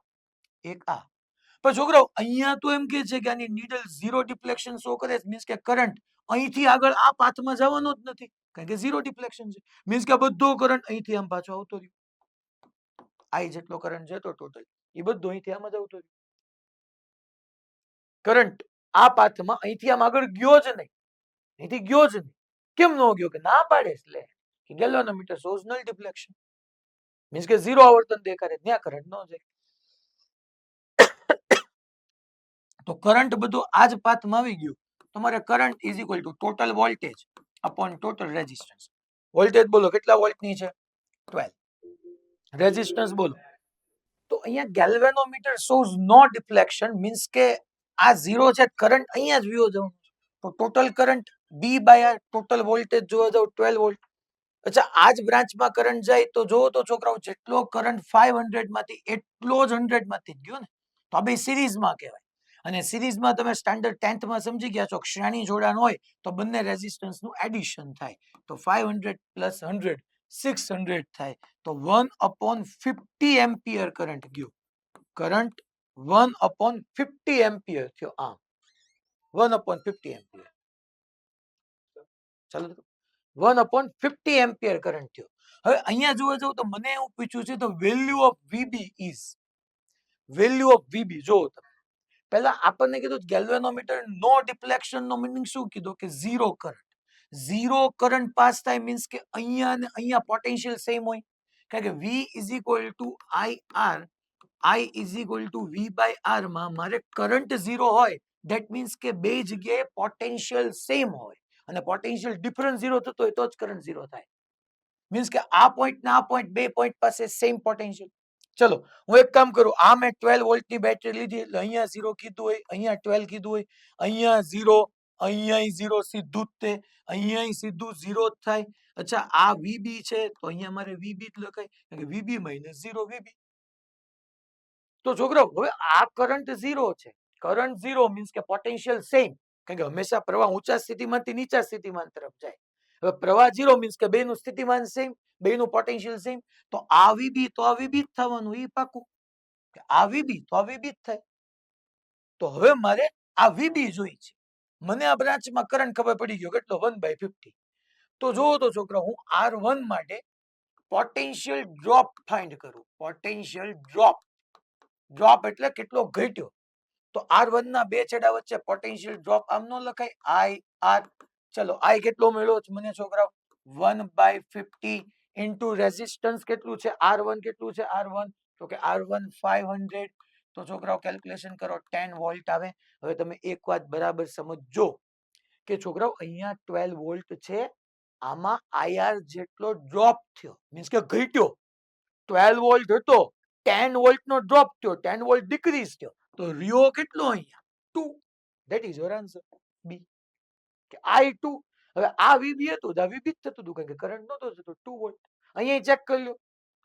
પણ છોકરો અહીંયા તો એમ કે છે કે આની નીડલ 0 ડિફ્લેક્શન શો કરે, મીન્સ કે કરંટ અહીંથી આગળ આ પાથમાં જવાનો જ નથી, કારણ કે 0 ડિફ્લેક્શન છે. મીન્સ કે બધો કરંટ અહીંથી આમ પાછો આવતો રહ્યો. I જેટલો કરંટ જતો ટોટલ એ બધો અહીંથી આમ જ આવતો રહ્યો. કરંટ આ પાથમાં અહીંથી આમ આગળ ગયો જ નહીં, અહીંથી ગયો જ નહીં. કેમ ન ગયો? કે ના પાડે એટલે કે galvanometer shows null deflection, means કે ઝીરો આવર્તન દેખાડે, ત્યાં કરંટ ન જાય. તો કરંટ બધું આ જ પાથમાં આવી ગયું. તમારે current is equal two total voltage upon total resistance. Voltage બોલો કેટલા વોલ્ટની છે? 12. રેઝિસ્ટન્સ બોલો. તો અહીંયા ગેલ્વેનોમીટર શોઝ નો ડિફ્લેક્શન, મીન્સ કે આ ઝીરો છે, કરંટ અહીંયા જ વ્યો જવાનો છે. તો total current B by R, total voltage જોવા જાવ 12 વોલ્ટ. અચ્છા, આ જ બ્રાન્ચમાં કરંટ જાય તો જોવો તો છોકરાઓ, જેટલો કરંટ 500 માંથી એટલો જ 100 માંથી ગયો ને. તો આ બે સિરીઝમાં કહેવાય. અને સિરીઝમાં તમે સ્ટાન્ડર્ડ 10th માં સમજી ગયા છો, શ્રેણી જોડાણ હોય તો બંને રેઝિસ્ટન્સ નું એડિશન થાય. તો 500 પ્લસ 100 600 થાય. તો 1/50 એમ્પિયર કરંટ ગયો. કરંટ 1/50 એમ્પિયર થયો. આમ 1/50 એમ્પિયર. ચાલો, 1/50 એમ્પિયર કરંટ થયો. હવે અહીંયા જોવા જાવ તો મને એવું પૂછ્યું છે, તો value of VB is, value of VB જોવો તમે. પહેલા આપણને કીધું ગેલ્વેનોમીટર નો ડિફ્લેક્શન નો મીનિંગ શું કીધું? કે zero current. Zero current pass થાય મીન્સ કે અહીંયા ને અહીંયા પોટેન્શિયલ સેમ હોય. કારણ કે V is equal to IR, I is equal to V by R માં મારે કરંટ ઝીરો હોય, ધેટ મીન્સ કે બે જગ્યાએ પોટેન્શિયલ સેમ હોય. અને પોટેન્શિયલ ડિફરન્સ ઝીરો થતો હોય તો જ કરંટ ઝીરો થાય. મીન્સ કે આ પોઈન્ટ ને આ પોઈન્ટ, બે પોઈન્ટ પાસે સેમ પોટેન્શિયલ. ચલો, હું એક કામ કરું, આ મેં 12 વોલ્ટની બેટરી લીધી, એટલે અહીંયા 0 કીધું હોય, અહીંયા 12 કીધું હોય, અહીંયા 0, અહીંયા 0, સીધું જ તે, અહીંયા સીધું 0 જ થાય. અચ્છા, આ VB છે તો અહીંયા મારે VB જ લખાય, કારણ કે VB માઇનસ 0 VB. તો છોકરાઓ, હવે આ કરંટ 0 છે, કરંટ 0 મીન્સ કે પોટેન્શિયલ સેમ, કારણ કે હંમેશા પ્રવાહ ઊંચા સ્થિતિમાંથી નીચા સ્થિતિમાન તરફ જાય. હવે પ્રવાહ 0 મીન્સ કે બેનું સ્થિતિમાન સેમ, બેનું પોટેન્શિયલ સેમ. તો આ VB તો આ VB જ થવાનું, એ પાકું. કે આ VB તો આ VB જ થાય. તો હવે મારે આ VB જોઈ છે. મને આ બ્રાન્ચમાં કરંટ ખબર પડી ગયો કેટલો? 1/50. તો જોવો તો છોકરા, હું R1 માટે પોટેન્શિયલ ડ્રોપ ફાઇન્ડ કરું. પોટેન્શિયલ ડ્રોપ, ડ્રોપ એટલે કેટલો ઘટ્યો. તો R1 ના બે છેડા વચ્ચે પોટેન્શિયલ ડ્રોપ આમ નો લખાય, IR. ચલો, I કેટલો મળ્યો મને છોકરાઓ? 1/50 ઇન્ટુ રેઝિસ્ટન્સ કેટલું છે? R1 કેટલું છે? R1 તો કે R1 500. તો છોકરાઓ કેલ્ક્યુલેશન કરો, 10 વોલ્ટ આવે. હવે તમે એક વાત બરાબર સમજજો કે છોકરાઓ, અહીંયા 12 વોલ્ટ છે, આમાં IR જેટલો ડ્રોપ થયો, મીન્સ કે ઘટ્યો. 12 વોલ્ટ હતો, 10 વોલ્ટ નો ડ્રોપ થયો, 10 વોલ્ટ ડિક્રીઝ થયો. તો રિયો કેટલો અહીંયા? 2. That is your answer, B. કે I2. હવે આ VB હતું, આ VB જ થતું હતું, કારણ કે કરંટ નહોતો થતો. 2 વોલ્ટ. અહીંયા ચેક કરી લો,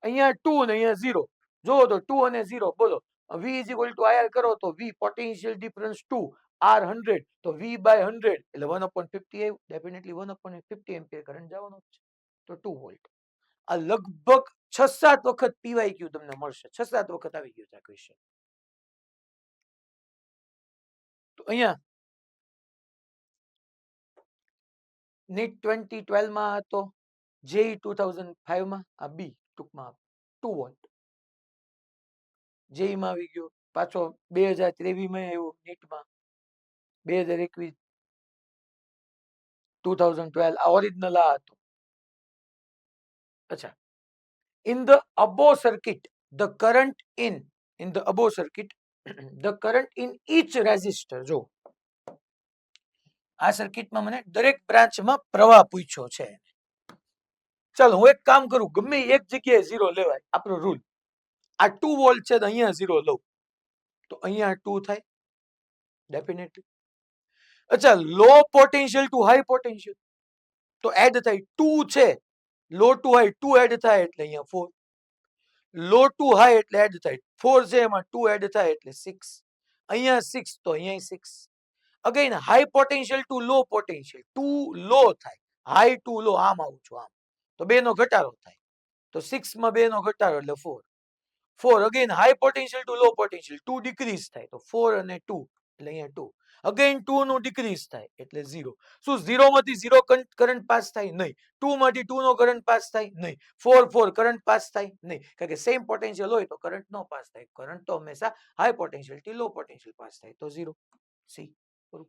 અહીંયા 2 ને અહીંયા 0. જોવો તો 2 અને 0 બોલો. V is equal to IR કરો તો V પોટેન્શિયલ ડિફરન્સ 2, R 100, તો V બાય 100 એટલે 1/50 આવ્યું. ડેફિનેટલી 1/50 એમ્પિયર કરંટ જવાનો છે. તો 2 વોલ્ટ. આ લગભગ 6-7 વખત PYQ તમને મળશે, 6-7 વખત આવી ગયું છે આ ક્વેશ્ચન. તો અહીંયા નીટ 2012 માં હતો, JEE 2005 માં આ B ટૂંકમાં 2 વોલ્ટ. JEE માં આવી ગયો, પાછો 2023 માં આવ્યો, નીટમાં 2021, 2012 આ ઓરિજિનલ આ હતો. અચ્છા, in the above circuit the current in the above circuit the current in each resistor. જો આ સર્કિટમાં મને દરેક બ્રાન્ચમાં પ્રવાહ પૂછ્યો છે. ચાલો, હું એક કામ કરું, ગમે એક જગ્યાએ 0 લેવાય, આપણો રૂલ. આ 2 વોલ્ટ છે તો અહીંયા 0 લઉં, તો અહીંયા 2 થાય ડેફિનેટલી. અચ્છા, લો પોટેન્શિયલ ટુ હાઈ પોટેન્શિયલ, તો એડ થાય. 2 છે, લો ટુ હાઈ 2 એડ થાય એટલે અહીંયા 4. લો ટુ હાઈ એટલે એડ થાય 4 છે, એમાં 2 એડ થાય એટલે 6. અહીંયા 6 તો અહીંયા 6. Again high potential two low potential, 2 લો થાય, હાઈ ટુ લો, આમ આવું છું આમ, તો બે નો ઘટાડો થાય. તો 6 માં બે નો ઘટાડો એટલે 4. 4 again high potential two low potential, 2 decrease થાય, તો 4 અને 2 એટલે અહીંયા 2. અગેન 2 નું ડિક્રીઝ થાય એટલે 0. શું 0 માંથી 0 કરંટ પાસ થાય? નહીં. 2 માંથી 2 નો કરંટ પાસ થાય? નહીં. 4 કરંટ પાસ થાય? નહીં, કારણ કે સેમ પોટેન્શિયલ હોય તો કરંટ નો પાસ થાય. કરંટ તો હંમેશા હાઈ પોટેન્શિયલ થી લો પોટેન્શિયલ પાસ થાય, તો 0. સી. કરું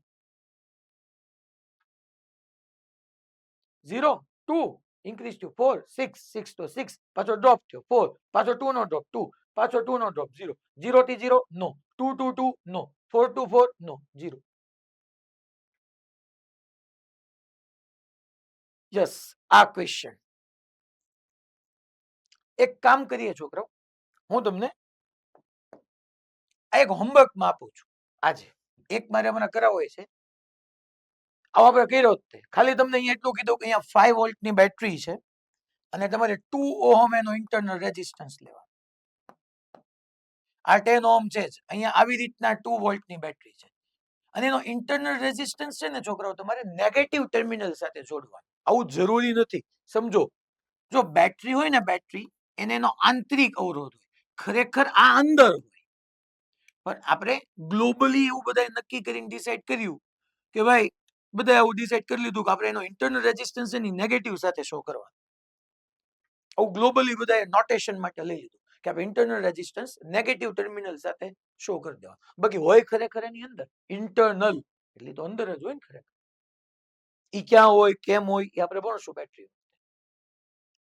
0 2 ઇન્ક્રીઝ ટુ 4 6 6 તો 6 પાછો ડ્રોપ થયો 4 પાછો 2 નો ડ્રોપ 2 પાછો 2 નો ડ્રોપ 0 0 થી 0 નો 2 2 2 નો 4 2 4 નો 0 યસ આ ક્વેશ્ચન એક કામ કરીએ છોકરાઓ હું તમને આ એક હોમવર્ક માં આપું છું આજે એક મારે મને કરાવો છે આવો આપણે કર્યો જ તે ખાલી તમને અહીંયા એટલું કીધું કે અહીંયા 5 વોલ્ટ ની બેટરી છે અને તમારે 2 ઓહમ એનો ઇન્ટરનલ રેઝિસ્ટન્સ લેવા આ 10 ઓહમ છે જ અહીંયા આવી રીતના 2 વોલ્ટ ની બેટરી છે અને એનો ઇન્ટરનલ રેઝિસ્ટન્સ છે ને છોકરાઓ તમારે નેગેટિવ ટર્મિનલ સાથે જોડવાનું આવું જરૂરી નથી સમજો જો બેટરી હોય ને બેટરી એને એનો આંતરિક અવરોધ હોય ખરેખર આ અંદર હોય પણ આપણે ગ્લોબલી એવું બધા નક્કી કરીને ડિસાઈડ કર્યું કે ભાઈ બધા એવું ડિસાઈડ કરી લીધું કે આપણે એનો ઇન્ટરનલ રેઝિસ્ટન્સ એની નેગેટિવ સાથે શો કરવાનો આવું ગ્લોબલી બધાએ નોટેશન માટે લઈ લીધું કે આપણે ઇન્ટરનલ રેઝિસ્ટન્સ નેગેટિવ ટર્મિનલ સાથે શો કરી દેવા બાકી હોય ખરેખર એની અંદર ઇન્ટરનલ એટલે તો અંદર જ હોય ને ખરેખર ઈ ક્યાં હોય કેમ હોય એ આપણે ભણશું બેટરી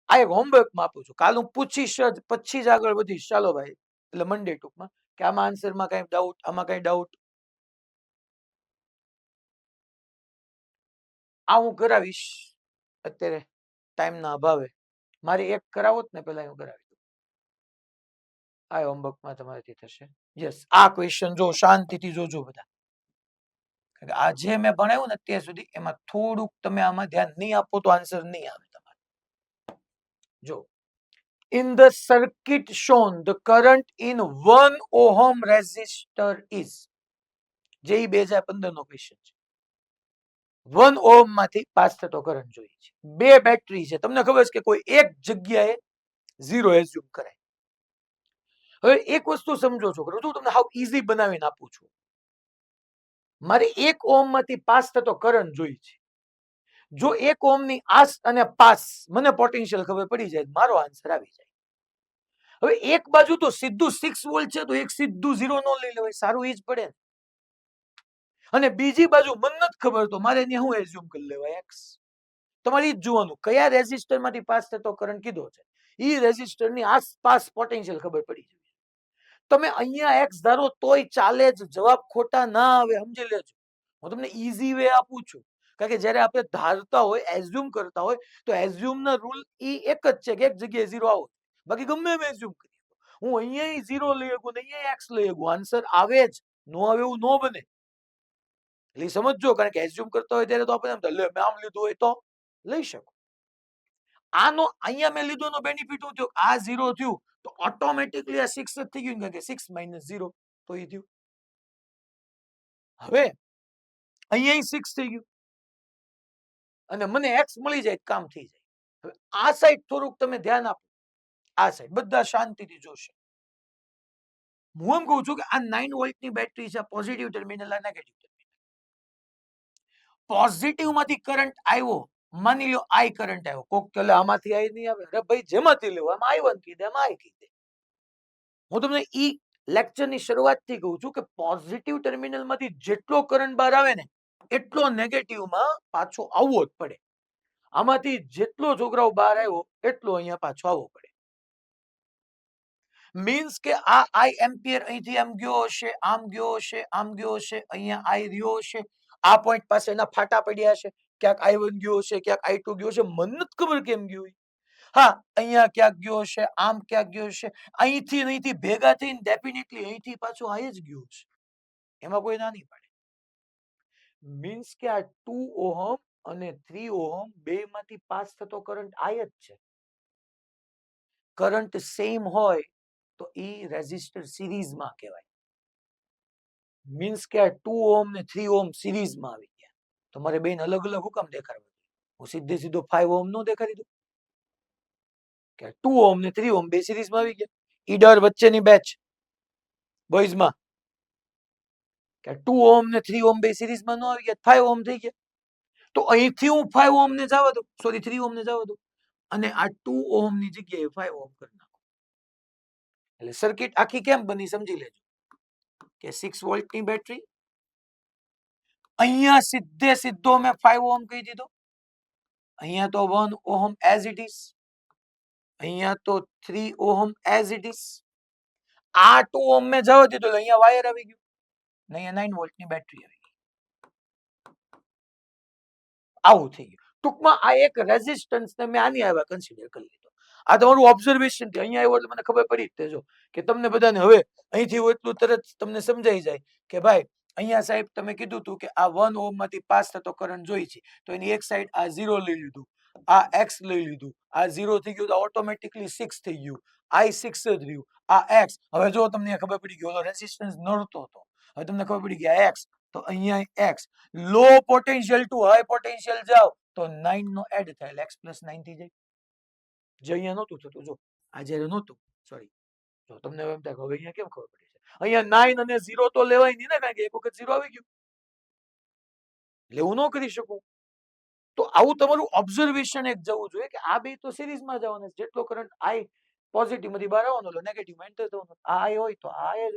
આ એક હોમવર્ક માં આપું છું કાલ હું પૂછીશ જ પછી જ આગળ વધીશ ચાલો ભાઈ એટલે મંડે ટૂંકમાં કે આમાં આન્સરમાં કઈ ડાઉટ આમાં કઈ ડાઉટ આ હું કરાવીશ અત્યારે ટાઈમના અભાવે મારે એક કરાવો જ ને પેલા હું કરાવી દઉં આ હોમવર્કમાં તમારાથી થશે યસ આ ક્વેશ્ચન જો શાંતિથી જોજો બધા આજે મેં ભણાવ્યું ને અત્યાર સુધી એમાં થોડુંક તમે આમાં ધ્યાન નહીં આપો તો આન્સર નહીં આવે તમારે જો in the circuit shown the current in 1 ohm resistor is જે 2015 નો ક્વેશ્ચન છે 1 ઓહમ માંથી પાસ થતો કરંટ જોઈએ છે બે બેટરી છે તમને ખબર છે કે કોઈ એક જગ્યાએ 0 એઝ્યુમ કરાય હવે એક વસ્તુ સમજો છો હું તમને હાવ ઈઝી બનાવીને આપું છું મારે 1 ઓહમ માંથી પાસ થતો કરંટ જોઈએ છે જો 1 ઓહમ ની આસ અને પાસ મને પોટેન્શિયલ ખબર પડી જાય મારો આન્સર આવી જાય હવે એક બાજુ તો સીધું 6 વોલ્ટ છે તો એક સીધું 0 નો લઈ લેવાય સારું ઈ જ પડે અને બીજી બાજુ મને નથી ખબર તો મારે ત્યાં હું એઝ્યુમ કરી લેવાય x તમારે ઈ જ જોવાનું કયા રેઝિસ્ટર માંથી પાસ થતો કરંટ કીધો છે ઈ રેઝિસ્ટર ની આસપાસ પોટેન્શિયલ ખબર પડી જાય તમે અહીંયા x ધારો તોય ચાલે જ જવાબ ખોટા ના આવે સમજી લેજો હું તમને ઈઝી વે આપું છું કારણ કે જ્યારે આપણે ધારતા હોય એઝ્યુમ કરતા હોય તો એઝ્યુમ ના રૂલ ઈ એક જ છે કે એક જગ્યાએ 0 આવો બાકી ગમે એમ એઝ્યુમ કરીએ હું અહીંયા 0 લઈ શકું ને અહીંયા x લઈ શકું આન્સર આવે જ નો આવે એવું નો બને એટલે સમજજો કારણ કે એઝ્યુમ કરતા હોય ત્યારે તો આપણે એમ લે મેં આમ લીધું હોય તો લઈ શકો આનો અહીંયા મેં લીધો નો બેનિફિટ શું થયો આ 0 થયું તો ઓટોમેટિકલી આ 6 જ થઈ ગયું કારણ કે 6 - 0 તો એ થયું હવે અહીંયા 6 થઈ ગયું અને મને x મળી જાય કામ થઈ જાય હવે આ સાઈડ થોડુંક તમે ધ્યાન આપો આ સાઈડ બધા શાંતિથી જોશે હું એમ કહું છું કે આ 9 વોલ્ટની બેટરી છે પોઝિટિવ ટર્મિનલ આ નેગેટિવ ટર્મિનલ પોઝિટિવ માંથી કરંટ આવ્યો માની લો આઈ કરંટ આવ્યો કોક કે આમાંથી આઈ નહીં આવે અરે ભાઈ જેમાંથી લેવો આમાં આઈ વન કીધે આમાં આઈ કીધે હું તમને ઈ લેક્ચરની શરૂઆતથી કહું છું કે પોઝિટિવ ટર્મિનલ માંથી જેટલો કરંટ બહાર આવે ને એટલો નેગેટિવમાં પાછો આવવો જ પડે આમાંથી જેટલો છોકરાઓ બહાર આવ્યો એટલો અહીંયા પાછો આવવો પડે મીન્સ કે આ આઈ એમ્પિયર અહીંથી આમ ગયો હશે આમ ગયો હશે આમ ગયો હશે અહીંયા આઈ રહ્યો હશે આ પોઈન્ટ પાસે એના ફાટા પડ્યા હશે ક્યાંક આઈ વન ગયો હશે ક્યાંક આઈ ટુ ગયો હશે મને નથી ખબર કેમ ગયો હા અહીંયા ક્યાંક ગયો હશે આમ ક્યાંક ગયો હશે અહીંથી ભેગા થઈને ડેફિનેટલી અહીંથી પાછો આઈ જ ગયો છે એમાં કોઈ ના નહીં પડે મીન્સ કે આ 2 ઓહમ અને 3 ઓહમ બે માંથી પાસ થતો કરંટ આઈ જ છે કરંટ સેમ હોય તો ઈ રેઝિસ્ટર સિરીઝમાં કહેવાય મીન્સ કે આ 2 ઓહમ ને 3 ઓહમ સિરીઝમાં આવી ગયા તમારે બેન અલગ અલગ હુકમ દેખાડવા હું સીધો 5 ઓહમ નો દેખાડી દઉં કે 2 ઓહમ ને 3 ઓહમ બે સિરીઝમાં આવી ગયા ઈડર વચ્ચેની બેચ બોયઝમાં કે 2 ઓહમ ને 3 ઓહમ બે સિરીઝમાં નો આવી ગયા 5 ઓહમ થઈ ગયા તો અહીંથી હું 5 ઓહમ ને જવા દઉં સોરી 3 ઓહમ ને જવા દઉં અને આ 2 ઓહમ ની જગ્યાએ 5 ઓહમ કરી નાખો એટલે સર્કિટ આખી કેમ બની સમજી લેજો કે 6 વોલ્ટની બેટરી અહીંયા સીધે સીધો મેં 5 ઓહમ કહી દીધો, અહીંયા તો 1 ઓહમ એઝ ઇટ ઇઝ, અહીંયા તો 3 ઓહમ એઝ ઇટ ઇઝ, આ 2 ઓહમ મેં જવા દીધો એટલે અહીંયા વાયર આવી ગયું, ને અહીંયા 9 વોલ્ટની બેટરી આવી ગઈ. આવું થઈ ગયું. ટૂંકમાં આ એક રેઝિસ્ટન્સ ને મેં આની આવ્યા કન્સિડર કરી લીધો. આ તમારું ઓબ્ઝર્વેશન થી અહીંયા આવ્યો એટલે મને ખબર પડી જ તે જો કે તમને બધાને હવે અહીંથી એટલું તરત તમને સમજાઈ જાય કે ભાઈ અહીંયા સાહેબ તમે કીધું હતું કે આ 1 ઓહમ માંથી પાસ થતો કરંટ જોઈ છે, તો એની એક સાઈડ આ 0 લઈ લીધું, આ x લઈ લીધું, આ 0 થઈ ગયું તો ઓટોમેટિકલી 6 થઈ ગયું, i 6 જ રહ્યું, આ x. હવે જો તમને ખબર પડી ગઈ ઓલો રેઝિસ્ટન્સ નડતો હતો, હવે તમને ખબર પડી ગઈ આ x, તો અહીંયા x low potential to high potential જાવ તો 9 નો એડ થાય એટલે x + 9 થઈ જાય. જે અહીંયા નહોતું થતું, જો આ જ્યારે નહોતું, સોરી, જો તમને એમ થાય હવે અહીંયા કેમ ખબર પડી છે, અહીંયા 9 અને 0 તો લેવાય નહીં ને, કારણ કે એક વખત 0 આવી ગયું એટલે હું ન કરી શકું. તો આવું તમારું ઓબ્ઝર્વેશન એક જવું જોઈએ કે આ બે તો સિરીઝમાં જવાના, જેટલો કરંટ i પોઝિટિવ માંથી બહાર આવવાનો એટલે નેગેટિવ માં એન્ટર થવાનો, આ i હોય તો આ i જ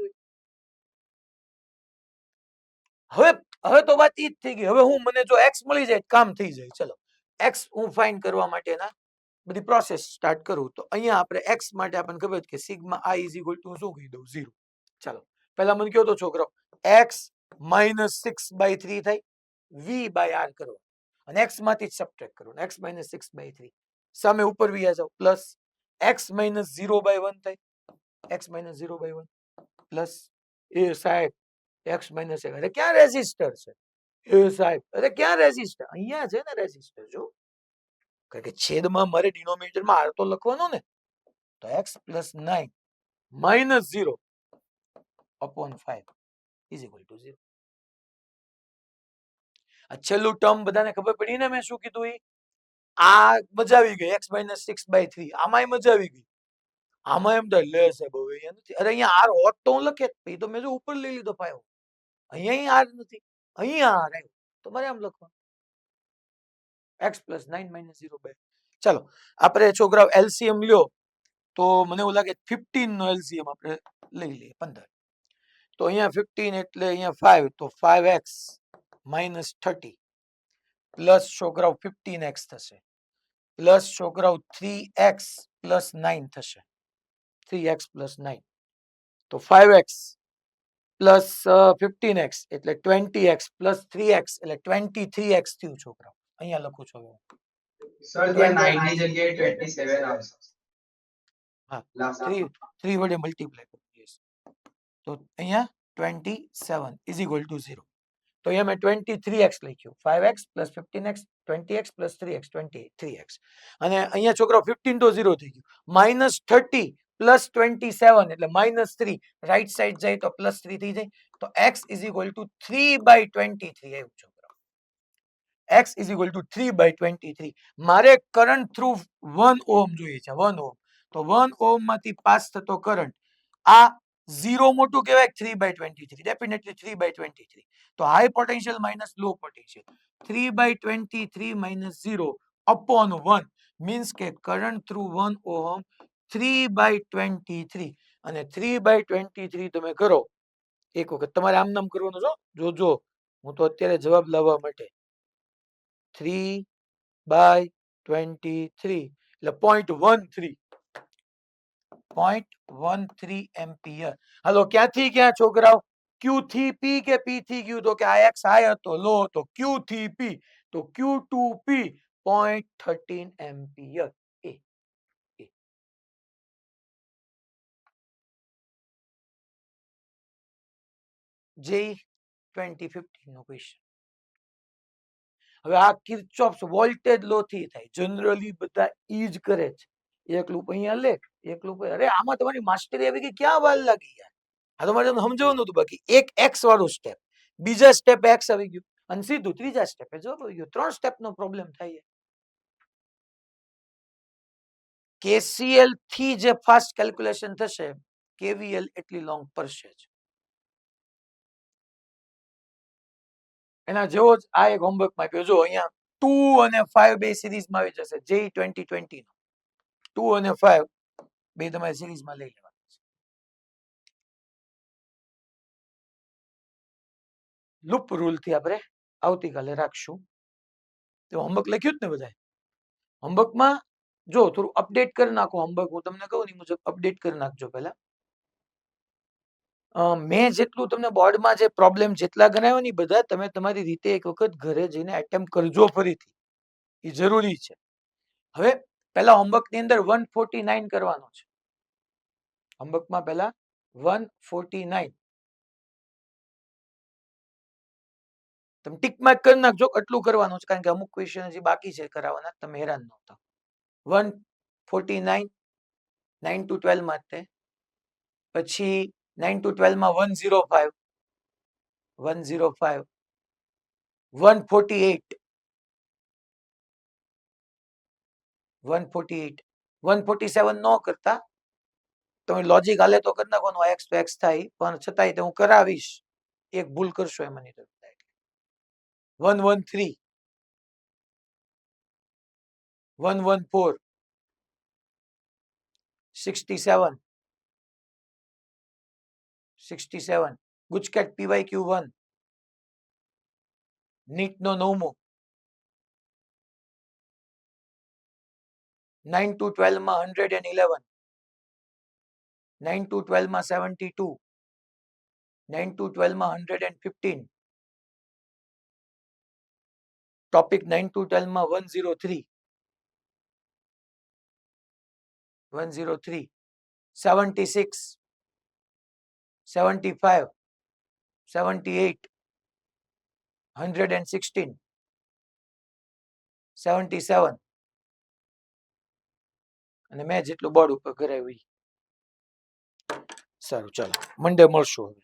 હોય. હવે તો વાત ઈ જ થઈ ગઈ. હવે હું મને જો x મળી જાય કામ થઈ જાય. ચલો x હું ફાઇન્ડ કરવા માટેના બધી પ્રોસેસ સ્ટાર્ટ કરું તો અહીંયા આપણે x માટે આપણને ખબર છે કે સિગ્મા i શું કહી દઉં 0. ચાલો પહેલા મને કહો તો છોકરો x - 6/3 થાય, v/r કરો અને x માંથી સબટ્રેક્ટ કરો, x - 6/3 સામે ઉપર v આ જાવ પ્લસ x - 0/1 થાય, x - 0/1 પ્લસ એ સાહેબ x - 1. અરે ક્યાં રેઝિસ્ટર છે એ સાહેબ, અરે ક્યાં રેઝિસ્ટર, અહીંયા છે ને રેઝિસ્ટર. જો કારણ કે છેદમાં મારે ડિનોમિનેટરમાં r તો લખવાનો ને, તો x + 9 - 0 upon 5 is equal to 0. આ છેલ્લું ટર્મ બધાને ખબર પડી ને મેં શું કીધું, એ આ મજા આવી ગઈ, x - 6/3 આમાંય મજા આવી ગઈ, આમાં એમ થાય લે સાહેબ હવે અહીંયા નથી, અરે અહીંયા r હોત તો હું લખે જ, તો મેં જો ઉપર લઈ લીધો 5, અહીંયા r નથી, અહીંયા r આવ્યો તો મારે આમ લખવાનું x + 9 - 0/. ચાલો આપણે છોકરાઓ એલસીએમ લ્યો તો મને એવું લાગે 15 નો એલસીએમ આપણે લઈ લઈએ 15. તો અહીંયા 15 એટલે અહીંયા 5, તો 5x - 30 પ્લસ છોકરાઓ 15x થશે, પ્લસ છોકરાઓ 3x + 9 થશે, 3x + 9 તો 5x પ્લસ 15x એટલે 20x પ્લસ 3x એટલે 23x થયું છોકરાઓ. અહીંયા લખું છું હવે સર ત્યાં 9 ની જગ્યાએ 27 આવશે. હા 3 વડે મલ્ટીપ્લાય કરો, yes. તો અહીંયા 27 is equal to 0. તો અહીંયા મેં 23x લખ્યું, 5x + 15x 20x + 3x 23x. અને અહીંયા છોકરાઓ 15 તો 0 થઈ ગયું, -30 + 27 એટલે -3, રાઈટ સાઈડ જાય તો +3 થઈ જાય, તો x is equal to 3/23 આવ્યું છોકરાઓ, x is equal to 3/23. મારે કરંટ થ્રુ 1 ઓહમ જોઈએ છે, 1 ઓહમ, તો 1 ઓહમ માંથી પાસ થતો કરંટ આ 0 મોટું કહેવાય 3/23, ડેફિનેટલી 3/23. તો high potential minus low potential, 3/23 - 0 upon 1 means કે કરંટ થ્રુ 1 ઓહમ 3/23. અને 3/23 તમે કરો એક વખત, તમારે આમ નામ કરવાનું જો હું તો અત્યારે જવાબ લાવવા માટે 3/23 એટલે 0.13 એમ્પિયર. હાલો ક્યાંથી ક્યાં છોકરાઓ, Q થી P કે P થી Q, તો કે આ x હાઈ હતો લો હતો, Q થી P તો Q to P 0.13 એમ્પિયર. જે 2015 નો ક્વેશ્ચન. હવે આ કિર્ચોફ વોલ્ટેજ લો થી થાય, જનરલી બધા ઈ જ કરે છે. એક લૂપ અહીંયા લે, એક લૂપ, અરે આમાં તમારી માસ્ટરી આવી ગઈ, ક્યાં વાર લાગી યાર. આ તમારે સમજવાનું હતું, બાકી એક x વાળું સ્ટેપ, બીજા સ્ટેપ x આવી ગયું અને સીધું ત્રીજા સ્ટેપે જવાબ આવી ગયો. 3 સ્ટેપ નો પ્રોબ્લેમ થાય. KCL થી જે ફાસ્ટ કેલ્ક્યુલેશન થશે, KVL એટલી લોંગ પડશે જ. એના જેવો જ આ એક હોમવર્ક માં આપ્યો, જો અહીંયા 2 અને 5 બે સિરીઝમાં આવી જશે, જે 2020 નો 2 અને 5 બે તમારે સિરીઝમાં લઈ લેવાના છે. લૂપ રૂલ થી આપણે આવતીકાલે રાખશું. તો હોમવર્ક લખ્યું જ ને બધાએ? હોમવર્કમાં જો થોડું અપડેટ કરી નાખો. હોમવર્ક હું તમને કહું ને એ મુજબ અપડેટ કરી નાખજો પહેલા. મેં જેટલું તમને બોર્ડમાં જે પ્રોબ્લેમ જેટલા ગણાવ્યા ને ઈ બધા તમે તમારી રીતે એક વખત ઘરે જઈને એટેમ્પ્ટ કરજો ફરીથી. એ જરૂરી છે. હવે પહેલા હોમવર્કની અંદર 149 કરવાનો છે. હોમવર્કમાં પહેલા 149 તમે ટીક માર્ક કરી નાખજો કેટલું કરવાનું છે, કારણ કે અમુક ક્વેશ્ચન હજી બાકી છે કરાવવાના. તમે હેરાન ન થાવ. 149 9 to 12 માટે, પછી 9 to 12 માં 105 148 148 147 ન કરતા તમે લોજિક હાલે તો કરી નાખવાનું. એક્સ તો એક્સ થાય, પણ છતાંય તો હું કરાવીશ. એક ભૂલ કરશો એમાં નહીં. 113 114 67 67 ગુજકેટ PYQ1 નીટ નો 9મો 9 to 12 માં 111 9 to 12 માં 72 9 to 12 માં 115 ટોપિક 9 to 12 માં 103 103 76 75 78 116 77 અને મેં જેટલું બોર્ડ ઉપર કરાવ્યું ઈ. સારું ચાલો મંડે મળશું હવે.